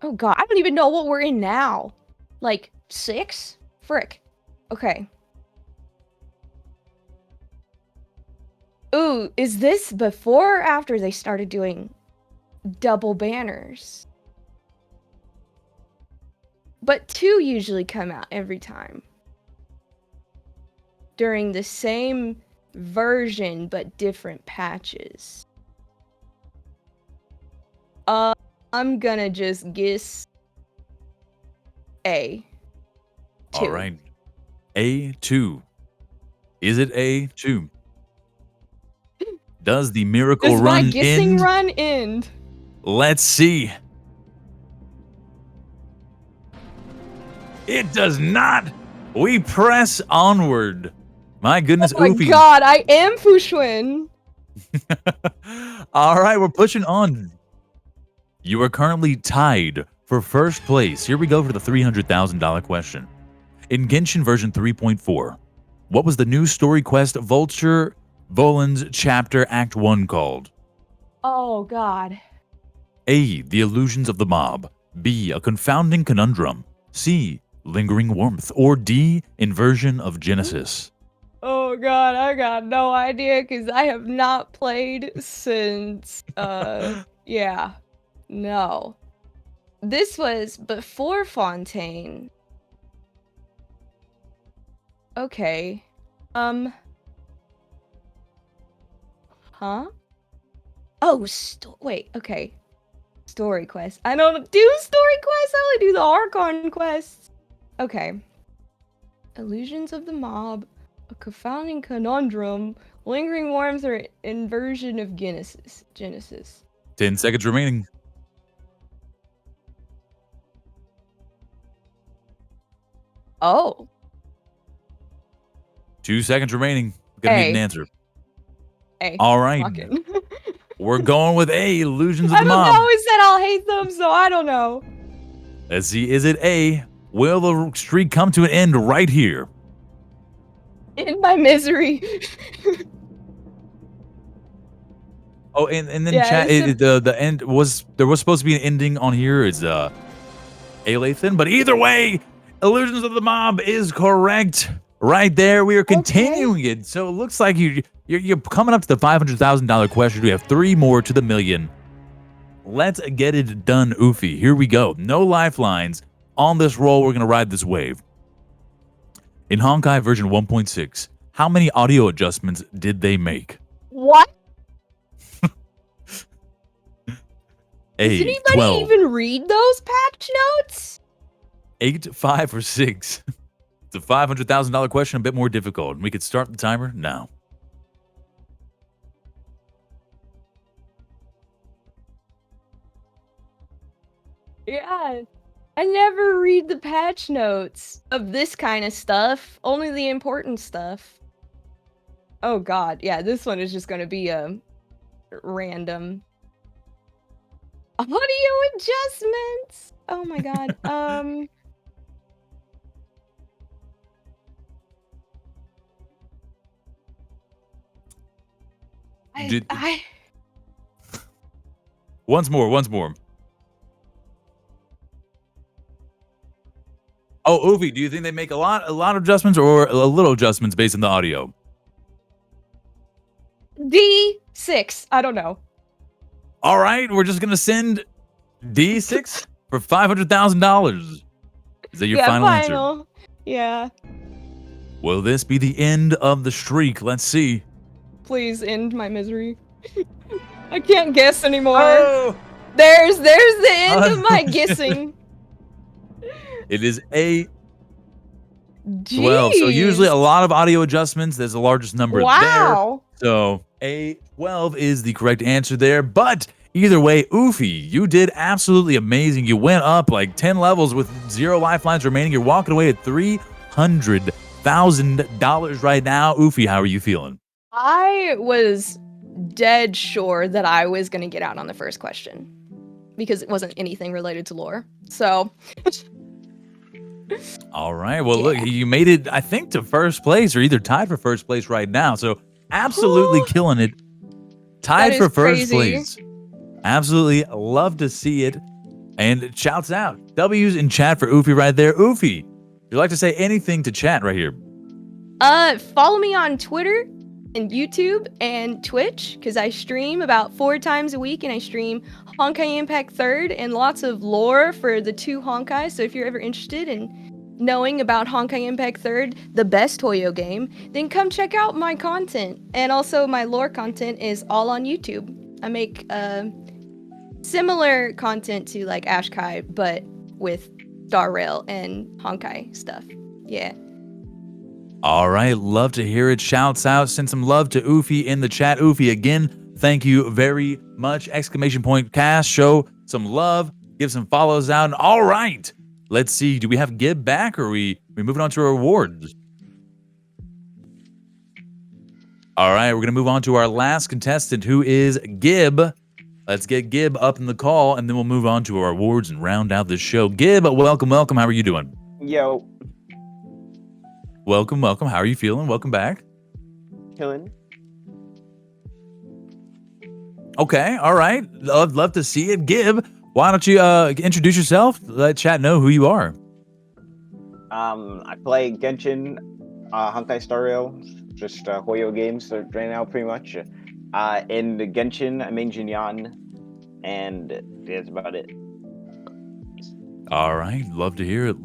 Oh god, I don't even know what we're in now. Like 6? Frick. Okay. Ooh, is this before or after they started doing double banners? But 2 usually come out every time. During the same version but different patches. I'm gonna just guess A. 2. All right. A2. Is it A2? Does the miracle Does run my guessing end? run end? Let's see. It does not. We press onward. My goodness, Oh my Oofy. god, I am Fushwin. All right, we're pushing on. You are currently tied for first place. Here we go for the $300,000 question. In Genshin version 3.4, what was the new story quest Vulture Volan's Chapter Act 1 called? Oh god. A. The Illusions of the Mob. B. A Confounding Conundrum. C. Lingering Warmth. Or D. Inversion of Genesis. Oh god, I got no idea because I have not played since yeah. No. This was before Fontaine. Okay. Huh? Oh, wait, okay. Story quest. I don't do story quests, I only do the Archon quests. Okay. Illusions of the Mob, a confounding conundrum, lingering warmth, or inversion of Genesis. 10 seconds remaining. Oh. 2 seconds remaining. Gonna need an A. answer. A. All right. Fucking. We're going with A. Illusions of the I've Mob. always said I'll hate them, so I don't know. Let's see. Is it A? Will the streak come to an end right here? In my misery. Oh, and then Yeah, chat. it's The end was there was supposed to be an ending on here. It's Alathan, but either way, Illusions of the Mob is correct. Right there, we are continuing it. So it looks like you're coming up to the $500,000 question. We have 3 more to the million. Let's get it done, Oofy. Here we go. No lifelines on this roll. We're gonna ride this wave. In Honkai version 1.6, how many audio adjustments did they make? What? A. Does anybody 12, even read those patch notes? 8, 5, or 6? It's a $500,000 question, a bit more difficult. We could start the timer now. Yeah. I never read the patch notes of this kind of stuff, only the important stuff. Oh god, yeah, this one is just gonna be random. Audio adjustments! Oh my god. I Once more. Oh, Ovi, do you think they make a lot of adjustments or a little adjustments based on the audio? D6. I don't know. All right, we're just gonna send D6 for $500,000. Is that your final answer? Yeah. Will this be the end of the streak? Let's see. Please end my misery. I can't guess anymore. Oh! There's the end of my guessing. It is a 12. So usually a lot of audio adjustments. There's the largest number Wow. there. So a 12 is the correct answer there. But either way, Oofy, you did absolutely amazing. You went up like 10 levels with 0 lifelines remaining. You're walking away at $300,000 right now. Oofy, how are you feeling? I was dead sure that I was going to get out on the first question because it wasn't anything related to lore. So All right. Well, look, you made it, I think, to first place or either tied for first place right now. So absolutely killing it. Tied for first place. Absolutely love to see it. And shouts out. W's in chat for Oofy right there. Oofy, would you like to say anything to chat right here? Follow me on Twitter and YouTube and Twitch because I stream about 4 times a week and I stream Honkai Impact 3rd and lots of lore for the 2 Honkai. So if you're ever interested in knowing about Honkai Impact 3rd, the best Hoyo game, then come check out my content. And also my lore content is all on YouTube. I make similar content to like Ashkai, but with Star Rail and Honkai stuff. Yeah. All right, love to hear it. Shouts out. Send some love to Oofy in the chat. Oofy, again, thank you very much. Exclamation point cast. Show some love. Give some follows out. And all right, let's see. Do we have Gib back or are we moving on to our awards? All right, we're going to move on to our last contestant who is Gib. Let's get Gib up in the call and then we'll move on to our awards and round out this show. Gib, welcome. How are you doing? Yo. Welcome. How are you feeling? Welcome back. Killing. Okay, all right. Love to see it. Gib, why don't you introduce yourself? Let chat know who you are. I play Genshin, Honkai Star Rail, just Hoyo games right now, pretty much. In the Genshin, I main Jinyan, and that's about it. All right, love to hear it.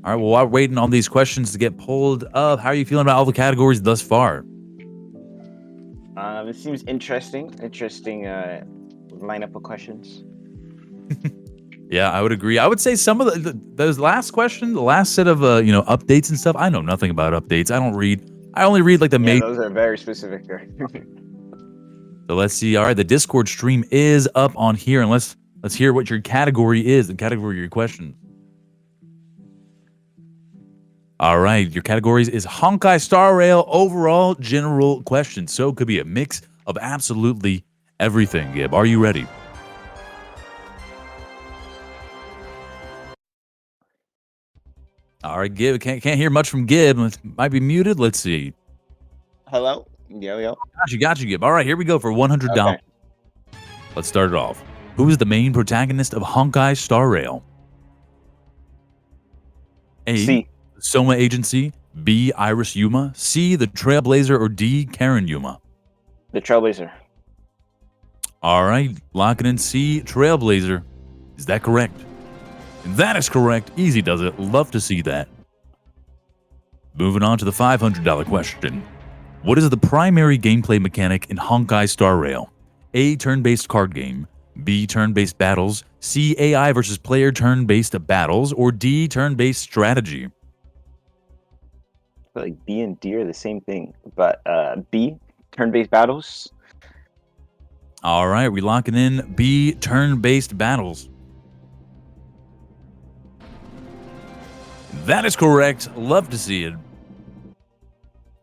All right, well, while we're waiting on these questions to get pulled up, how are you feeling about all the categories thus far? It seems interesting lineup of questions. Yeah, I would agree. I would say some of those last questions, the last set of updates and stuff. I know nothing about updates. I only read like the major. Those are very specific. So let's see. All right, the Discord stream is up on here, and let's hear what your category is. The category of your question. All right, your categories is Honkai Star Rail overall general questions. So it could be a mix of absolutely everything. Gib, are you ready? All right, Gib, can't hear much from Gib. Might be muted. Let's see. Hello? Yo. Got you, Gib. All right, here we go for $100. Okay. Let's start it off. Who is the main protagonist of Honkai Star Rail? A. C. Soma Agency, B. Iris Yuma, C. The Trailblazer, or D. Karen Yuma? The Trailblazer. All right, locking in C. Trailblazer. Is that correct? That is correct. Easy does it. Love to see that. Moving on to the $500 question. What is the primary gameplay mechanic in Honkai Star Rail? A. Turn-based card game, B. Turn-based battles, C. AI versus player turn-based battles, or D. Turn-based strategy? Like B and D are the same thing, but B, turn-based battles. All right, we locking in B, turn-based battles. That is correct. Love to see it.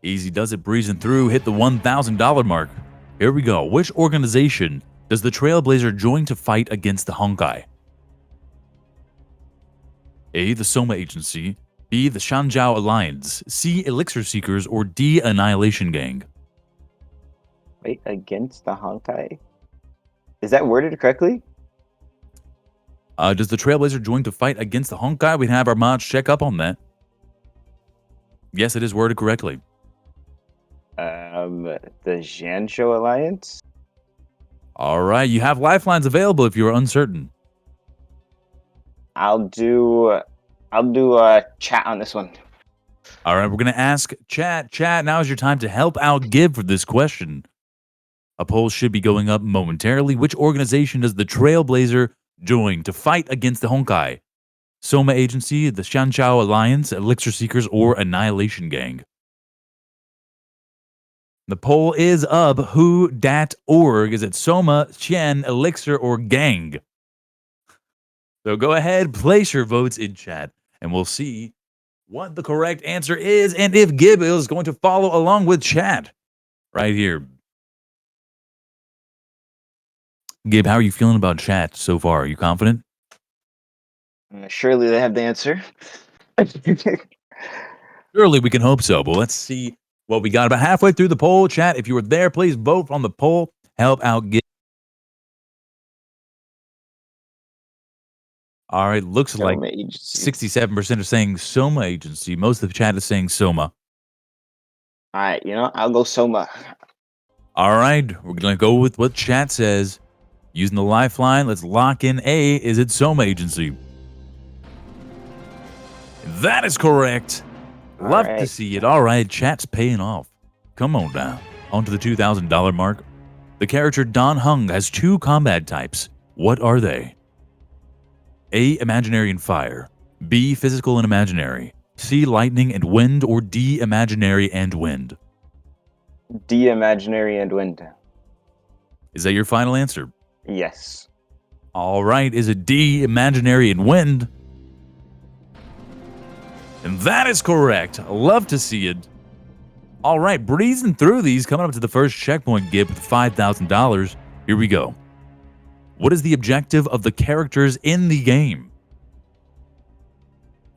Easy does it, breezing through, hit the $1,000 mark. Here we go. Which organization does the Trailblazer join to fight against the Honkai? A, the Soma Agency, B, the Shanjiao Alliance, C, Elixir Seekers, or D, Annihilation Gang? Wait, against the Honkai? Is that worded correctly? Does the Trailblazer join to fight against the Honkai? We'd have our mods check up on that. Yes, it is worded correctly. The Zhansho Alliance? All right, you have lifelines available if you're uncertain. I'll do chat on this one. All right, we're going to ask chat. Chat, now is your time to help out Gib for this question. A poll should be going up momentarily. Which organization does the Trailblazer join to fight against the Honkai? Soma Agency, the Shanjiao Alliance, Elixir Seekers, or Annihilation Gang? The poll is up. Who.org. Is it Soma, Xian, Elixir, or Gang? So go ahead, place your votes in chat, and we'll see what the correct answer is and if Gib is going to follow along with chat right here. Gib, how are you feeling about chat so far? Are you confident? Surely they have the answer. Surely we can hope so, but let's see what we got. About halfway through the poll, chat. If you were there, please vote on the poll. Help out Gib. All right, looks like 67% are saying Soma Agency. Most of the chat is saying Soma. All right, I'll go Soma. All right, we're going to go with what chat says. Using the lifeline, let's lock in A. Is it Soma Agency? That is correct. Love to see it. All right, chat's paying off. Come on down. On to the $2,000 mark. The character Don Hung has two combat types. What are they? A, imaginary and fire. B, physical and imaginary. C, lightning and wind, or D, imaginary and wind. D, imaginary and wind. Is that your final answer? Yes. All right, is it D, imaginary and wind? And that is correct. Love to see it. All right, breezing through these, coming up to the first checkpoint, Gib, with $5,000. Here we go. What is the objective of the characters in the game?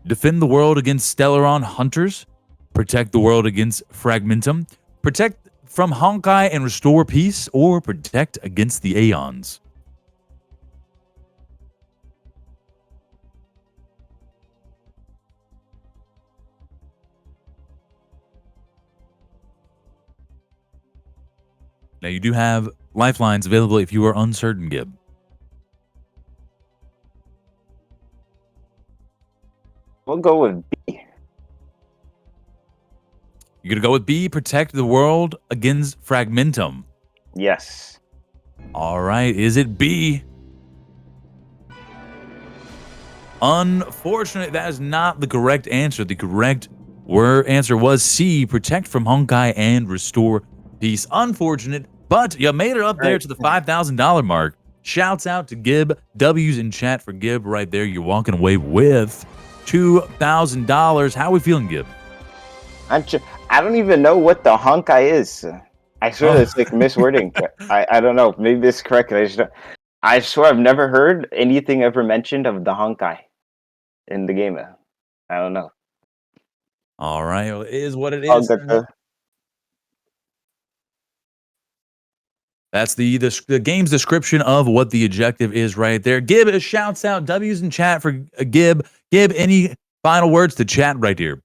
Defend the world against Stellaron hunters, protect the world against Fragmentum, protect from Honkai and restore peace, or protect against the Aeons. Now, you do have lifelines available if you are uncertain, Gib. We'll go with B. You're going to go with B, protect the world against Fragmentum. Yes. All right, is it B? Unfortunately, that is not the correct answer. The correct answer was C, protect from Honkai and restore peace. Unfortunate, but you made it up there to the $5,000 mark. Shouts out to Gib. W's in chat for Gib right there. You're walking away with $2,000. How are we feeling, Gib? I don't even know what the Honkai is. I swear it's like miswording. I don't know. Maybe it's correct. I swear I've never heard anything ever mentioned of the Honkai in the game. I don't know. All right, well, it is what it is. That's the game's description of what the objective is right there. Gib shouts out W's in chat for Gib. Gib, any final words to chat right here?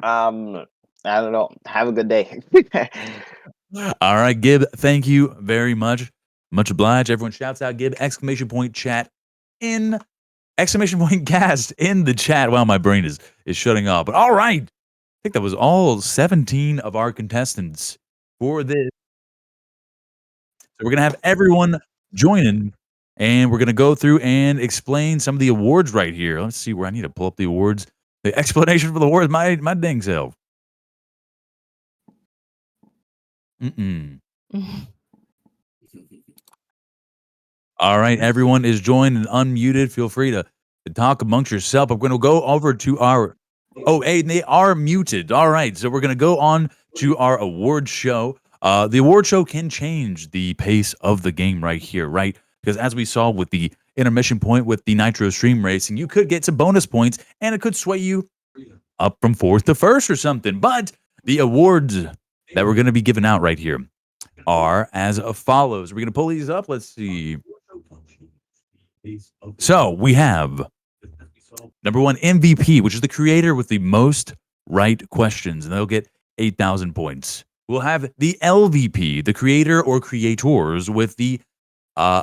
I don't know. Have a good day. All right, Gib, thank you very much. Much obliged. Everyone shouts out Gib, exclamation point chat in, exclamation point cast in the chat. Wow, my brain is shutting off. But all right, I think that was all 17 of our contestants for this. So we're going to have everyone join in, and we're going to go through and explain some of the awards right here. Let's see where I need to pull up the awards. The explanation for the awards, my dang self. All right, everyone is joined and unmuted. Feel free to talk amongst yourself. I'm going to go over to our Oh, hey, they are muted. All right, so we're gonna go on to our award show. The award show can change the pace of the game right here, right? Because as we saw with the intermission point with the Nitro Stream Racing, you could get some bonus points, and it could sway you up from fourth to first or something. But the awards that we're gonna be giving out right here are as follows. We're gonna pull these up. Let's see. So we have number one, MVP, which is the creator with the most right questions, and they'll get 8,000 points. We'll have the LVP, the creator or creators with the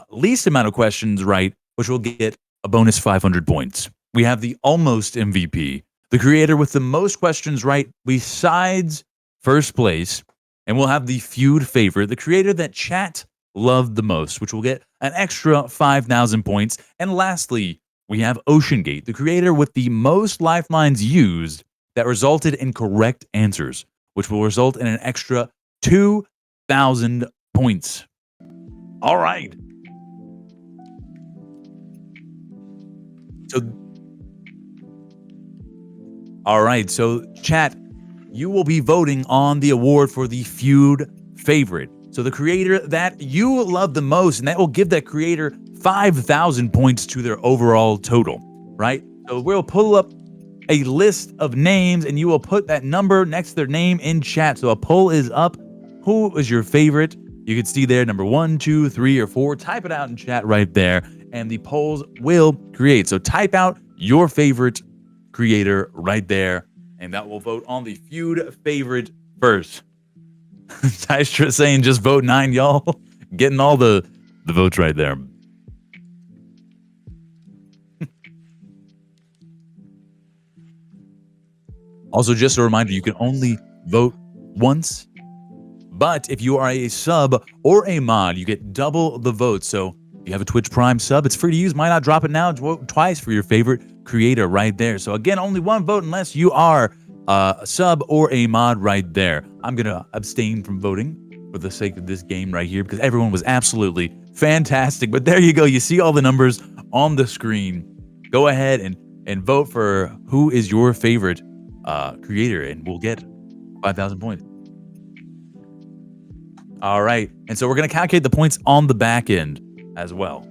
least amount of questions right, which will get a bonus 500 points. We have the almost MVP, the creator with the most questions right besides first place, and we'll have the feud favorite, the creator that chat loved the most, which will get an extra 5,000 points. And lastly, we have Ocean Gate, the creator with the most lifelines used that resulted in correct answers, which will result in an extra 2,000 points. All right. So chat, you will be voting on the award for the feud favorite. So the creator that you love the most, and that will give that creator 5,000 points to their overall total, right? So we'll pull up a list of names, and you will put that number next to their name in chat. So a poll is up. Who is your favorite? You can see there, number 1, 2, 3, or 4. Type it out in chat right there, and the polls will create. So type out your favorite creator right there, and that will vote on the feud favorite first. Tystra saying just vote 9, y'all. Getting all the votes right there. Also, just a reminder, you can only vote once, but if you are a sub or a mod, you get double the votes. So if you have a Twitch Prime sub, it's free to use. Might not drop it now. Vote twice for your favorite creator right there. So again, only one vote unless you are a sub or a mod right there. I'm going to abstain from voting for the sake of this game right here because everyone was absolutely fantastic. But there you go. You see all the numbers on the screen. Go ahead and vote for who is your favorite creator, and we'll get 5,000 points. All right. And so we're going to calculate the points on the back end as well.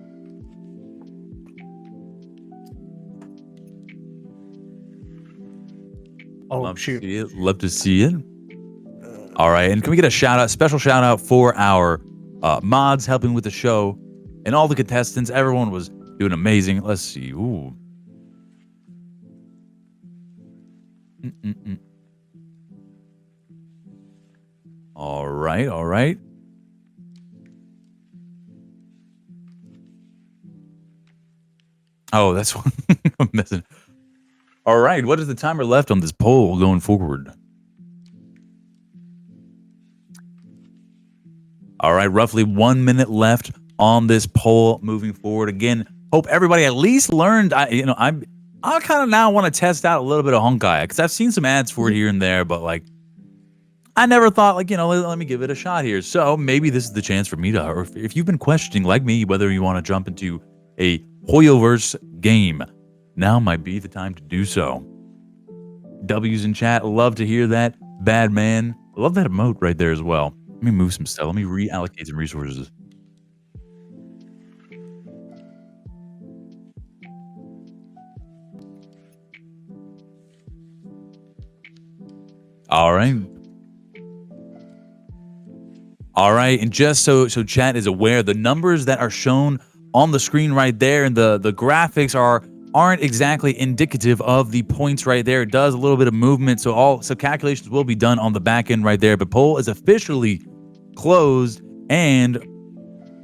Oh, shoot. Love to see it. All right. And can we get a shout out, special shout out for our mods helping with the show and all the contestants? Everyone was doing amazing. Let's see. Ooh. All right. All right. Oh, that's what I'm missing. All right. What is the timer left on this poll going forward? All right. Roughly 1 minute left on this poll moving forward. Again, hope everybody at least learned. I kind of now want to test out a little bit of Honkai because I've seen some ads for it here and there, but like I never thought let me give it a shot here. So maybe this is the chance for me to, or if you've been questioning like me, whether you want to jump into a Hoyoverse game, now might be the time to do so. W's in chat, love to hear that. Bad man, love that emote right there as well. Let me move some stuff. Let me reallocate some resources. All right. All right, and just so chat is aware, the numbers that are shown on the screen right there and the graphics aren't exactly indicative of the points right there. It does a little bit of movement, so calculations will be done on the back end right there. But poll is officially closed, and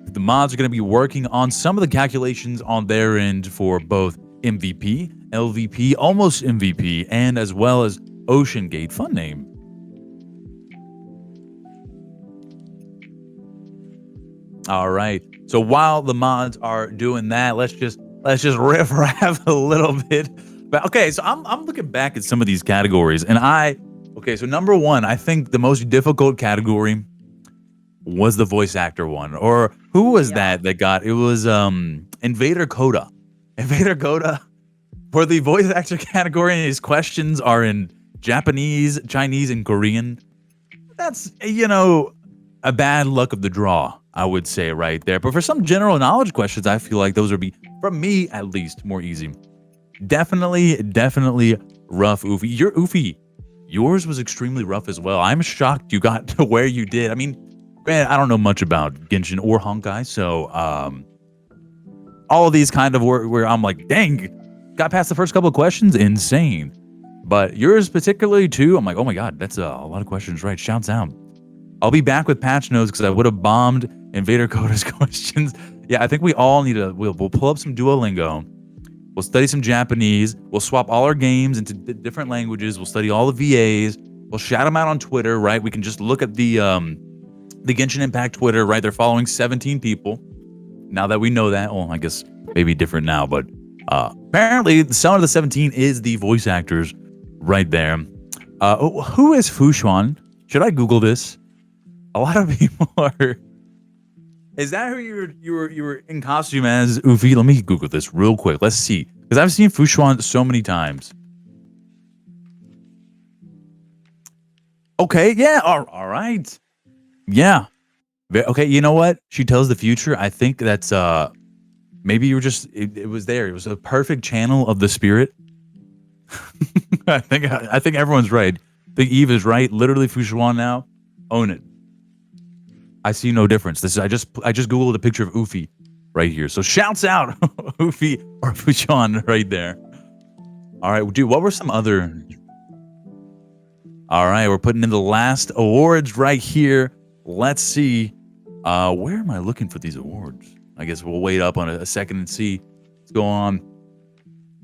the mods are going to be working on some of the calculations on their end for both MVP, LVP, almost MVP, and as well as Ocean Gate. Fun name. All right. So while the mods are doing that, let's just riff raff a little bit. But okay, so I'm looking back at some of these categories, and so number one, I think the most difficult category was the voice actor one, or who was that got it? Was Invader Coda. Invader Coda For the voice actor category, his questions are in Japanese, Chinese, and Korean. That's, a bad luck of the draw, I would say right there. But for some general knowledge questions, I feel like those would be, from me at least, more easy. Definitely rough, Ufi. Yours was extremely rough as well. I'm shocked you got to where you did. I mean, man, I don't know much about Genshin or Honkai, so all of these kind of where I'm like, dang, got past the first couple of questions, insane. But yours particularly too, I'm like, oh my god, that's a lot of questions, right? Shouts out. I'll be back with patch notes because I would have bombed Invader Coda's questions. Yeah, I think we all need we'll pull up some Duolingo. We'll study some Japanese. We'll swap all our games into different languages. We'll study all the VAs. We'll shout them out on Twitter, right? We can just look at the Genshin Impact Twitter, right? They're following 17 people. Now that we know that, well, I guess maybe different now, but apparently the sound of the 17 is the voice actors right there. Who is Fushuan? Should I Google this? A lot of people are. Is that who you were in costume as, Ufi? Let me Google this real quick. Let's see, because I've seen Fushuan so many times. Okay, yeah, all right, yeah. Okay, you know what? She tells the future. I think that's maybe you were just it was there. It was a perfect channel of the spirit. I think everyone's right. I think Eve is right. Literally, Fushuan now. Own it. I see no difference. I just Googled a picture of Ufi right here. So shouts out Ufi or Fushuan right there. All right, dude, what were some other? All right, we're putting in the last awards right here. Let's see. Where am I looking for these awards? I guess we'll wait up on a second and see what's going on.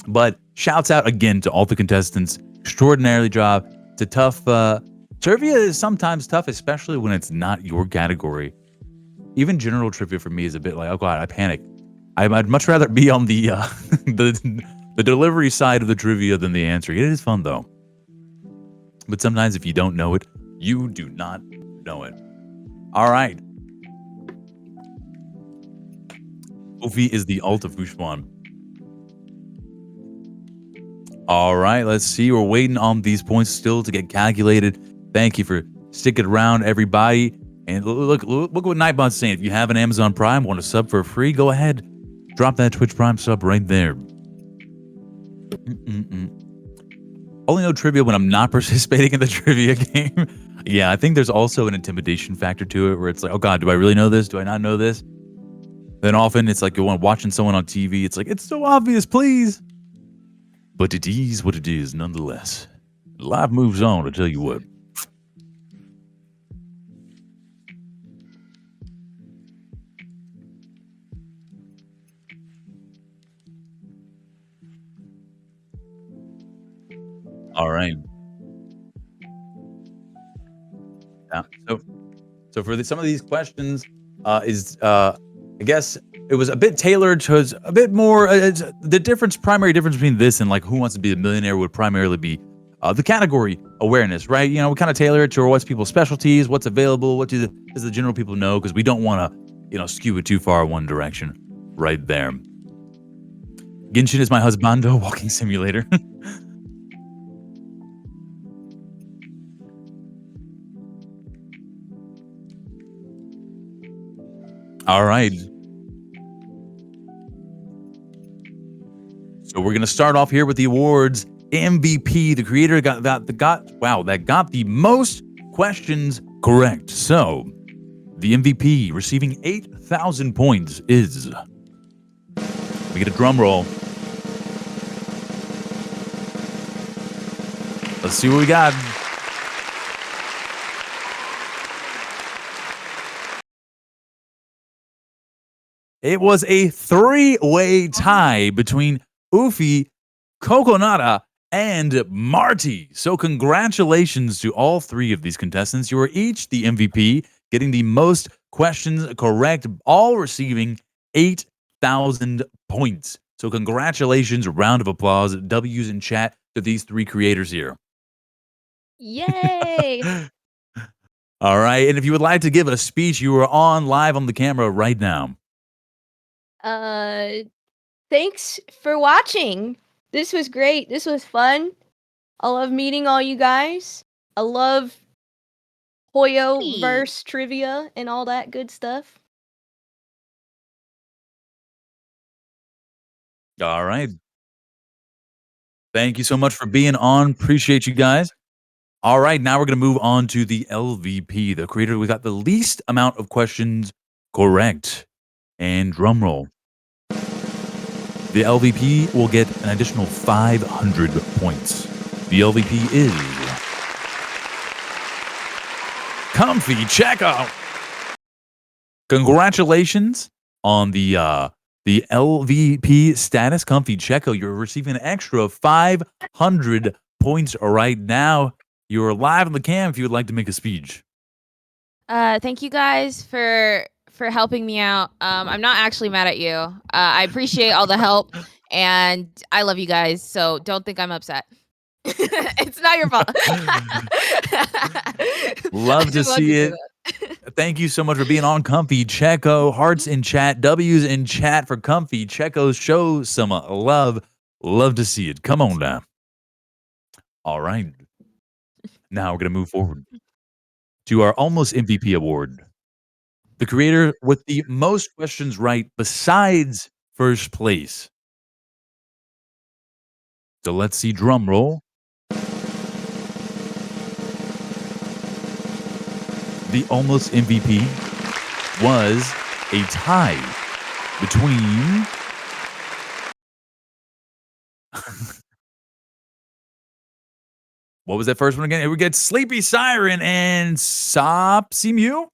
But shouts out again to all the contestants. Extraordinary job. It's a tough trivia is sometimes tough, especially when it's not your category. Even general trivia for me is a bit like, oh god, I panic. I'd much rather be on the the delivery side of the trivia than the answer. It is fun though. But sometimes if you don't know it, you do not know it. All right. Ufi is the ult of Fushuan. All right, let's see. We're waiting on these points still to get calculated. Thank you for sticking around, everybody. And look what Nightbot's saying. If you have an Amazon Prime, want to sub for free, go ahead. Drop that Twitch Prime sub right there. Only know trivia when I'm not participating in the trivia game. Yeah, I think there's also an intimidation factor to it where it's like, oh god, do I really know this? Do I not know this? Then often it's like you're watching someone on TV. It's like, it's so obvious, please. But it is what it is, nonetheless. Life moves on, I tell you what. All right. Yeah. So for some of these questions, I guess it was a bit tailored towards a bit more. The primary difference between this and like Who Wants to Be a Millionaire would primarily be the category awareness, right? You know, we kind of tailor it to what's people's specialties, what's available, what does the general people know, because we don't want to, skew it too far one direction, right there. Genshin is my husbando, walking simulator. All right. So we're gonna start off here with the awards. MVP, the creator that got the most questions correct. So the MVP receiving 8,000 points is. We get a drum roll. Let's see what we got. It was a three-way tie between Ufi, Coconata, and Marty. So congratulations to all three of these contestants. You are each the MVP, getting the most questions correct, all receiving 8,000 points. So congratulations, round of applause, W's in chat to these three creators here. Yay! All right, and if you would like to give a speech, you are on live on the camera right now. Thanks for watching. This was great. This was fun. I love meeting all you guys. I love Hoyoverse trivia and all that good stuff. All right. Thank you so much for being on. Appreciate you guys. All right, now we're going to move on to the LVP, the creator who got the least amount of questions correct. And drum roll. The LVP will get an additional 500 points. The LVP is Comfy Checkout. Congratulations on the LVP status, Comfy Checo. You're receiving an extra 500 points right now. You're live on the cam if you would like to make a speech. Thank you guys for helping me out. I'm not actually mad at you. I appreciate all the help, and I love you guys. So don't think I'm upset. It's not your fault. Love to see it. Thank you so much for being on, Comfy Checo. Hearts in chat, W's in chat for Comfy Checo. Show some love. Love to see it. Come on down. All right. Now we're going to move forward to our almost MVP award. The creator with the most questions right besides first place. So let's see drum roll. The almost MVP was a tie between what was that first one again? We get Sleepy Siren and Sopsimu.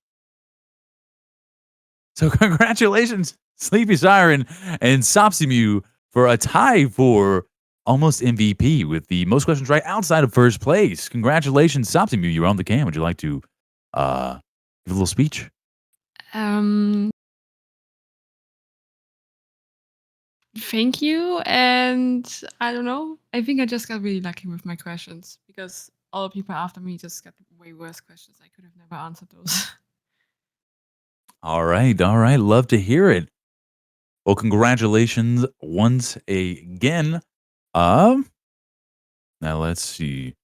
So congratulations, Sleepy Siren and Sopsimu, for a tie for almost MVP with the most questions right outside of first place. Congratulations, Sopsimu. You're on the cam. Would you like to give a little speech? Thank you. And I don't know. I think I just got really lucky with my questions because all the people after me just got way worse questions. I could have never answered those. All right. All right. Love to hear it. Well, congratulations once again. Now let's see.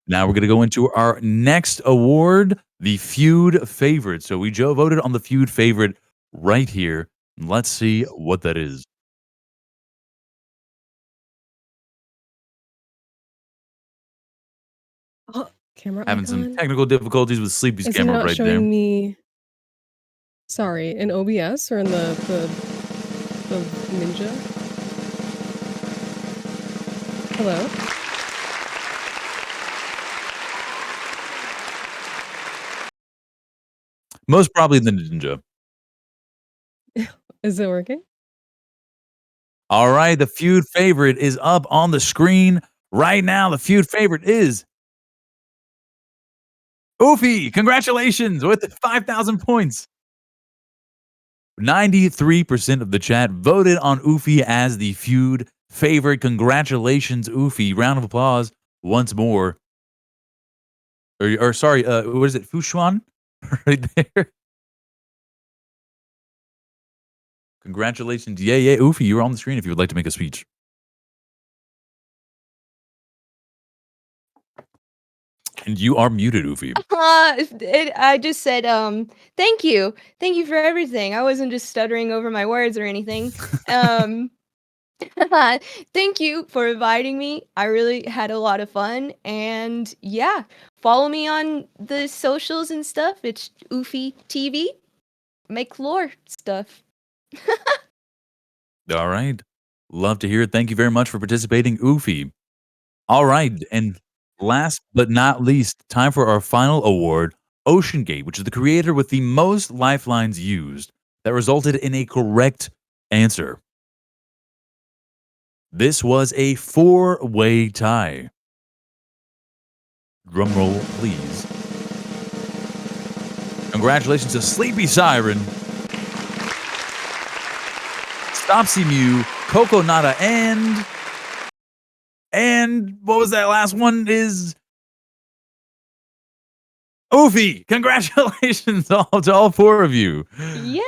Now we're going to go into our next award, the feud favorite. So we voted on the feud favorite right here. Let's see what that is. Oh, camera Having some icon? technical difficulties with Sleepy's Is it camera not right showing there. me? Sorry, in OBS or in the Ninja? Hello? Most probably the Ninja. Is it working? All right, the feud favorite is up on the screen right now. The feud favorite is Oofy. Congratulations with 5,000 points. 93% of the chat voted on Oofy as the feud favorite. Congratulations, Oofy. Round of applause once more. Or sorry, what is it? Fushuan? Right there. Congratulations. Yeah, Oofy, you're on the screen if you would like to make a speech. And you are muted, Oofy. I just said, thank you. Thank you for everything. I wasn't just stuttering over my words or anything. Thank you for inviting me. I really had a lot of fun. And yeah, follow me on the socials and stuff. It's Oofy TV. Make lore stuff. All right. Love to hear it. Thank you very much for participating, Oofy. All right. And last but not least, time for our final award, Ocean Gate, which is the creator with the most lifelines used that resulted in a correct answer. This was a 4-way tie. Drum roll, please. Congratulations to Sleepy Siren, Stopsimu, Coco Nada, and what was that last one? Is Oofy. Congratulations to all 4 of you. Yay!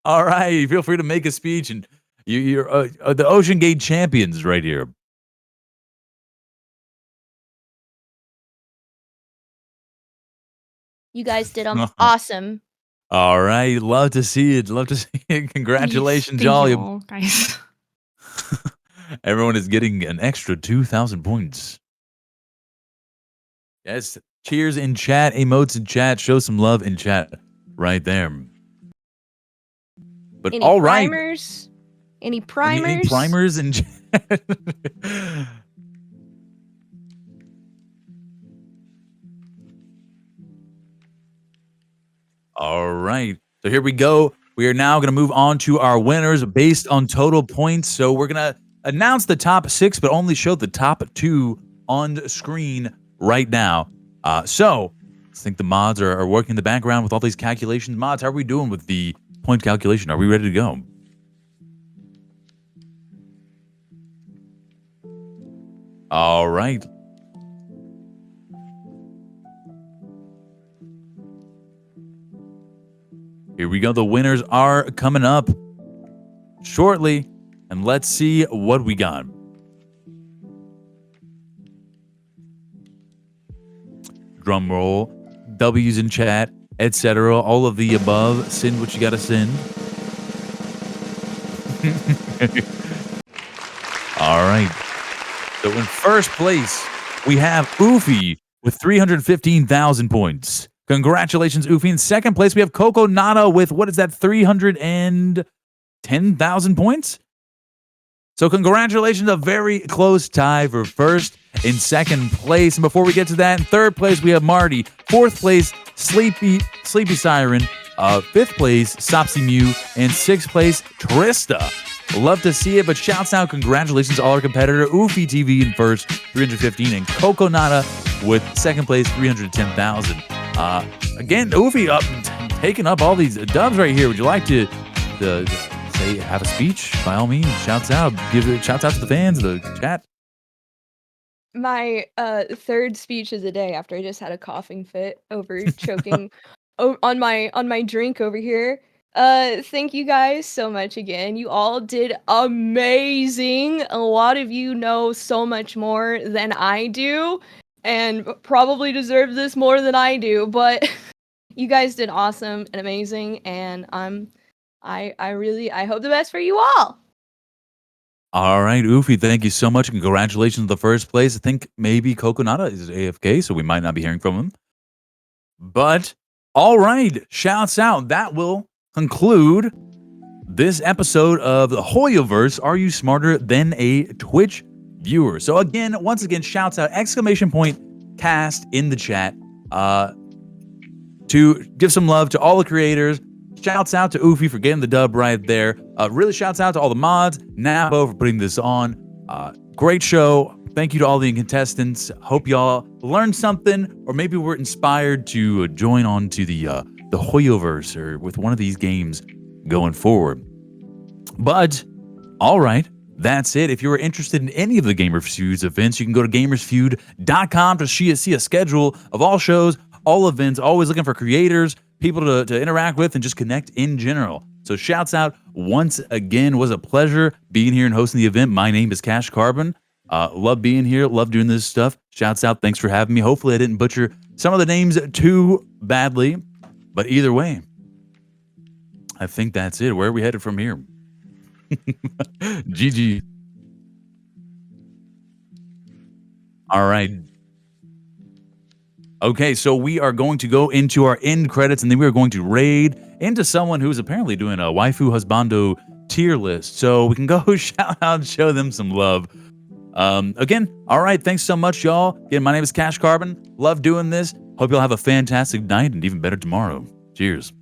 All right. Feel free to make a speech and You're the Ocean Gate champions right here. You guys did awesome. All right, love to see it. Love to see it. Congratulations, Thank y'all. you all, guys. Everyone is getting an extra 2,000 points. Yes, cheers in chat, emotes in chat. Show some love in chat right there. But Any all right, primers? Any primers? any primers in chat? All right. So here we go. We are now going to move on to our winners based on total points. So we're going to announce the top 6, but only show the top 2 on screen right now. So I think the mods are working in the background with all these calculations. Mods, how are we doing with the point calculation? Are we ready to go? All right. Here we go. The winners are coming up shortly, and let's see what we got. Drum roll, W's in chat, etc. All of the above. Send what you gotta send. All right. So in first place, we have Oofy with 315,000 points. Congratulations, Oofy. In second place, we have Coco Nada with, what is that, 310,000 points? So congratulations, a very close tie for first and second place. And before we get to that, in third place, we have Marty. Fourth place, Sleepy Siren. Fifth place, Sopsy Mew. And sixth place, Trista. Love to see it, but shouts out, congratulations to all our competitor, Oofy TV in first, 315, and Coco Nada with second place, 310,000. Again, Oofy taking up all these dubs right here. Would you like to say, have a speech? By all means, shouts out. Give shouts out to the fans, the chat. My third speech of the day after I just had a coughing fit over choking on my drink over here. Thank you guys so much again. You all did amazing. A lot of you know so much more than I do and probably deserve this more than I do, but you guys did awesome and amazing, and I hope the best for you all. All right, Oofy, thank you so much. Congratulations on the first place. I think maybe Coconata is AFK, so we might not be hearing from him. But, all right, shouts out. That will conclude this episode of the Hoyoverse. Are you smarter than a Twitch viewer? So again, once again, shouts out, exclamation point, cast in the chat to give some love to all the creators. Shouts out to Oofy for getting the dub right there. Really shouts out to all the mods, Nabo for putting this on. Great show. Thank you to all the contestants. Hope y'all learned something, or maybe were inspired to join on to the Hoyoverse or with one of these games going forward. But, all right, that's it. If you were interested in any of the Gamersfeud's events, you can go to gamersfeud.com to see a schedule of all shows, all events, always looking for creators, people to interact with, and just connect in general. So shouts out once again. Was a pleasure being here and hosting the event. My name is Cash Carbon. Love being here. Love doing this stuff. Shouts out. Thanks for having me. Hopefully I didn't butcher some of the names too badly. But either way, I think that's it. Where are we headed from here? GG. All right. Okay, so we are going to go into our end credits, and then we are going to raid into someone who's apparently doing a waifu husbando tier list. So we can go shout out and show them some love. Again, all right, thanks so much, y'all. Again, my name is Cash Carbon. Love doing this. Hope y'all have a fantastic night and even better tomorrow. Cheers.